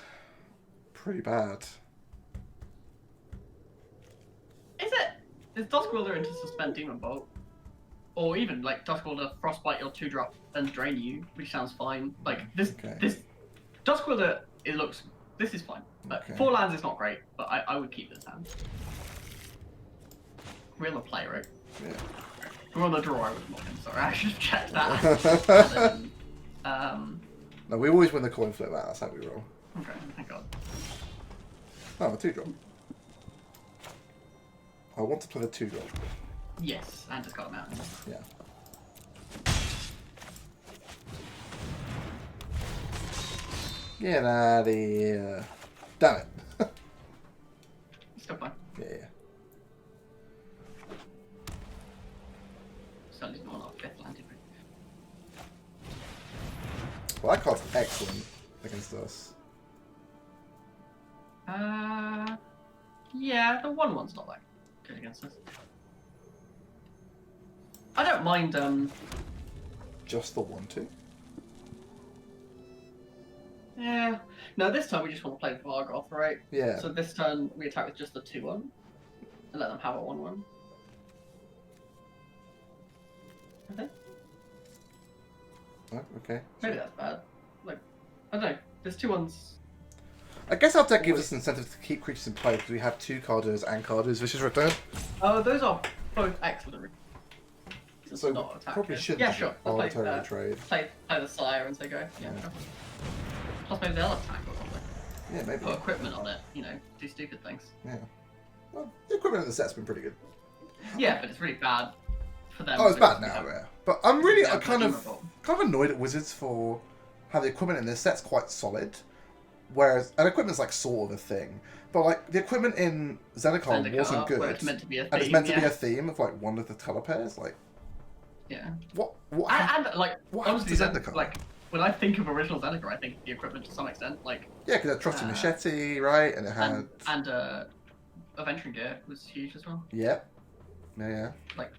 S1: pretty bad.
S2: Is it? Is Duskwielder into Suspend Demon Bolt? Or even, like, Duskwielder Frostbite your 2-drop and drain you, which sounds fine. Like, this Duskwielder, it looks, this is fine. Like, 4 lands is not great, but I would keep this hand. We're on the play, right?
S1: Yeah.
S2: We're on the draw, I would not him, sorry, I should have checked that.
S1: No, we always win the coin flip, that's how we roll.
S2: Okay, thank god.
S1: Oh, a 2-drop. I want to play the 2-drop.
S2: Yes, and just got him out.
S1: Yeah. Get out of here. Damn it.
S2: Still fine.
S1: Yeah.
S2: Certainly not our 5th land, did we?
S1: Well, that card's excellent against us.
S2: Yeah, the 1/1's not that good against us. I don't mind,
S1: Just the 1/2?
S2: Yeah. No, this time we just want to play Vargoth, right?
S1: Yeah.
S2: So this turn we attack with just the 2/1 and let them have a 1/1. Okay.
S1: Oh, okay.
S2: Maybe that's bad. Like, I don't know. There's 2/1s.
S1: I guess our deck gives us incentive to keep creatures in play because we have 2 Carders and Carders Vicious Return.
S2: Oh, those are both excellent.
S1: So
S2: not
S1: probably shouldn't
S2: yeah, sure. I'll
S1: voluntarily trade.
S2: Play the Sire and say go. Yeah.
S1: Yeah.
S2: Sure. Plus maybe they'll attack or something.
S1: Yeah, maybe.
S2: Put equipment on it, you know, do stupid things.
S1: Yeah. Well, the equipment in the set's been pretty good.
S2: Yeah, but it's really bad for them.
S1: Oh, it's bad now, yeah. But I'm really kind of annoyed at Wizards for how the equipment in this set's quite solid. Whereas, and equipment's like sort of a thing. But like, the equipment in Zendikar wasn't good.
S2: Where it's meant to be a theme,
S1: and it's meant to be a theme of like one of the color pairs. Like,
S2: yeah.
S1: What
S2: and like,
S1: what
S2: honestly,
S1: Zendikar?
S2: like, when I think of original Zendikar, I think the equipment to some extent, like...
S1: Yeah, because it had Trusty Machete, right? And it had...
S2: And Adventuring Gear was huge as well.
S1: Yeah. Yeah, yeah.
S2: Like,